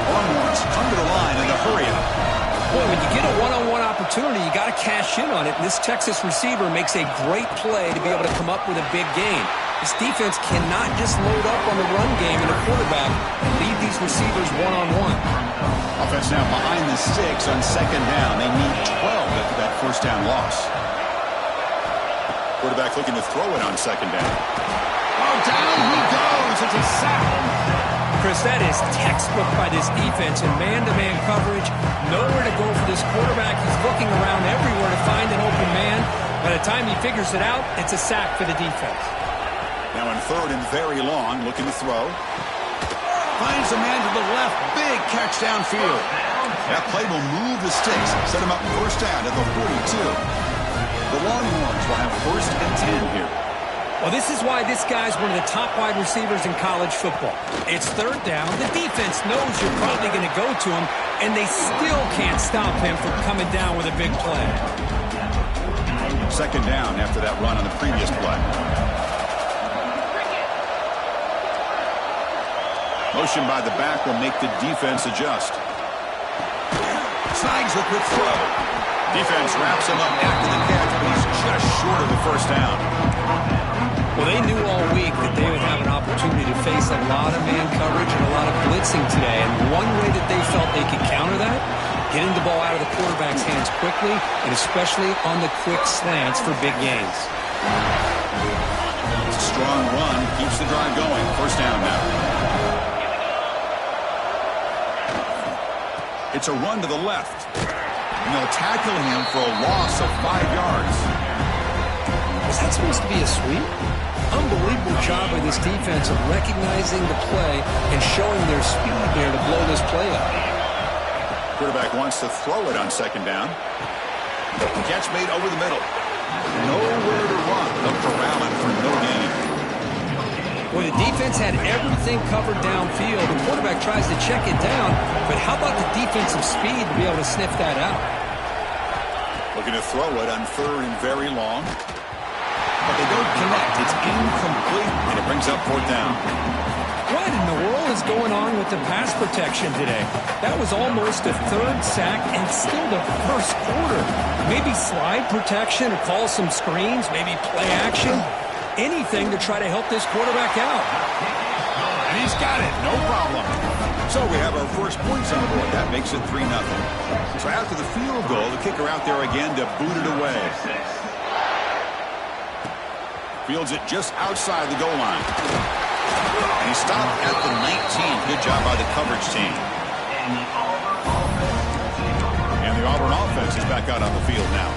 Longhorns come to the line in a hurry up. Boy, when you get a one-on-one opportunity, you got to cash in on it. And this Texas receiver makes a great play to be able to come up with a big gain. This defense cannot just load up on the run game and a quarterback and leave these receivers one-on-one. Offense now behind the 6 on second down. They need 12 after that first down loss. Quarterback looking to throw it on second down. Oh, down he goes. It's a sack. Chris, that is textbook by this defense in man-to-man coverage. Nowhere to go for this quarterback. He's looking around everywhere to find an open man. By the time he figures it out, it's a sack for the defense. Now on third and very long, looking to throw. Finds a man to the left. Big catch downfield. That play will move the sticks. Set him up first down at the 42. The Longhorns will have first and 10 here. Well, this is why this guy's one of the top wide receivers in college football. It's third down. The defense knows you're probably going to go to him, and they still can't stop him from coming down with a big play. Second down after that run on the previous play. Motion by the back will make the defense adjust. Snags a quick throw. Defense wraps him up after the catch, but he's just short of the first down. Well, they knew all week that they would have an opportunity to face a lot of man coverage and a lot of blitzing today. And one way that they felt they could counter that, getting the ball out of the quarterback's hands quickly, and especially on the quick slants for big gains. It's a strong run, keeps the drive going. First down now. It's a run to the left. And they'll tackle him for a loss of 5 yards. Was that supposed to be a sweep? Unbelievable job by this defense of recognizing the play and showing their speed there to blow this play up. Quarterback wants to throw it on second down. Catch made over the middle. Nowhere to run. Look for Allen for no gain. Well, the defense had everything covered downfield. The quarterback tries to check it down, but how about the defensive speed to be able to sniff that out? Looking to throw it on third and very long. But they don't connect. It's incomplete, and it brings up fourth down. What in the world is going on with the pass protection today? That was almost a third sack and still the first quarter. Maybe slide protection or call some screens, maybe play action. Anything to try to help this quarterback out. And he's got it, no problem. So we have our first points on board. That makes it 3-0. So after the field goal, the kicker out there again to boot it away. Fields it just outside the goal line. And he stopped at the 19. Good job by the coverage team. And the Auburn offense is back out on the field now.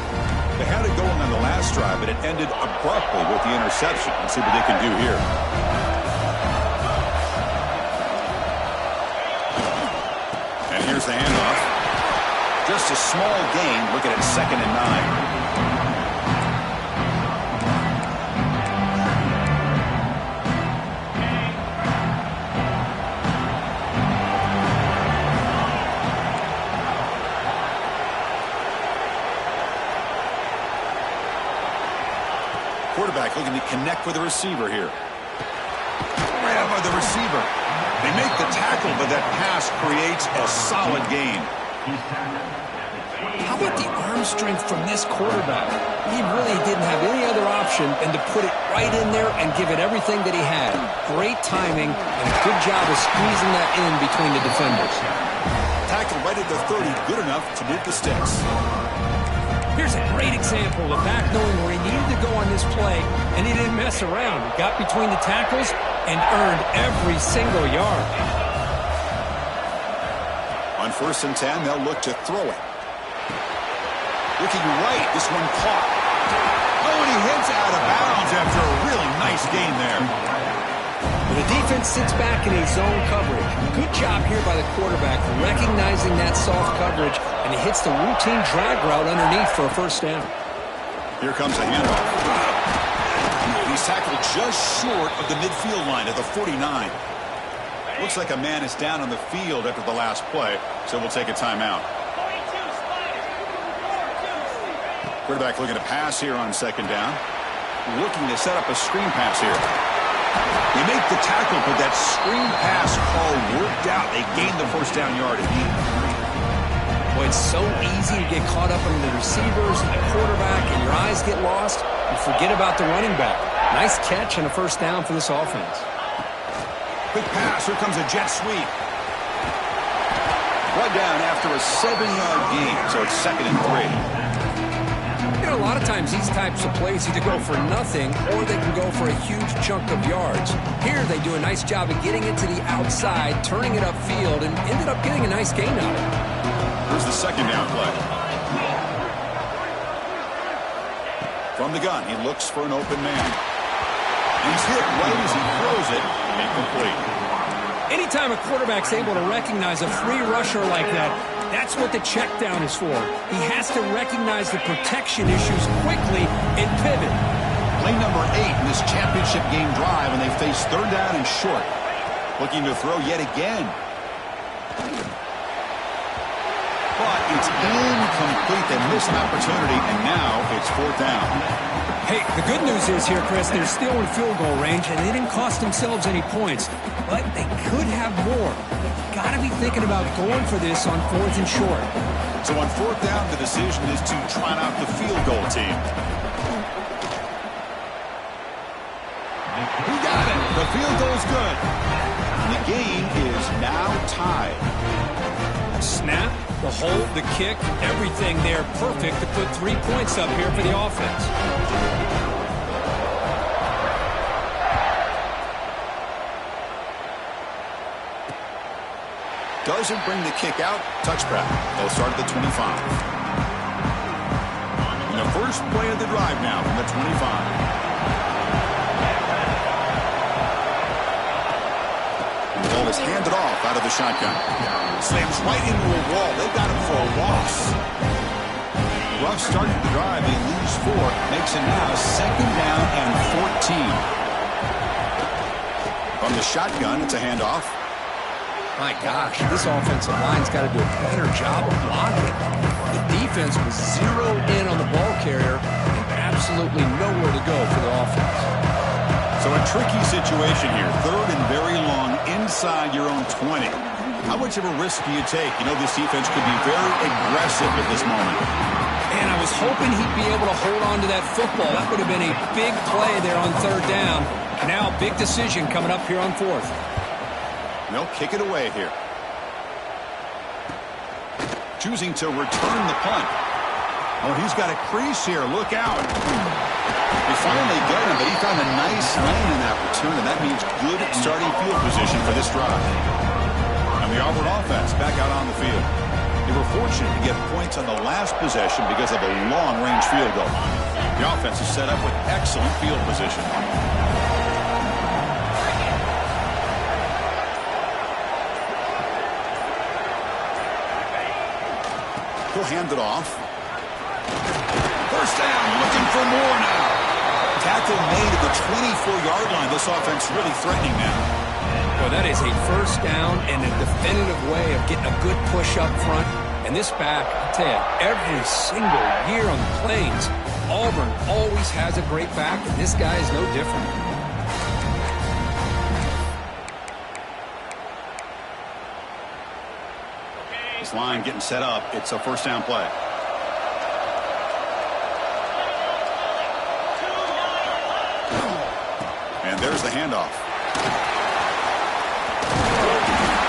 They had it going on the last drive, but it ended abruptly with the interception. Let's see what they can do here. And here's the handoff. Just a small gain. Look at it, 2nd and 9. Quarterback looking to connect with the receiver here. Grab by the receiver. They make the tackle, but that pass creates a solid gain. How about the arm strength from this quarterback? He really didn't have any other option than to put it right in there and give it everything that he had. Great timing and a good job of squeezing that in between the defenders. Tackle right at the 30, good enough to move the sticks. Here's a great example of back knowing where he needed to go on this play, and he didn't mess around. He got between the tackles and earned every single yard. 1st and 10, they'll look to throw it. Looking right, this one caught. Oh, and he hits out of bounds after a really nice gain there. The defense sits back in a zone coverage. Good job here by the quarterback recognizing that soft coverage, and he hits the routine drag route underneath for a 1st down. Here comes a handoff. He's tackled just short of the midfield line at the 49. Looks like a man is down on the field after the last play, so we'll take a timeout. Quarterback looking to pass here on 2nd down. Looking to set up a screen pass here. They make the tackle, but that screen pass call worked out. They gained the 1st down yardage. Boy, it's so easy to get caught up in the receivers and the quarterback, and your eyes get lost. You forget about the running back. Nice catch and a 1st down for this offense. Quick pass. Here comes a jet sweep. One down after a 7-yard gain, so it's 2nd and 3. You know, a lot of times these types of plays either go for nothing or they can go for a huge chunk of yards. Here they do a nice job of getting it to the outside, turning it upfield, and ended up getting a nice gain out of it. Here's the 2nd down play. From the gun, he looks for an open man. He's hit right as he throws it, incomplete. Anytime a quarterback's able to recognize a free rusher like that, that's what the check down is for. He has to recognize the protection issues quickly and pivot. Play number 8 in this championship game drive, and they face 3rd down and short. Looking to throw yet again. But it's incomplete. They miss an opportunity, and now it's 4th down. Hey, the good news is here, Chris, they're still in field goal range, and they didn't cost themselves any points. But they could have more. Got to be thinking about going for this on 4th and short. So on 4th down, the decision is to trot out the field goal team. He got it. The field goal's good. And the game is now tied. Snap, the hold, the kick, everything there perfect to put 3 points up here for the offense. Doesn't bring the kick out. Touchback. They'll start at the 25. And the first play of the drive now from the 25. And the ball is handed off out of the shotgun. Slams right into a wall. They got him for a loss. Rough start to the drive. They lose 4. Makes it now 2nd down and 14. From the shotgun, it's a handoff. My gosh, this offensive line's got to do a better job of blocking. The defense was zeroed in on the ball carrier and absolutely nowhere to go for the offense. So a tricky situation here. 3rd and very long inside your own 20. How much of a risk do you take? You know, this defense could be very aggressive at this moment. And I was hoping he'd be able to hold on to that football. That would have been a big play there on 3rd down. Now a big decision coming up here on 4th. They'll kick it away here. Choosing to return the punt. Oh, he's got a crease here. Look out. They finally get him, but he found a nice lane in that return, and that means good starting field position for this drive. And the Auburn offense back out on the field. They were fortunate to get points on the last possession because of a long-range field goal. The offense is set up with excellent field position. He'll hand it off. 1st down, looking for more now. Tackle made at the 24-yard line. This offense really threatening now. Well, that is a 1st down and a definitive way of getting a good push up front. And this back, I tell you, every single year on the Plains, Auburn always has a great back, and this guy is no different. This line getting set up. It's a 1st down play. And there's the handoff.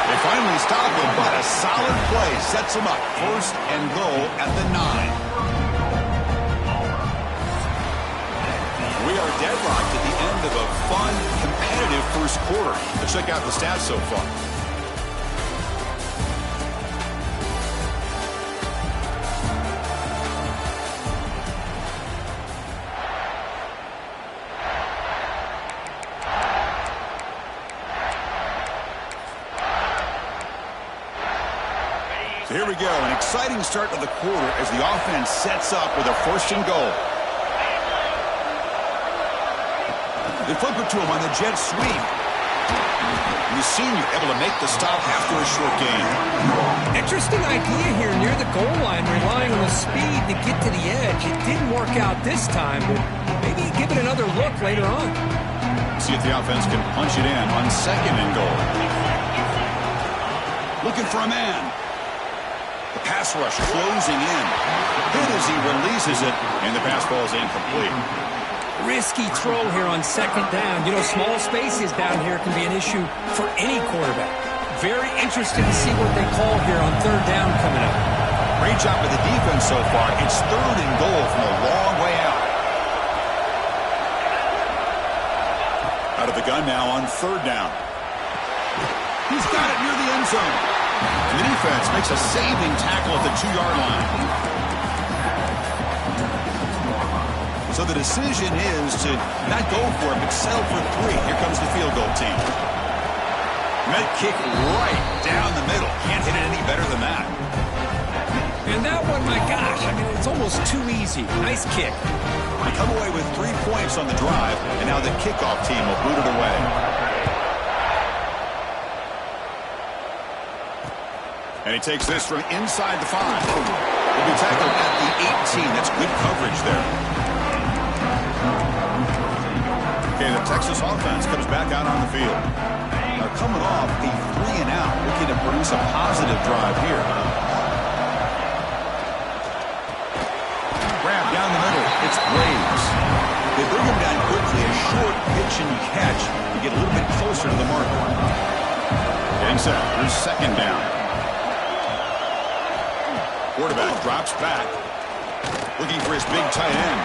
They finally stop him, but a solid play sets him up. 1st and goal at the 9. We are deadlocked at the end of a fun, competitive 1st quarter. Let's check out the stats so far. So here we go, an exciting start to the quarter as the offense sets up with a 1st and goal. They flip it to him on the jet sweep. And the senior able to make the stop after a short gain. Interesting idea here near the goal line, relying on the speed to get to the edge. It didn't work out this time, but maybe give it another look later on. See if the offense can punch it in on 2nd and goal. Looking for a man. The pass rush closing in. Hit as he releases it, and the pass ball is incomplete. Risky throw here on 2nd down. You know, small spaces down here can be an issue for any quarterback. Very interested to see what they call here on 3rd down coming up. Great job by the defense so far. It's 3rd and goal from a long way out. Out of the gun now on 3rd down. He's got it near the end zone. And the defense makes a saving tackle at the 2-yard line. So the decision is to not go for it, but settle for 3. Here comes the field goal team. Med kick right down the middle. Can't hit it any better than that. And that one, my gosh, I mean, it's almost too easy. Nice kick. They come away with 3 points on the drive, and now the kickoff team will boot it away. And he takes this from inside the 5. He'll be tackled at the 18. That's good coverage there. Okay, the Texas offense comes back out on the field. Now coming off a 3 and out, looking to produce a positive drive here. Grab down the middle. It's Braves. They bring him down quickly. A short pitch and catch to get a little bit closer to the marker. Getting set. Here's 2nd down. Quarterback drops back. Looking for his big tight end.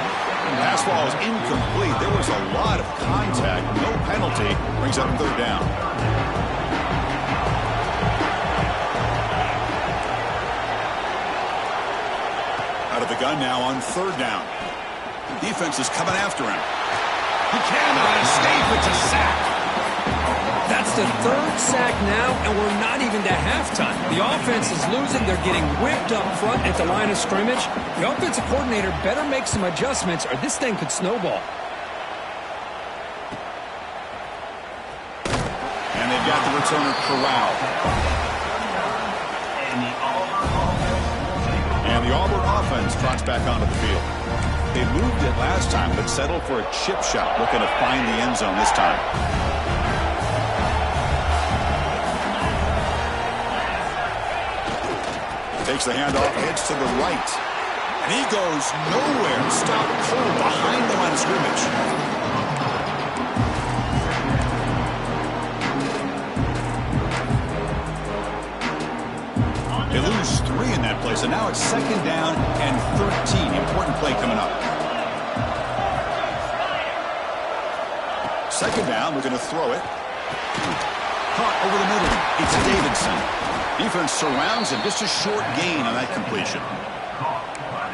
Pass ball is incomplete. There was a lot of contact. No penalty. Brings up 3rd down. Out of the gun now on 3rd down. Defense is coming after him. He cannot escape. It's a sack. That's the 3rd sack now, and we're not even to halftime. The offense is losing. They're getting whipped up front at the line of scrimmage. The offensive coordinator better make some adjustments, or this thing could snowball. And they've got the returner corralled. And the Auburn offense trots back onto the field. They moved it last time, but settled for a chip shot, looking to find the end zone this time. Takes the handoff, heads to the right. And he goes nowhere. Stopped cold behind the line of scrimmage. They lose 3 in that play, so now it's 2nd down and 13. Important play coming up. 2nd down, we're going to throw it. Caught over the middle. It's Davidson. Defense surrounds him. Just a short gain on that completion.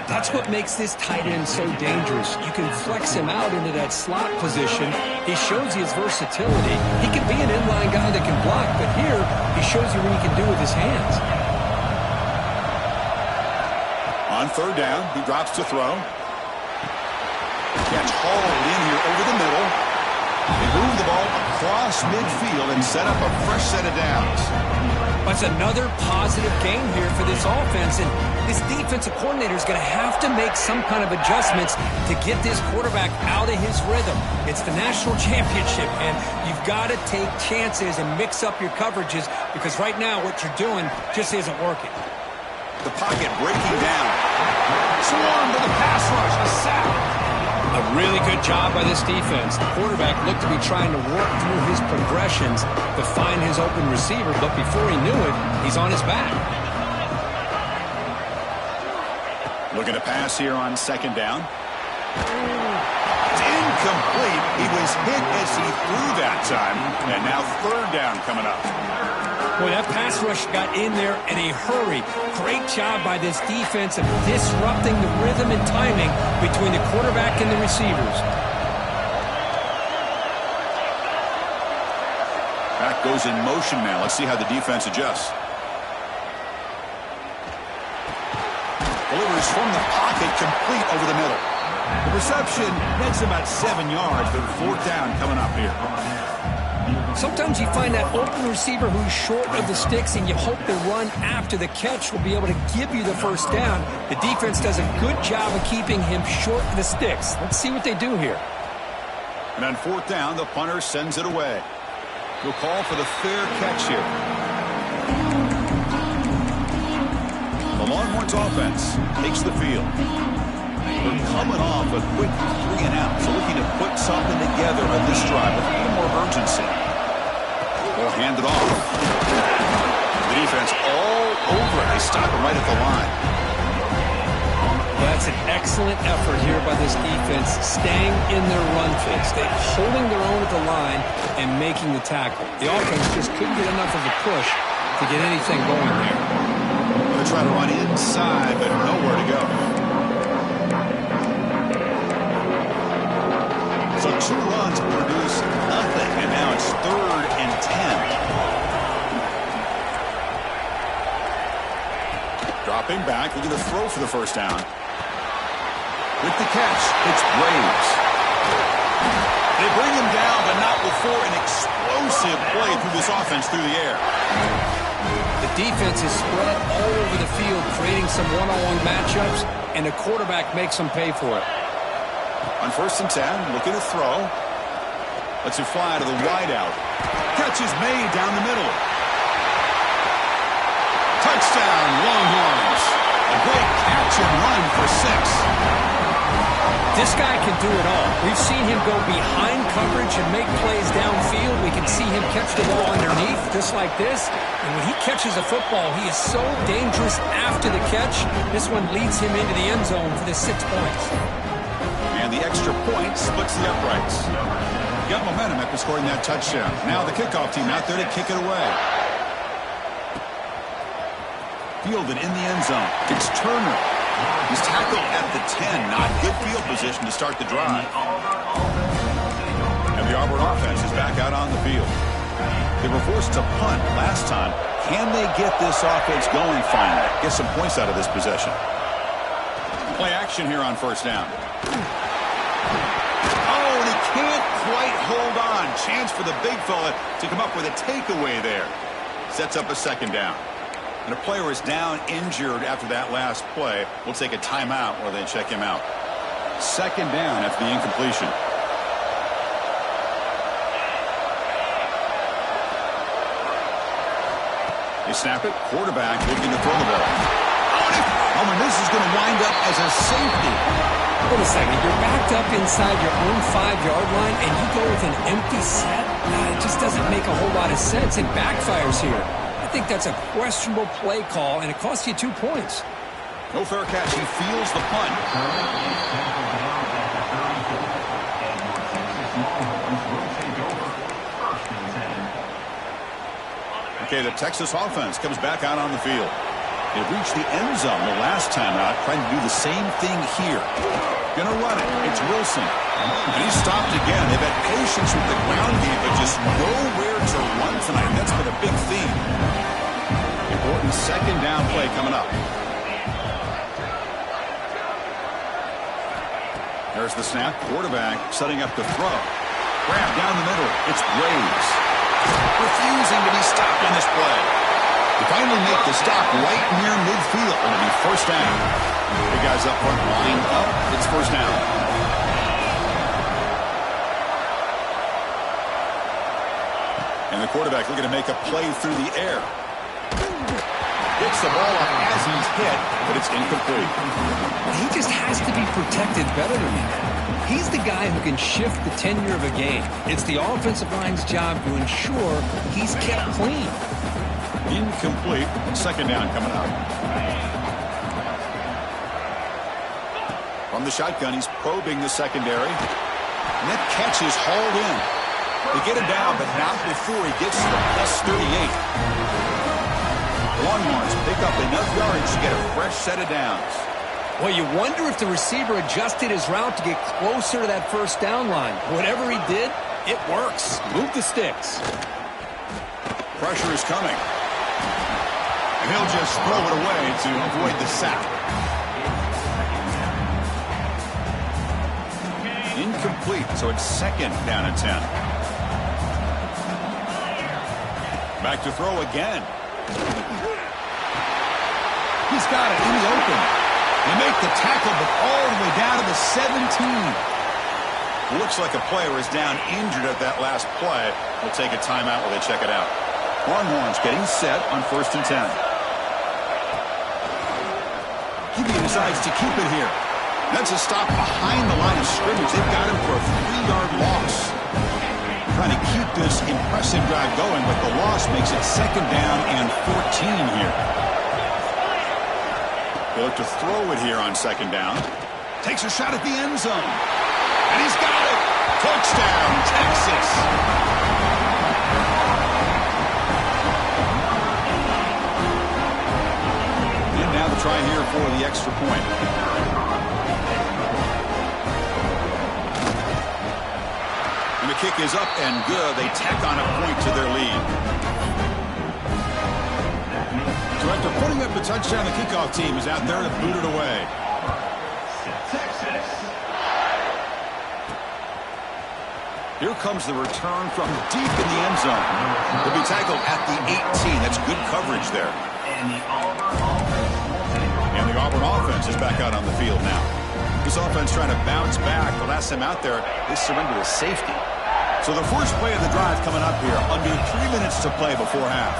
That's what makes this tight end so dangerous. You can flex him out into that slot position. He shows you his versatility. He can be an inline guy that can block, but here he shows you what he can do with his hands. On 3rd down, he drops to throw. Gets hauled in here over the middle. They move the ball across midfield and set up a fresh set of downs. That's another positive game here for this offense, and this defensive coordinator is going to have to make some kind of adjustments to get this quarterback out of his rhythm. It's the national championship, and you've got to take chances and mix up your coverages because right now what you're doing just isn't working. The pocket breaking down. Swarm to the pass rush, a sack. A really good job by this defense. The quarterback looked to be trying to work through his progressions to find his open receiver, but before he knew it, he's on his back. Looking to pass here on 2nd down. It's incomplete. He was hit as he threw that time, and now 3rd down coming up. Boy, that pass rush got in there in a hurry. Great job by this defense of disrupting the rhythm and timing between the quarterback and the receivers. Back goes in motion now. Let's see how the defense adjusts. Delivers from the pocket, complete over the middle. The reception nets about 7 yards, but 4th down coming up here. Sometimes you find that open receiver who's short of the sticks, and you hope the run after the catch will be able to give you the first down. The defense does a good job of keeping him short of the sticks. Let's see what they do here. And on 4th down, the punter sends it away. He'll call for the fair catch here. The Longhorns offense takes the field. They're coming off a quick 3-and-out, so looking to put something together on this drive with a little more urgency. They'll hand it off. The defense all over it. They stop it right at the line. That's an excellent effort here by this defense, staying in their run fix. They're holding their own at the line and making the tackle. The offense just couldn't get enough of a push to get anything going there. They're trying to run inside, but nowhere to go. So 2 runs produce nothing, and now it's 3rd and 10. Dropping back, looking to throw for the first down. With the catch, it's Braves. They bring him down, but not before an explosive play through this offense through the air. The defense is spread all over the field, creating some one-on-one matchups, and the quarterback makes them pay for it. On 1st and 10, looking to throw. Lets it fly to the wideout. Catch is made down the middle. Touchdown, Longhorns. A great catch and run for 6. This guy can do it all. We've seen him go behind coverage and make plays downfield. We can see him catch the ball underneath, just like this. And when he catches a football, he is so dangerous after the catch. This one leads him into the end zone for the 6 points. And the extra point splits the uprights. Got momentum after scoring that touchdown. Now the kickoff team out there to kick it away. Fielded in the end zone. It's Turner. He's tackled at the 10. Not good field position to start the drive. And the Auburn offense is back out on the field. They were forced to punt last time. Can they get this offense going finally? Get some points out of this possession. Play action here on 1st down. Oh, and he can't quite hold on. Chance for the big fella to come up with a takeaway there. Sets up a 2nd down. And a player is down injured after that last play. We'll take a timeout while they check him out. 2nd down after the incompletion. They snap it. Quarterback looking to throw the ball. Oh, and this is going to wind up as a safety. Wait a second. You're backed up inside your own 5-yard line, and you go with an empty set? It just doesn't make a whole lot of sense. It backfires here. I think that's a questionable play call, and it costs you 2 points. No fair catch. He feels the punt. Okay, the Texas offense comes back out on the field. They reached the end zone the last time out, trying to do the same thing here. Gonna run it. It's Wilson. And he's stopped again. They've had patience with the ground game, but just nowhere to run tonight. That's been a big theme. Important 2nd down play coming up. There's the snap. Quarterback setting up the throw. Grab down the middle. It's Braves. Refusing to be stopped on this play. They finally make the stop right near midfield. It'll be 1st down. The guys up front lined up. It's 1st down. And the quarterback looking to make a play through the air. Gets the ball up as he's hit, but it's incomplete. He just has to be protected better than that. He's the guy who can shift the tenure of a game. It's the offensive line's job to ensure he's kept clean. Incomplete. 2nd down coming up. From the shotgun, he's probing the secondary. And that catch is hauled in. They get him down, but not before he gets to the +38. Longhorns pick up enough yards to get a fresh set of downs. Well, you wonder if the receiver adjusted his route to get closer to that 1st down line. Whatever he did, it works. Move the sticks. Pressure is coming. And he'll just throw it away to avoid the sack. Incomplete, so it's second down and 10. Back to throw again. He's got it in the open. They make the tackle, but all the way down to the 17. Looks like a player is down injured at that last play. We'll take a timeout while they check it out. Longhorns getting set on 1st and 10. He decides to keep it here. That's a stop behind the line of scrimmage. They've got him for a 3-yard loss. Trying to keep this impressive drive going, but the loss makes it 2nd down and 14 here. They look to throw it here on 2nd down. Takes a shot at the end zone. And he's got it. Touchdown, Texas. And now the try here for the extra point. And the kick is up and good. They tack on a point to their lead. So after putting up the touchdown, the kickoff team is out there to boot it away. Here comes the return from deep in the end zone. He'll be tackled at the 18. That's good coverage there. And the Auburn offense is back out on the field now. This offense trying to bounce back. The last time out there, they surrendered a safety. So the first play of the drive coming up here. Under 3 minutes to play before half.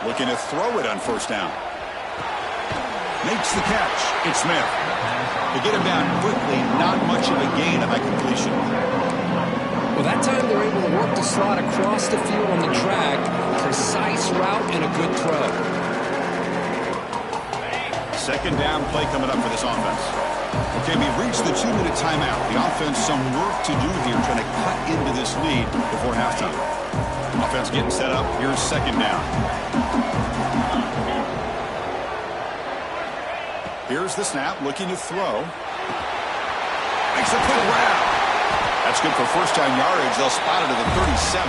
Looking to throw it on 1st down. Makes the catch. It's Smith. To get him down quickly, not much of a gain on that completion. Well, that time they're able to work the slot across the field on the track. Precise route and a good throw. 2nd down play coming up for this offense. Okay, we've reached the 2-minute timeout. The offense some work to do here, trying to cut into this lead before halftime. Offense getting set up. Here's 2nd down. Here's the snap, looking to throw. Makes a quick grab. That's good for 1st down yardage. They'll spot it at the 37.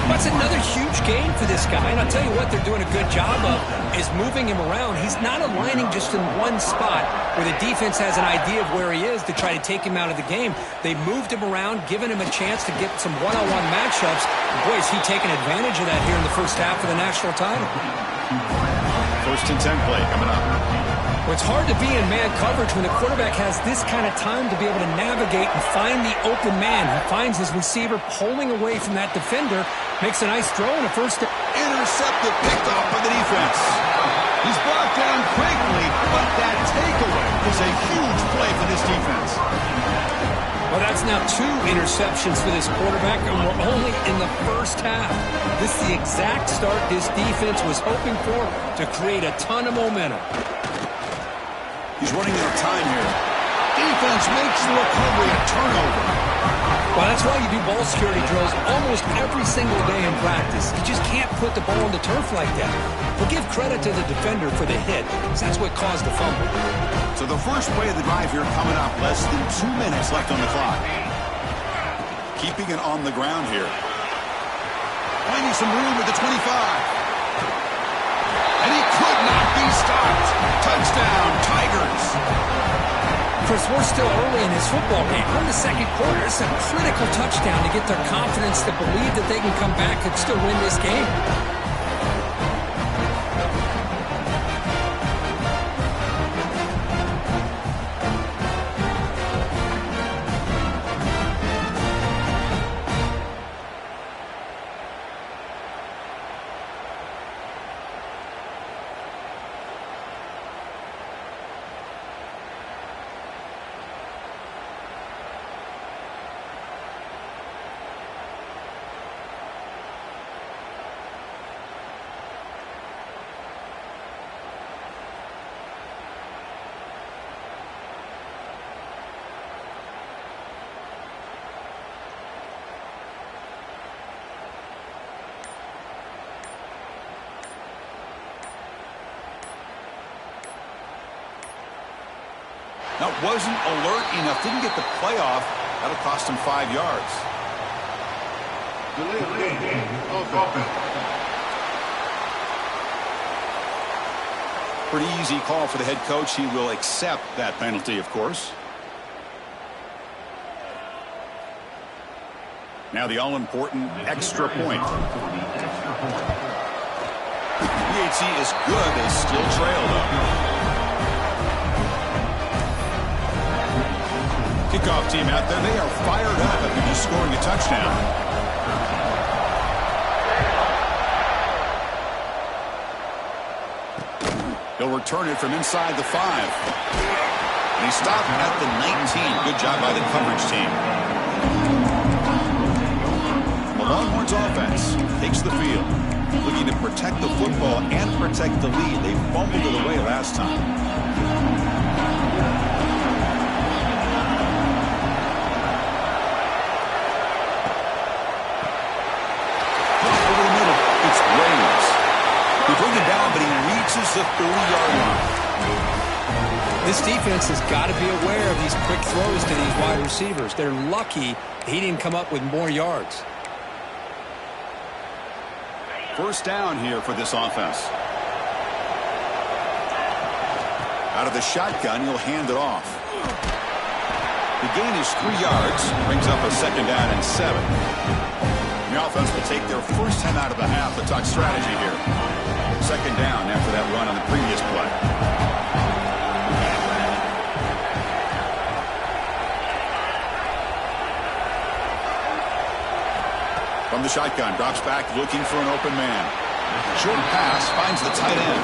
That's another huge gain for this guy. And I'll tell you what they're doing a good job of is moving him around. He's not aligning just in one spot where the defense has an idea of where he is to try to take him out of the game. They moved him around, giving him a chance to get some one-on-one matchups. Boy, is he taking advantage of that here in the first half of the national title. 1st and 10 play coming up. Well, it's hard to be in man coverage when the quarterback has this kind of time to be able to navigate and find the open man. He finds his receiver pulling away from that defender, makes a nice throw and a 1st down. Intercepted, picked off by the defense. He's brought down quickly, but that takeaway is a huge play for this defense. Well, that's now 2 interceptions for this quarterback, and we're only in the first half. This is the exact start this defense was hoping for to create a ton of momentum. He's running out of time here. Defense makes the recovery a turnover. Well, that's why you do ball security drills almost every single day in practice. You just can't put the ball on the turf like that. We'll give credit to the defender for the hit, because that's what caused the fumble. So the first play of the drive here coming up. Less than 2 minutes left on the clock. Keeping it on the ground here. Finding some room at the 25. And he could not be stopped. Touchdown, Tigers. Chris, we're still early in this football game. We're in the 2nd quarter. It's a critical touchdown to get their confidence to believe that they can come back and still win this game. That wasn't alert enough. Didn't get the play off. That'll cost him 5 yards. pretty easy call for the head coach. He will accept that penalty, of course. Now the all-important extra point. BHC is good. They still trail, though. Kickoff team out there. They are fired up after just scoring a touchdown. He'll return it from inside the 5. And he stopped at the 19. Good job by the coverage team. The Longhorns offense takes the field, looking to protect the football and protect the lead. They fumbled it away last time. Over the middle, it's Graves. He brings it down, but he reaches the 30-yard line. This defense has got to be aware of these quick throws to these wide receivers. They're lucky he didn't come up with more yards. First down here for this offense. Out of the shotgun, he'll hand it off. The gain is 3 yards, brings up a second down and 7. The offense will take their first 10 out of the half to talk strategy here. Second down after that run on the previous play. From the shotgun, drops back looking for an open man. Short pass, finds the tight end.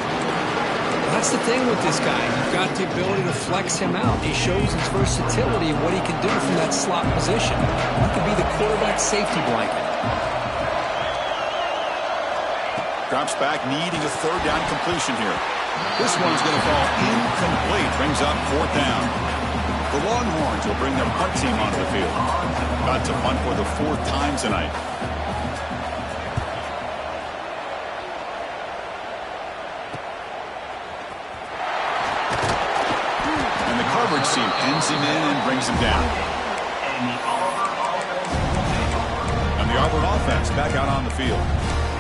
That's the thing with this guy. You've got the ability to flex him out. He shows his versatility and what he can do from that slot position. He could be the quarterback safety blanket. Drops back, needing a third down completion here. This one's going to fall incomplete. Brings up 4th down. The Longhorns will bring their punt team onto the field. Got to punt for the 4th time tonight. And the coverage team pins him in and brings him down. And the Auburn offense back out on the field.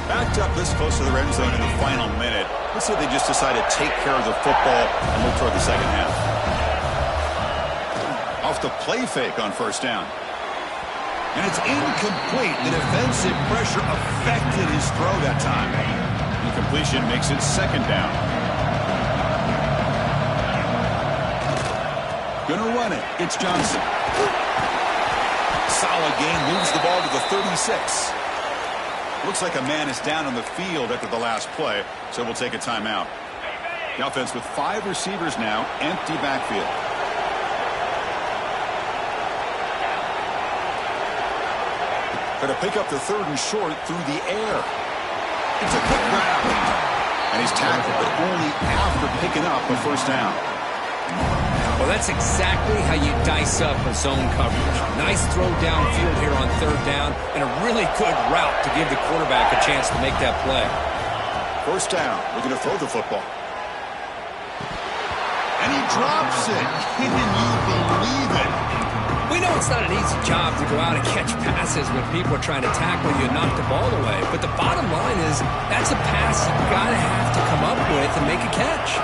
Backed up this close to the red zone in the final minute. Let's say they just decide to take care of the football and look toward the second half. Off the play fake on first down. And it's incomplete. The defensive pressure affected his throw that time. Incompletion makes it second down. Gonna run it. It's Johnson. Solid gain. Moves the ball to the 36. Looks like a man is down on the field after the last play, so we'll take a timeout. The offense with 5 receivers now, empty backfield. Going to pick up the 3rd and short through the air. It's a quick grab. And he's tackled, but only after picking up a first down. Well, that's exactly how you dice up a zone coverage. Nice throw downfield here on 3rd down, and a really good route to give the quarterback a chance to make that play. First down. We're going to throw the football. And he drops it. Can you believe it? We know it's not an easy job to go out and catch passes when people are trying to tackle you and knock the ball away. But the bottom line is that's a pass you've got to have to come up with and make a catch.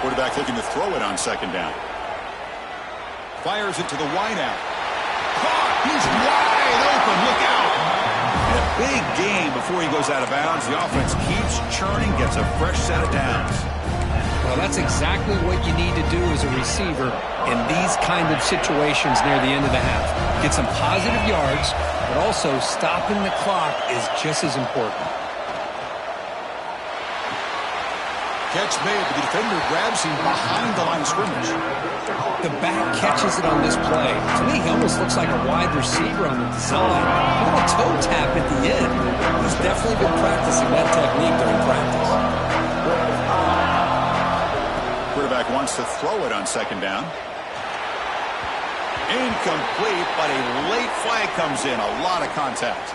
Quarterback looking to throw it on second down. Fires it to the wideout. Caught! He's wide open. Look out! And a big gain before he goes out of bounds. The offense keeps churning, gets a fresh set of downs. Well, that's exactly what you need to do as a receiver in these kind of situations near the end of the half. Get some positive yards, but also stopping the clock is just as important. Catch made, but the defender grabs him behind the line of scrimmage. The back catches it on this play. To me, he almost looks like a wide receiver on the design. A little toe tap at the end. He's definitely been practicing that technique during practice. Quarterback wants to throw it on second down. Incomplete, but a late flag comes in. A lot of contact.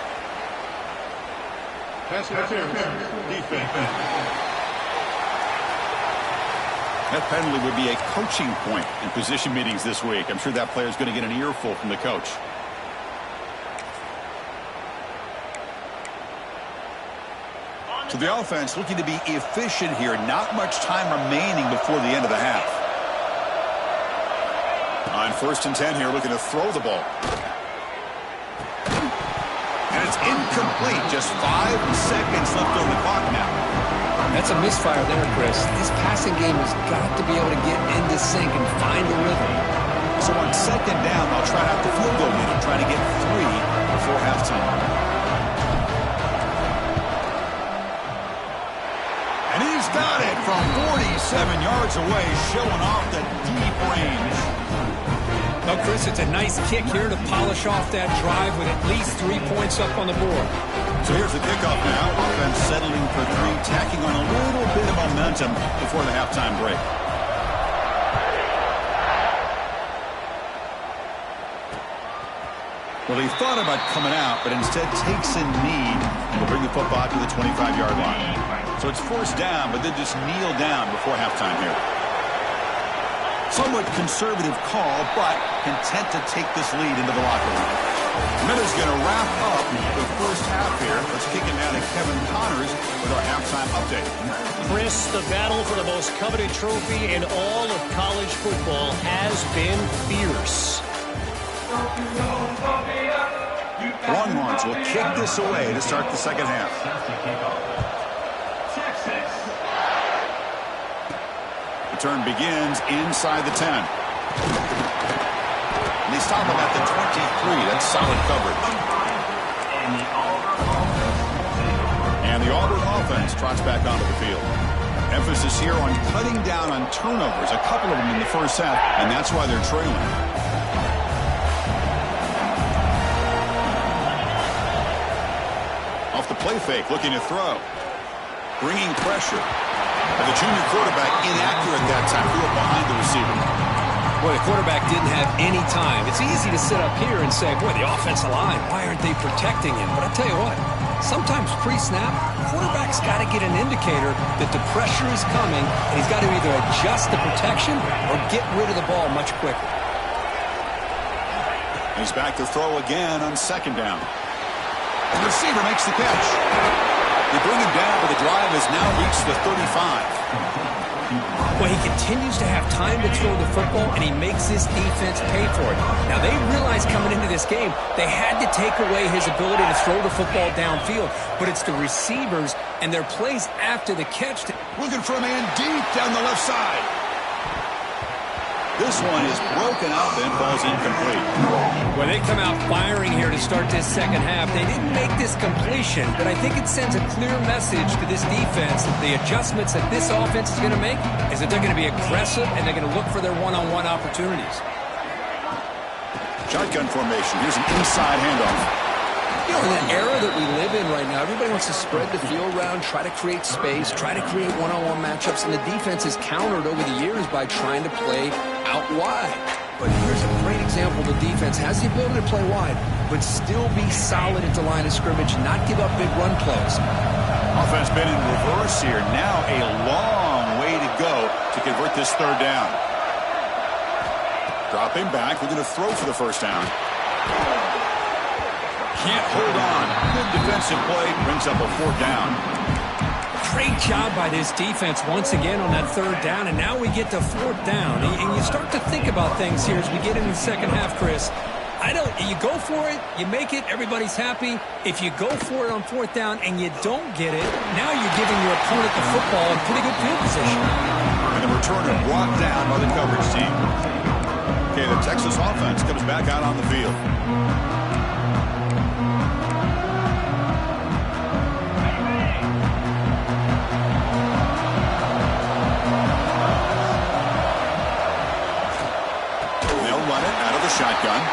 Pass interference. Defense. That penalty would be a coaching point in position meetings this week. I'm sure that player is going to get an earful from the coach. So the offense looking to be efficient here. Not much time remaining before the end of the half. On 1st and 10 here, looking to throw the ball. And it's incomplete. Just 5 seconds left on the clock now. That's a misfire there, Chris. This passing game has got to be able to get into sync and find the rhythm. So on 2nd down, I'll try out the field goal unit, trying to get 3 before halftime. And he's got it from 47 yards away, showing off the deep range. Well, Chris, it's a nice kick here to polish off that drive with at least 3 points up on the board. So here's the kickoff now. Offense settling for 3, tacking on a little bit of momentum before the halftime break. Well, he thought about coming out, but instead takes a knee and will bring the football to the 25-yard line. So it's 4th down, but they just kneel down before halftime here. Somewhat conservative call, but content to take this lead into the locker room. Minutes going to wrap up the first half here. Let's kick it now to Kevin Connors with our halftime update. Chris, the battle for the most coveted trophy in all of college football has been fierce. Longhorns will kick this away to start the second half. The turn begins inside the 10. And they stop him at the 23. That's solid coverage. And the Auburn offense trots back onto the field. Emphasis here on cutting down on turnovers, a couple of them in the first half, and that's why they're trailing. Off the play fake, looking to throw. Bringing pressure. And the junior quarterback inaccurate that time, threw it behind the receiver. Boy, the quarterback didn't have any time. It's easy to sit up here and say, boy, the offensive line, why aren't they protecting him? But I'll tell you what, sometimes pre-snap, quarterback's got to get an indicator that the pressure is coming, and he's got to either adjust the protection or get rid of the ball much quicker. He's back to throw again on 2nd down. And the receiver makes the catch. They bring him down, but the drive has now reached the 35. Well, he continues to have time to throw the football, and he makes this defense pay for it. Now, they realized coming into this game they had to take away his ability to throw the football downfield, but it's the receivers and their plays after the catch. Looking for a man deep down the left side. This one is broken up and falls incomplete. Well, they come out firing here to start this second half. They didn't make this completion, but I think it sends a clear message to this defense that the adjustments that this offense is going to make is that they're going to be aggressive and they're going to look for their one-on-one opportunities. Shotgun formation. Here's an inside handoff. You know, in the era that we live in right now, everybody wants to spread the field around, try to create space, try to create one-on-one matchups, and the defense is countered over the years by trying to play out wide. But here's a great example. The defense has the ability to play wide, but still be solid at the line of scrimmage and not give up big run plays. Offense been in reverse here. Now a long way to go to convert this 3rd down. Dropping back. We're going to throw for the 1st down. Can't hold on. Good defensive play. Brings up a 4th down. Great job by this defense once again on that 3rd down, and now we get to 4th down. And you start to think about things here as we get into the second half, Chris. You go for it, you make it, everybody's happy. If you go for it on 4th down and you don't get it, now you're giving your opponent the football in pretty good field position. And the returner brought down by the coverage team. Okay, the Texas offense comes back out on the field. Shotgun.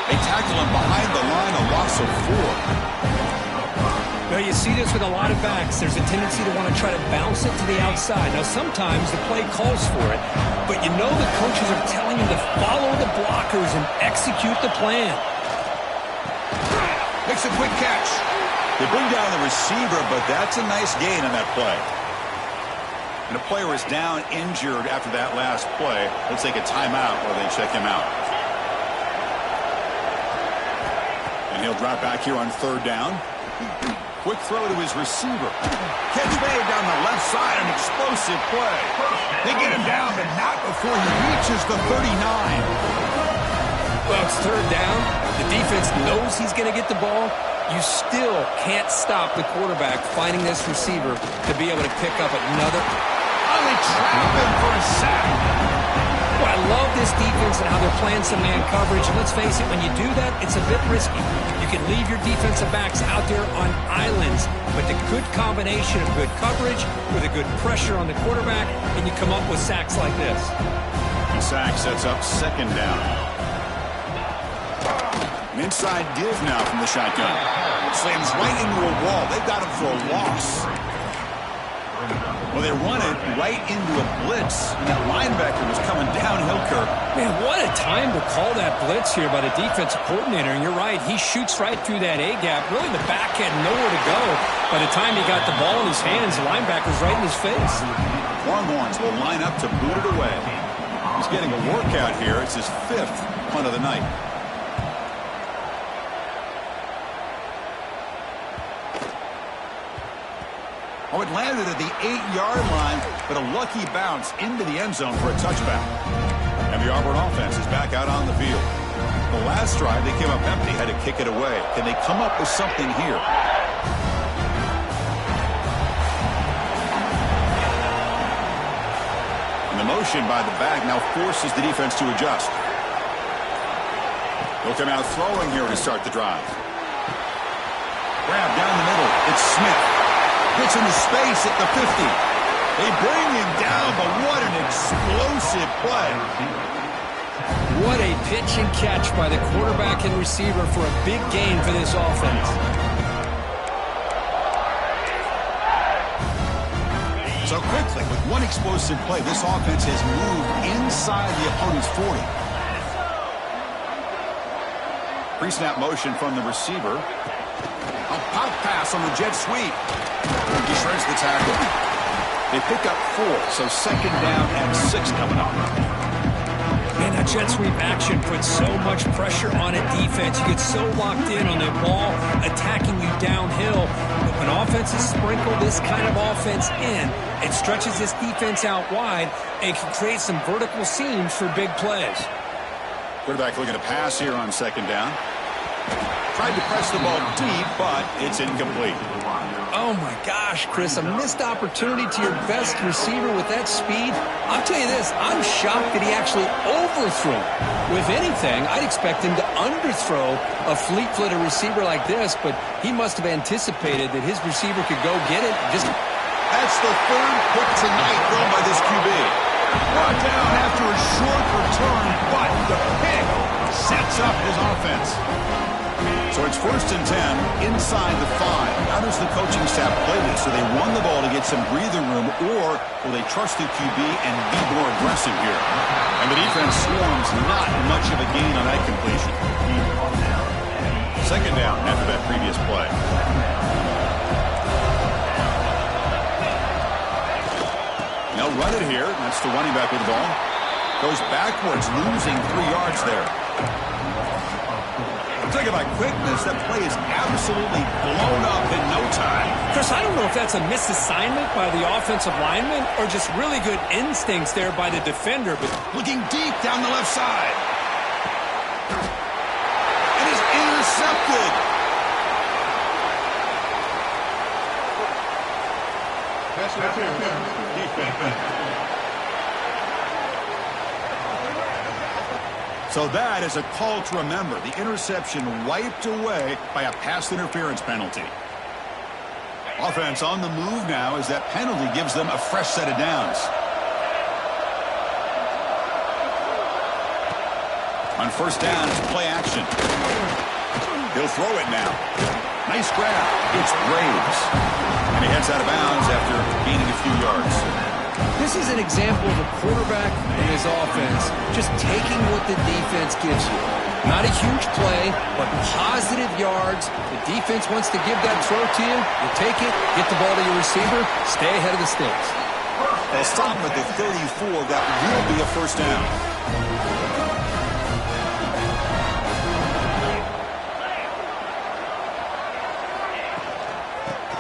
They tackle him behind the line, a loss of 4. Well, you see this with a lot of backs. There's a tendency to want to try to bounce it to the outside. Now, sometimes the play calls for it, but you know the coaches are telling him to follow the blockers and execute the plan. Makes a quick catch. They bring down the receiver, but that's a nice gain on that play. And a player is down injured after that last play. Let's take a timeout while they check him out. And he'll drop back here on 3rd down. Quick throw to his receiver. Catch made down the left side, an explosive play. They get him down, but not before he reaches the 39. Well, it's third down. The defense knows he's going to get the ball. You still can't stop the quarterback finding this receiver to be able to pick up another. Oh, they trap him for a sack. Well, I love this defense and how they're playing some man coverage. And let's face it, when you do that, it's a bit risky. You can leave your defensive backs out there on islands, but the good combination of good coverage with a good pressure on the quarterback, and you come up with sacks like this. The sack sets up second down. An inside give now from the shotgun. Slams right into a wall. They've got him for a loss. Well, they run it right into a blitz, and that linebacker was coming downhill, Kirk. Man, what a time to call that blitz here by the defensive coordinator. And you're right, he shoots right through that A-gap. Really, the back had nowhere to go. By the time he got the ball in his hands, the linebacker's right in his face. Longhorns will line up to boot it away. He's getting a workout here. It's his 5th punt of the night. Oh, it landed at the 8-yard line, but a lucky bounce into the end zone for a touchback. And the Auburn offense is back out on the field. The last drive, they came up empty, had to kick it away. Can they come up with something here? And the motion by the back now forces the defense to adjust. They'll come out throwing here to start the drive. Grab down the middle. It's Smith. Gets into space at the 50. They bring him down, but what an explosive play. What a pitch and catch by the quarterback and receiver for a big gain for this offense. So quickly, with one explosive play, this offense has moved inside the opponent's 40. Pre-snap motion from the receiver. A pop pass on the jet sweep. He shreds the tackle. They pick up 4, so second down and 6 coming up. Man, that jet sweep action puts so much pressure on a defense. You get so locked in on the ball attacking you downhill. But when offenses sprinkle this kind of offense in, it stretches this defense out wide and can create some vertical seams for big plays. Quarterback looking to pass here on second down. Tried to press the ball deep, but it's incomplete. Oh, my gosh, Chris, a missed opportunity to your best receiver with that speed. I'll tell you this, I'm shocked that he actually overthrew. With anything, I'd expect him to underthrow a fleet-footed receiver like this, but he must have anticipated that his receiver could go get it. That's the 3rd pick tonight thrown by this QB. Brought down after a short return, but the pick sets up his offense. So it's 1st and 10 inside the 5. How does the coaching staff play this? Do they run the ball to get some breathing room, or will they trust the QB and be more aggressive here? And the defense swarms not much of a gain on that completion. Second down after that previous play. Now run it here. That's the running back with the ball. Goes backwards, losing 3 yards there. Talk about quickness. That play is absolutely blown up in no time. Chris, I don't know if that's a misassignment by the offensive lineman or just really good instincts there by the defender. But looking deep down the left side. It is intercepted. That's defense. So that is a call to remember. The interception wiped away by a pass interference penalty. Offense on the move now as that penalty gives them a fresh set of downs. On first down, it's play action. He'll throw it now. Nice grab. It's Graves. And he heads out of bounds after gaining a few yards. this is an example of a quarterback and his offense just taking what the defense gives you. Not a huge play, but positive yards. The defense wants to give that throw to you. You take it, get the ball to your receiver, stay ahead of the sticks. They'll stop at the 34. That will be a first down.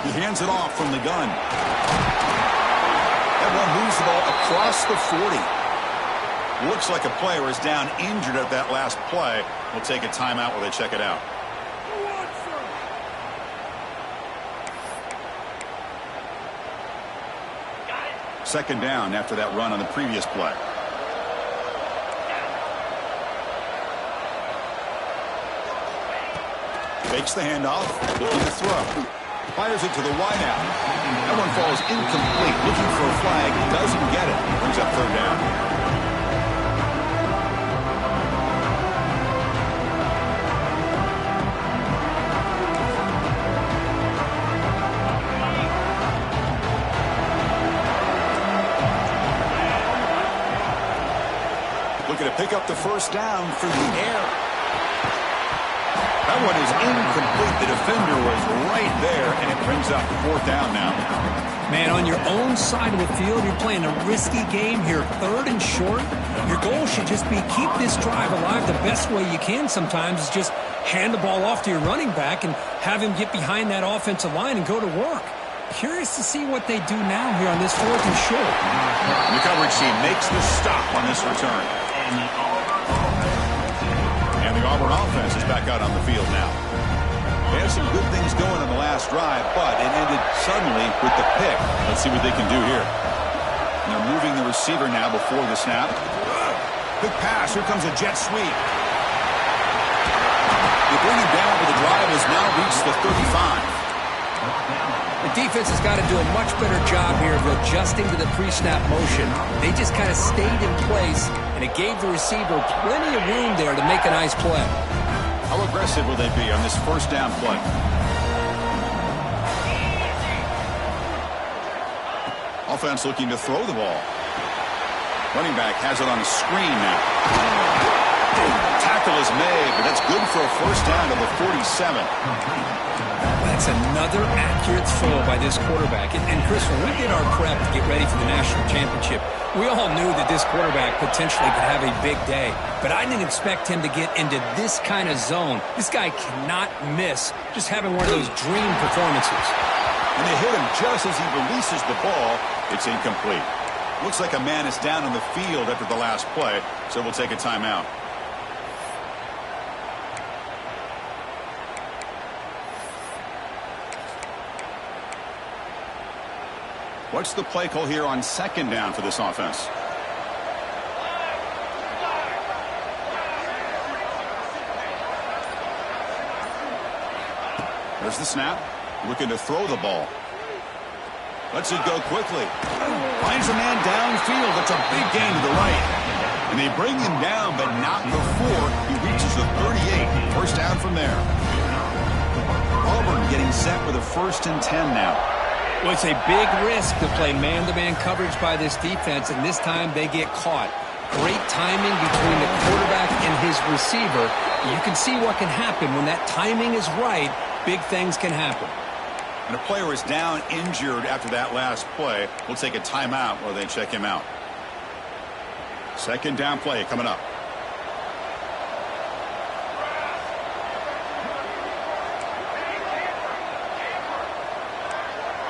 He hands it off from the gun. That one moves the ball across the 40. Looks like a player is down injured at that last play. We'll take a timeout while they check it out. Second down after that run on the previous play. Fakes the handoff, looking to throw. Fires it to the wideout. That one falls incomplete. Looking for a flag, doesn't get it. Brings up third down. Looking to pick up the first down through the air. That one is incomplete. The defender was right there, and it brings up fourth down now. Man, on your own side of the field, you're playing a risky game here. Third and short. Your goal should just be keep this drive alive the best way you can sometimes is just hand the ball off to your running back and have him get behind that offensive line and go to work. Curious to see what they do now here on this fourth and short. The coverage team makes the stop on this return. And the Auburn offense is back out on the field now. They had some good things going on the last drive, but it ended suddenly with the pick. Let's see what they can do here. And they're moving the receiver now before the snap. Quick pass. Here comes a jet sweep. They bring him down, but the drive has now reached the 35. The defense has got to do a much better job here of adjusting to the pre-snap motion. They just kind of stayed in place, and it gave the receiver plenty of room there to make a nice play. How aggressive will they be on this first down play? Offense looking to throw the ball. Running back has it on a screen now. Tackle is made, but that's good for a first down to the 47. That's another accurate throw by this quarterback. And Chris, when we did our prep to get ready for the national championship, we all knew that this quarterback potentially could have a big day. But I didn't expect him to get into this kind of zone. This guy cannot miss just having one of those dream performances. And they hit him just as he releases the ball. It's incomplete. Looks like a man is down on the field after the last play, so we'll take a timeout. What's the play call here on second down for this offense? There's the snap. Looking to throw the ball. Lets it go quickly. Finds a man downfield. That's a big gain to the right. And they bring him down, but not before he reaches the 38. First down from there. Auburn getting set with a 1st and 10 now. Well, it's a big risk to play man-to-man coverage by this defense, and this time they get caught. Great timing between the quarterback and his receiver. You can see what can happen when that timing is right. Big things can happen. And a player is down injured after that last play. We'll take a timeout while they check him out. Second down play coming up.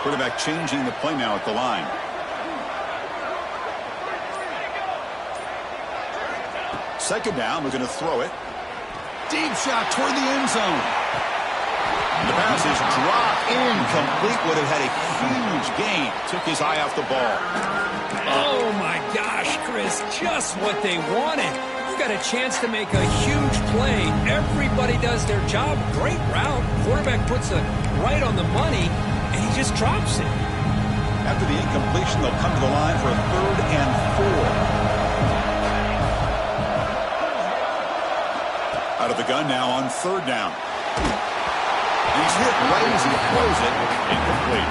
Quarterback changing the play now at the line. Second down, we're going to throw it. Deep shot toward the end zone. The pass is dropped incomplete. Would have had a huge gain. Took his eye off the ball. Oh, my gosh, Chris. Just what they wanted. You got a chance to make a huge play. Everybody does their job. Great route. Quarterback puts it right on the money. And he just drops it. After the incompletion, they'll come to the line for a 3rd and 4. Out of the gun now on 3rd down. He's hit right as he throws it. Incomplete.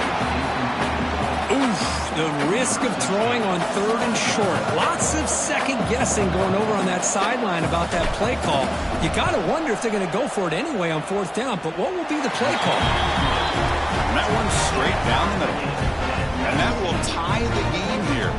Oof, the risk of throwing on 3rd and short. Lots of second guessing going over on that sideline about that play call. You got to wonder if they're going to go for it anyway on 4th down. But what will be the play call? And that one's straight down the middle. And that will tie the game here.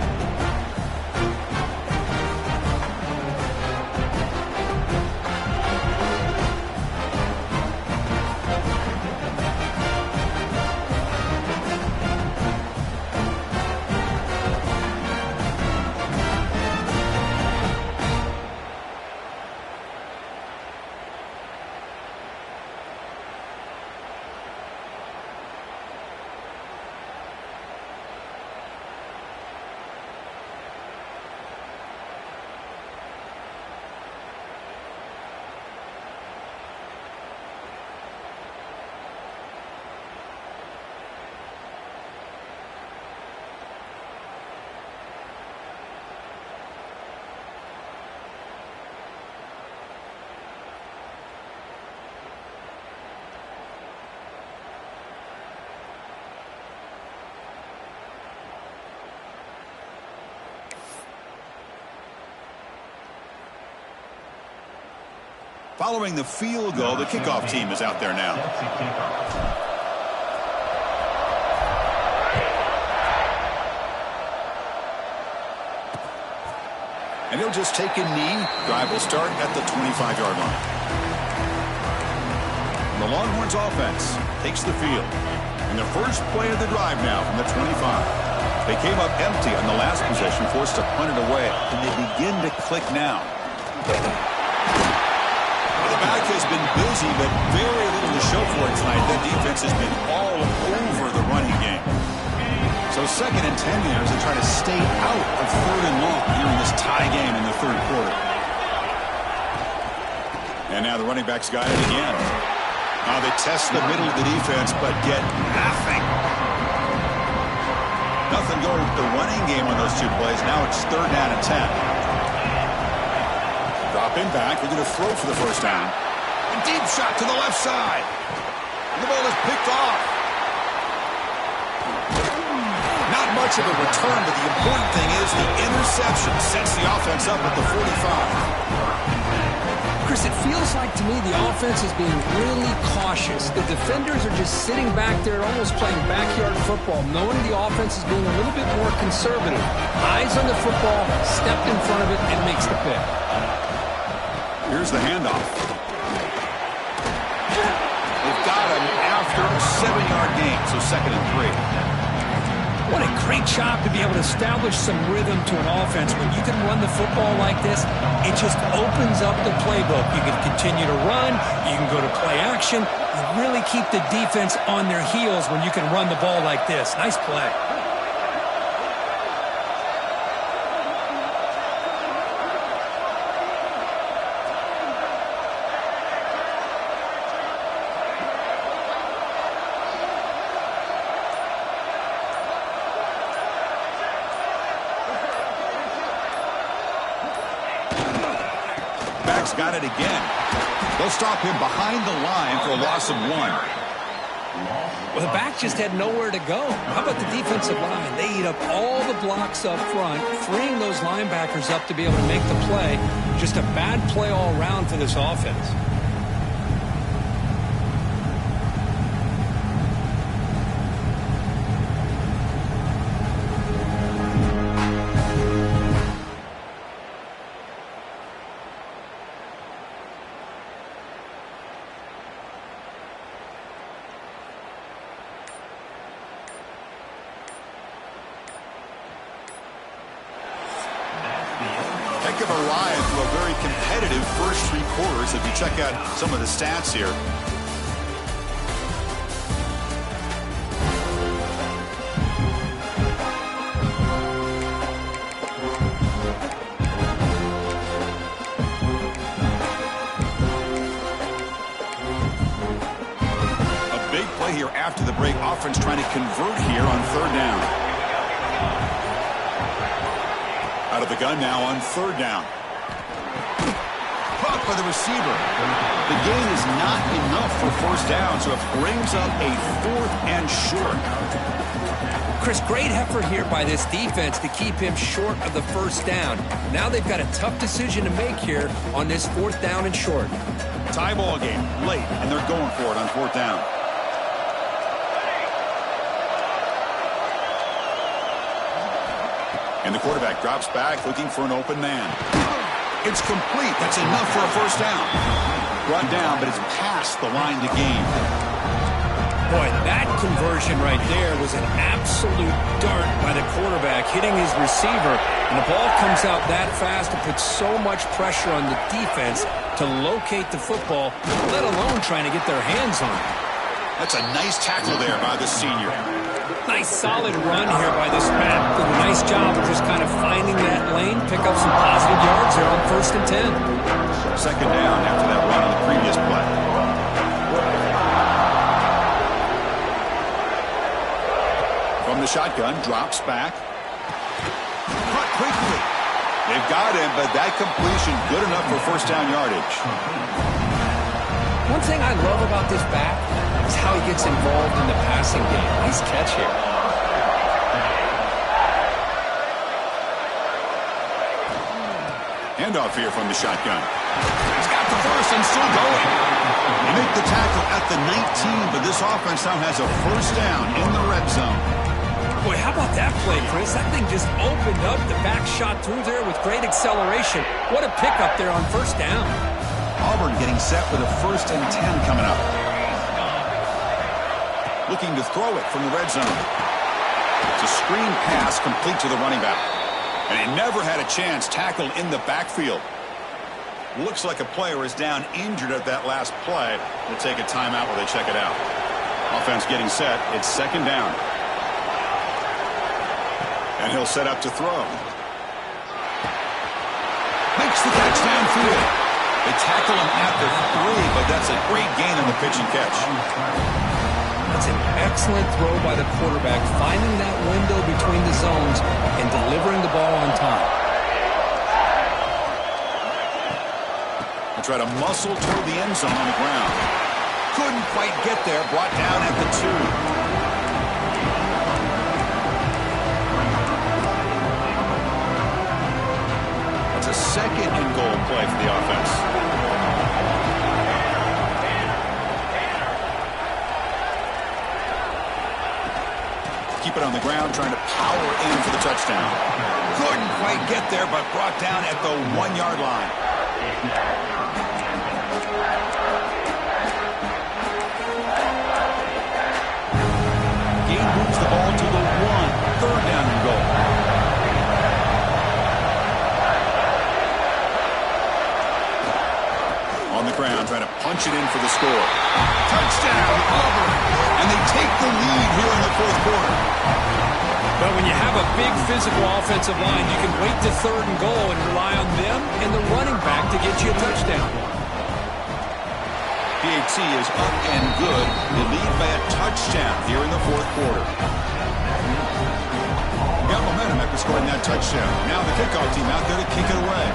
Following the field goal, the kickoff team is out there now. And he'll just take a knee. Drive will start at the 25-yard line. The Longhorns offense takes the field. And the first play of the drive now from the 25. They came up empty on the last possession, forced to punt it away. And they begin to click now. Well, the back has been busy, but very little to show for it tonight. That defense has been all over the running game. So 2nd and 10 here as they try to stay out of 3rd and long here in this tie game in the 3rd quarter. And now the running backs got it again. Now they test the middle of the defense, but get nothing. Nothing going with the running game on those 2 plays. Now it's 3rd down and 10. Dropping back. They're going to throw for the first down. A deep shot to the left side. And the ball is picked off. Not much of a return, but the important thing is the interception sets the offense up at the 45. Chris, it feels like to me the offense is being really cautious. The defenders are just sitting back there almost playing backyard football, knowing the offense is being a little bit more conservative. Eyes on the football, stepped in front of it, and makes the pick. Here's the handoff. They've got him after a 7-yard gain, so 2nd and 3. What a great job to be able to establish some rhythm to an offense. When you can run the football like this, it just opens up the playbook. You can continue to run. You can go to play action. You really keep the defense on their heels when you can run the ball like this. Nice play. Got it again. They'll stop him behind the line for a loss of 1. Well, the back just had nowhere to go. How about the defensive line? They eat up all the blocks up front, freeing those linebackers up to be able to make the play. Just a bad play all around for this offense. Heck of a ride through a very competitive first 3 quarters if you check out some of the stats here. A big play here after the break. Offense trying to convert here on 3rd down. Out of the gun now on 3rd down. Caught by the receiver. The gain is not enough for 1st down, so it brings up a 4th and short. Chris, great effort here by this defense to keep him short of the 1st down. Now they've got a tough decision to make here on this 4th down and short. Tie ball game late, and they're going for it on 4th down. And the quarterback drops back, looking for an open man. It's complete. That's enough for a 1st down. Brought down, but it's past the line to gain. Boy, that conversion right there was an absolute dart by the quarterback, hitting his receiver. And the ball comes out that fast to put so much pressure on the defense to locate the football, let alone trying to get their hands on it. That's a nice tackle there by the senior. Nice solid run here by this back. Did a nice job of just kind of finding that lane, pick up some positive yards there on 1st and 10. 2nd down after that run on the previous play. From the shotgun, drops back. Caught quickly. They've got him, but that completion good enough for 1st down yardage. One thing I love about this back is how he gets involved in the passing game. Nice catch here. Handoff here from the shotgun. He's got the first and still going. They make the tackle at the 19, but this offense now has a first down in the red zone. Boy, how about that play, Chris? That thing just opened up. The back shot through there with great acceleration. What a pickup there on first down. Auburn getting set with a 1st and 10 coming up. Looking to throw it from the red zone. It's a screen pass complete to the running back. And he never had a chance tackled in the backfield. Looks like a player is down injured at that last play. We'll take a timeout while they check it out. Offense getting set. It's 2nd down. And he'll set up to throw. Makes the catch downfield. They tackle him at the 3, but that's a great gain on the pitch and catch. That's an excellent throw by the quarterback, finding that window between the zones and delivering the ball on time. They try to muscle toward the end zone on the ground. Couldn't quite get there, brought down at the 2. That's a 2nd and goal play for the offense. Keep it on the ground, trying to power in for the touchdown. Couldn't quite get there, but brought down at the 1-yard line. Gain moves the ball to the 1. 3rd down and goal. On the ground, trying to punch it in for the score. Touchdown, Auburn! And they take the lead here in the 4th quarter. But when you have a big physical offensive line, you can wait to 3rd and goal and rely on them and the running back to get you a touchdown. PAT is up and good. They lead by a touchdown here in the 4th quarter. Got momentum after scoring that touchdown. Now the kickoff team out there to kick it away.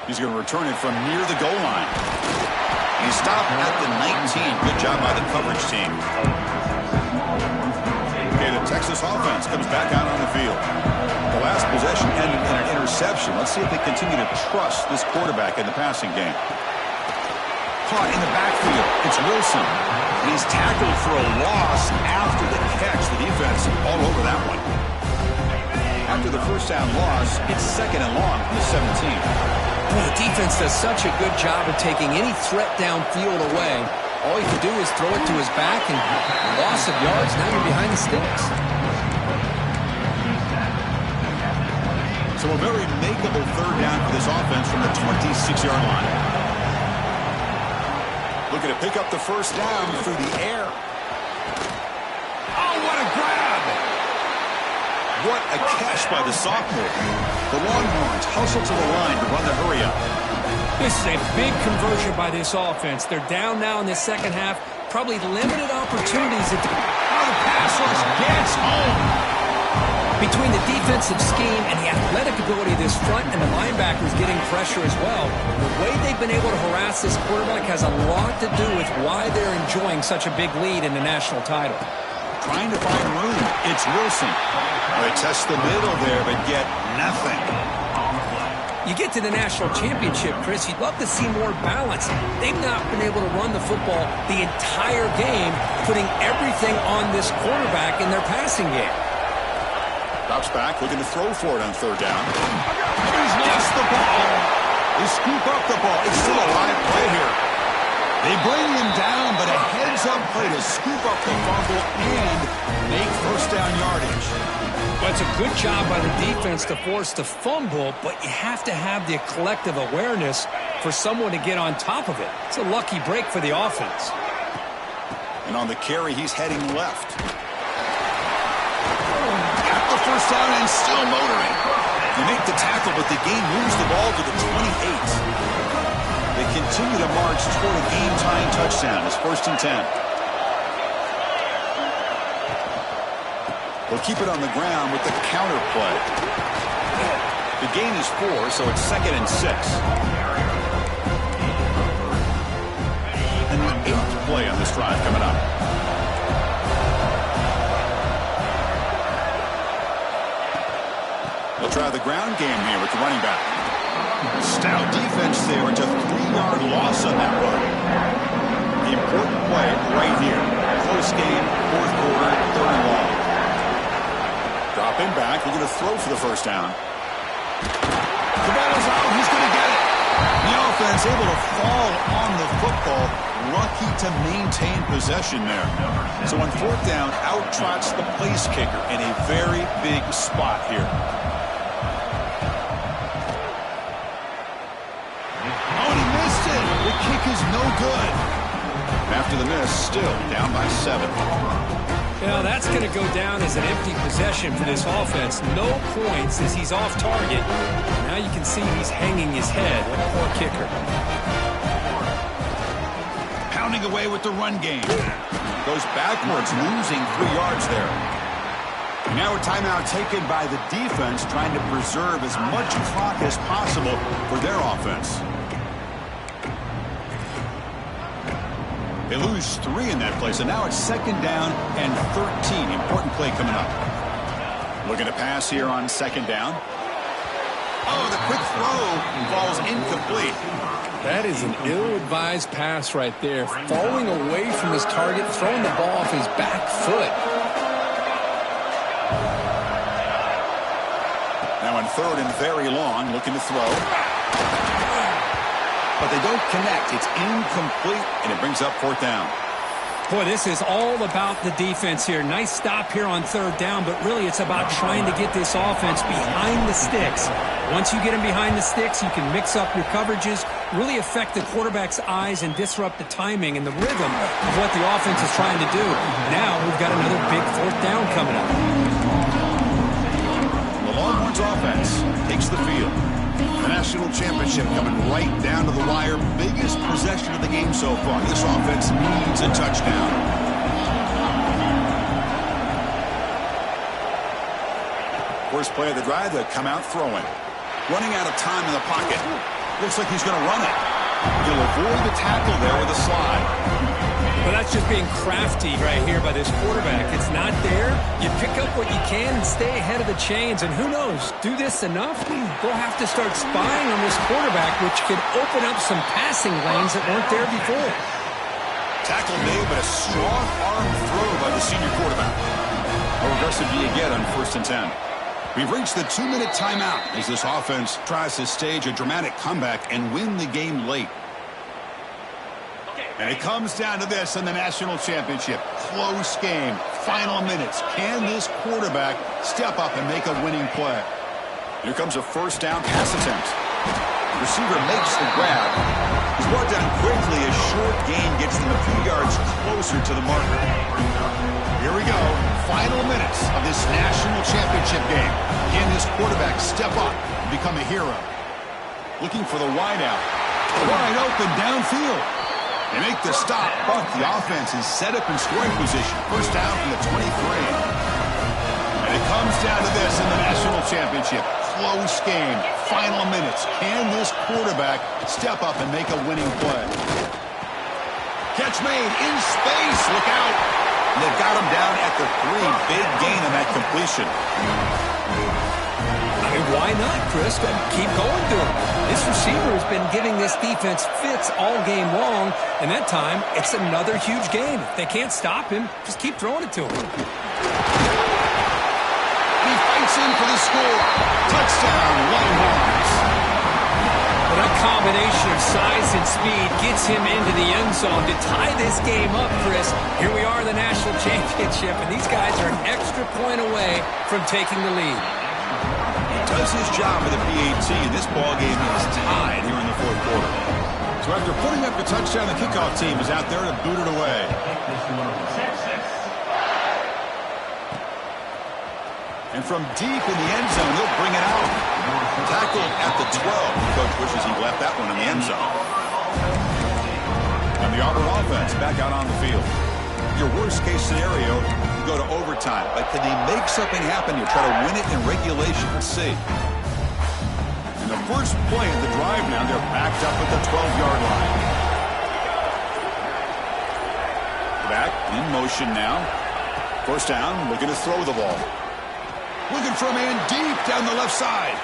He's going to return it from near the goal line. He stopped at the 19. Good job by the coverage team. Okay, the Texas offense comes back out on the field. The last possession ended in an interception. Let's see if they continue to trust this quarterback in the passing game. Caught in the backfield. It's Wilson. And he's tackled for a loss after the catch. The defense all over that one. After the first down loss, it's 2nd and long from the 17. Well, the defense does such a good job of taking any threat downfield away. All you can do is throw it to his back, and loss of yards, now you're behind the sticks. So a very makeable 3rd down for this offense from the 26-yard line. Looking to pick up the first down through the air. Oh, what a grab! What a catch by the sophomore. The Longhorns hustle to the line to run the hurry-up. This is a big conversion by this offense. They're down now in the 2nd half. Probably limited opportunities. Oh, the pass rush gets home. Between the defensive scheme and the athletic ability of this front and the linebackers getting pressure as well, the way they've been able to harass this quarterback has a lot to do with why they're enjoying such a big lead in the national title. Trying to find room. It's Wilson. They test the middle there, but get nothing. You get to the national championship, Chris, you'd love to see more balance. They've not been able to run the football the entire game, putting everything on this quarterback in their passing game. Drops back, looking to throw for it on 3rd down. He's lost the ball. They scoop up the ball. It's still a live play here. They bring him down, but a heads-up play to scoop up the fumble and make first down yardage. Well, it's a good job by the defense to force the fumble, but you have to have the collective awareness for someone to get on top of it. It's a lucky break for the offense. And on the carry, he's heading left. Got the first down and still motoring. They make the tackle, but the game moves the ball to the 28. They continue to march toward a game-tying touchdown. It's 1st and 10. They'll keep it on the ground with the counter play. The gain is 4, so it's 2nd and 6. And the 8th play on this drive coming up. They'll try the ground game here with the running back. Stout defense there. It's a 3-yard loss on that run. The important play right here. Close game, fourth quarter, third and long. Dropping back. We're going to throw for the first down. The ball is out. He's going to get it. The offense able to fall on the football. Lucky to maintain possession there. So on fourth down, out trots the place kicker in a very big spot here. Oh, and he missed it. The kick is no good. After the miss, still down by 7. Well, that's going to go down as an empty possession for this offense. No points as he's off target. Now you can see he's hanging his head. What a poor kicker. Pounding away with the run game. Goes backwards, losing 3 yards there. Now a timeout taken by the defense, trying to preserve as much clock as possible for their offense. They lose 3 in that play, so now it's second down and 13. Important play coming up. Looking to pass here on second down. Oh, the quick throw falls incomplete. That is an ill-advised pass right there. Falling away from his target, throwing the ball off his back foot. Now on third and very long, looking to throw. But they don't connect. It's incomplete, and it brings up fourth down. Boy, this is all about the defense here. Nice stop here on third down, but really it's about trying to get this offense behind the sticks. Once you get them behind the sticks, you can mix up your coverages, really affect the quarterback's eyes and disrupt the timing and the rhythm of what the offense is trying to do. Now we've got another big fourth down coming up. The Longhorns offense takes the field. The national championship coming right down to the wire. Biggest possession of the game so far. This offense needs a touchdown. First play of the drive, they come out throwing. Running out of time in the pocket. Looks like he's going to run it. He'll avoid the tackle there with a slide. Well, that's just being crafty right here by this quarterback. It's not there. You pick up what you can and stay ahead of the chains. And who knows, do this enough, they'll have to start spying on this quarterback, which could open up some passing lanes that weren't there before. Tackle made, but a strong arm throw by the senior quarterback. How aggressive do you get on 1st and 10? We've reached the 2-minute timeout as this offense tries to stage a dramatic comeback and win the game late. And it comes down to this in the national championship. Close game, final minutes. Can this quarterback step up and make a winning play? Here comes a first down pass attempt. The receiver makes the grab. He's brought down quickly as short gain gets them a few yards closer to the marker. Here we go. Final minutes of this national championship game. Can this quarterback step up and become a hero? Looking for the wideout. Wide open downfield. They make the stop, but the offense is set up in scoring position. First down from the 23. And it comes down to this in the national championship. Close game, final minutes. Can this quarterback step up and make a winning play? Catch made in space. Look out. And they've got him down at the 3. Big gain on that completion. I mean, why not, Chris? Keep going to him. This receiver has been giving this defense fits all game long, and that time, it's another huge gain. If they can't stop him, just keep throwing it to him. He fights in for the score. Touchdown, Longhorns. Well, that combination of size and speed gets him into the end zone to tie this game up, Chris. Here we are in the national championship, and these guys are an extra point away from taking the lead. Does his job with the PAT, and this ball game is tied here in the fourth quarter. So after putting up the touchdown, the kickoff team is out there to boot it away. And from deep in the end zone, they'll bring it out. Tackled at the 12. The coach wishes he left that one in the end zone. And the Auburn offense back out on the field. Your worst case scenario, you go to overtime. But can they make something happen? You try to win it in regulation. Let's see. And the first play of the drive now, they're backed up at the 12-yard line. Back in motion now. First down, looking to throw the ball. Looking for a man deep down the left side.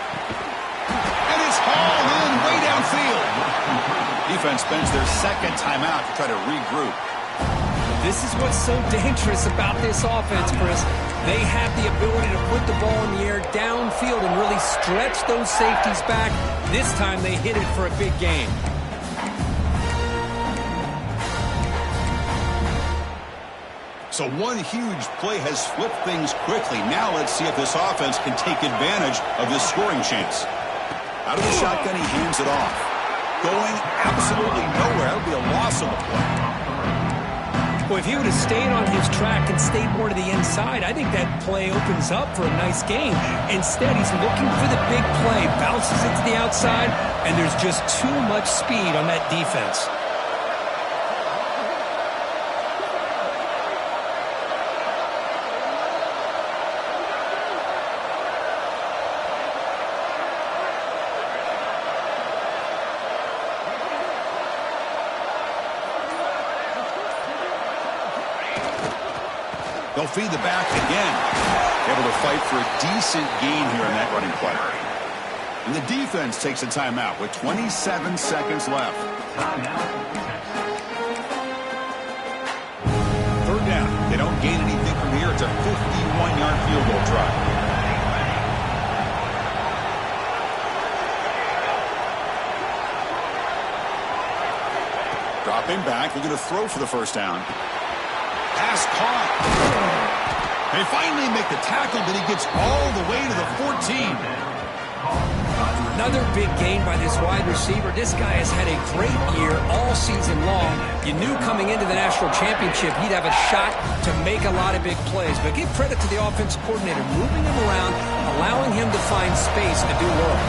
And it's hauled in way downfield. Defense spends their second timeout to try to regroup. This is what's so dangerous about this offense, Chris. They have the ability to put the ball in the air downfield and really stretch those safeties back. This time they hit it for a big gain. So one huge play has flipped things quickly. Now let's see if this offense can take advantage of this scoring chance. Out of the shotgun, he hands it off. Going absolutely nowhere. That would be a loss of the play. Well, if he would have stayed on his track and stayed more to the inside, I think that play opens up for a nice game. Instead, he's looking for the big play, bounces it to the outside, and there's just too much speed on that defense. They'll feed the back again. Able to fight for a decent gain here in that running play. And the defense takes a timeout with 27 seconds left. Third down. They don't gain anything from here. It's a 51-yard field goal try. Dropping back. They're going to throw for the first down. Pass caught. They finally make the tackle, but he gets all the way to the 14. Another big gain by this wide receiver. This guy has had a great year all season long. You knew coming into the national championship he'd have a shot to make a lot of big plays. But give credit to the offensive coordinator, moving him around, allowing him to find space to do work.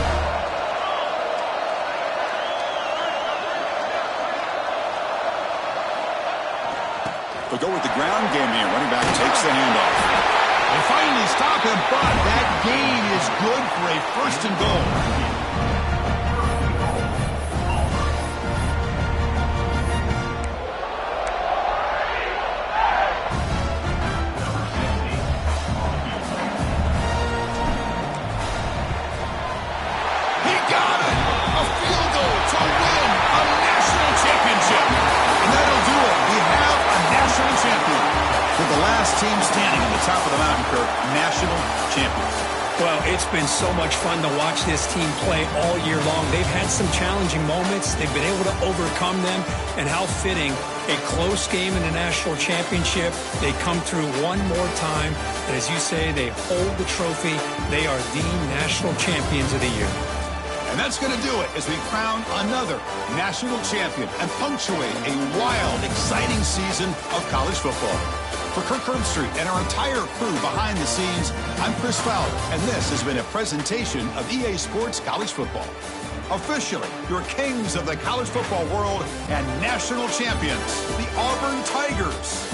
They'll go with the ground game here. Running back takes the handoff. They finally stop him, but that gain is good for a first and goal. He got it! A field goal to win a national championship. And that'll do it. We have a national champion. With the last team standing on the top of the mountain, Kirk, national champions. Well, it's been so much fun to watch this team play all year long. They've had some challenging moments. They've been able to overcome them. And how fitting, a close game in the national championship. They come through one more time. And as you say, they hold the trophy. They are the national champions of the year. And that's going to do it as we crown another national champion and punctuate a wild, exciting season of college football. For Kirk Herbstreit and our entire crew behind the scenes, I'm Chris Fowler, and this has been a presentation of EA Sports College Football. Officially, your kings of the college football world and national champions, the Auburn Tigers.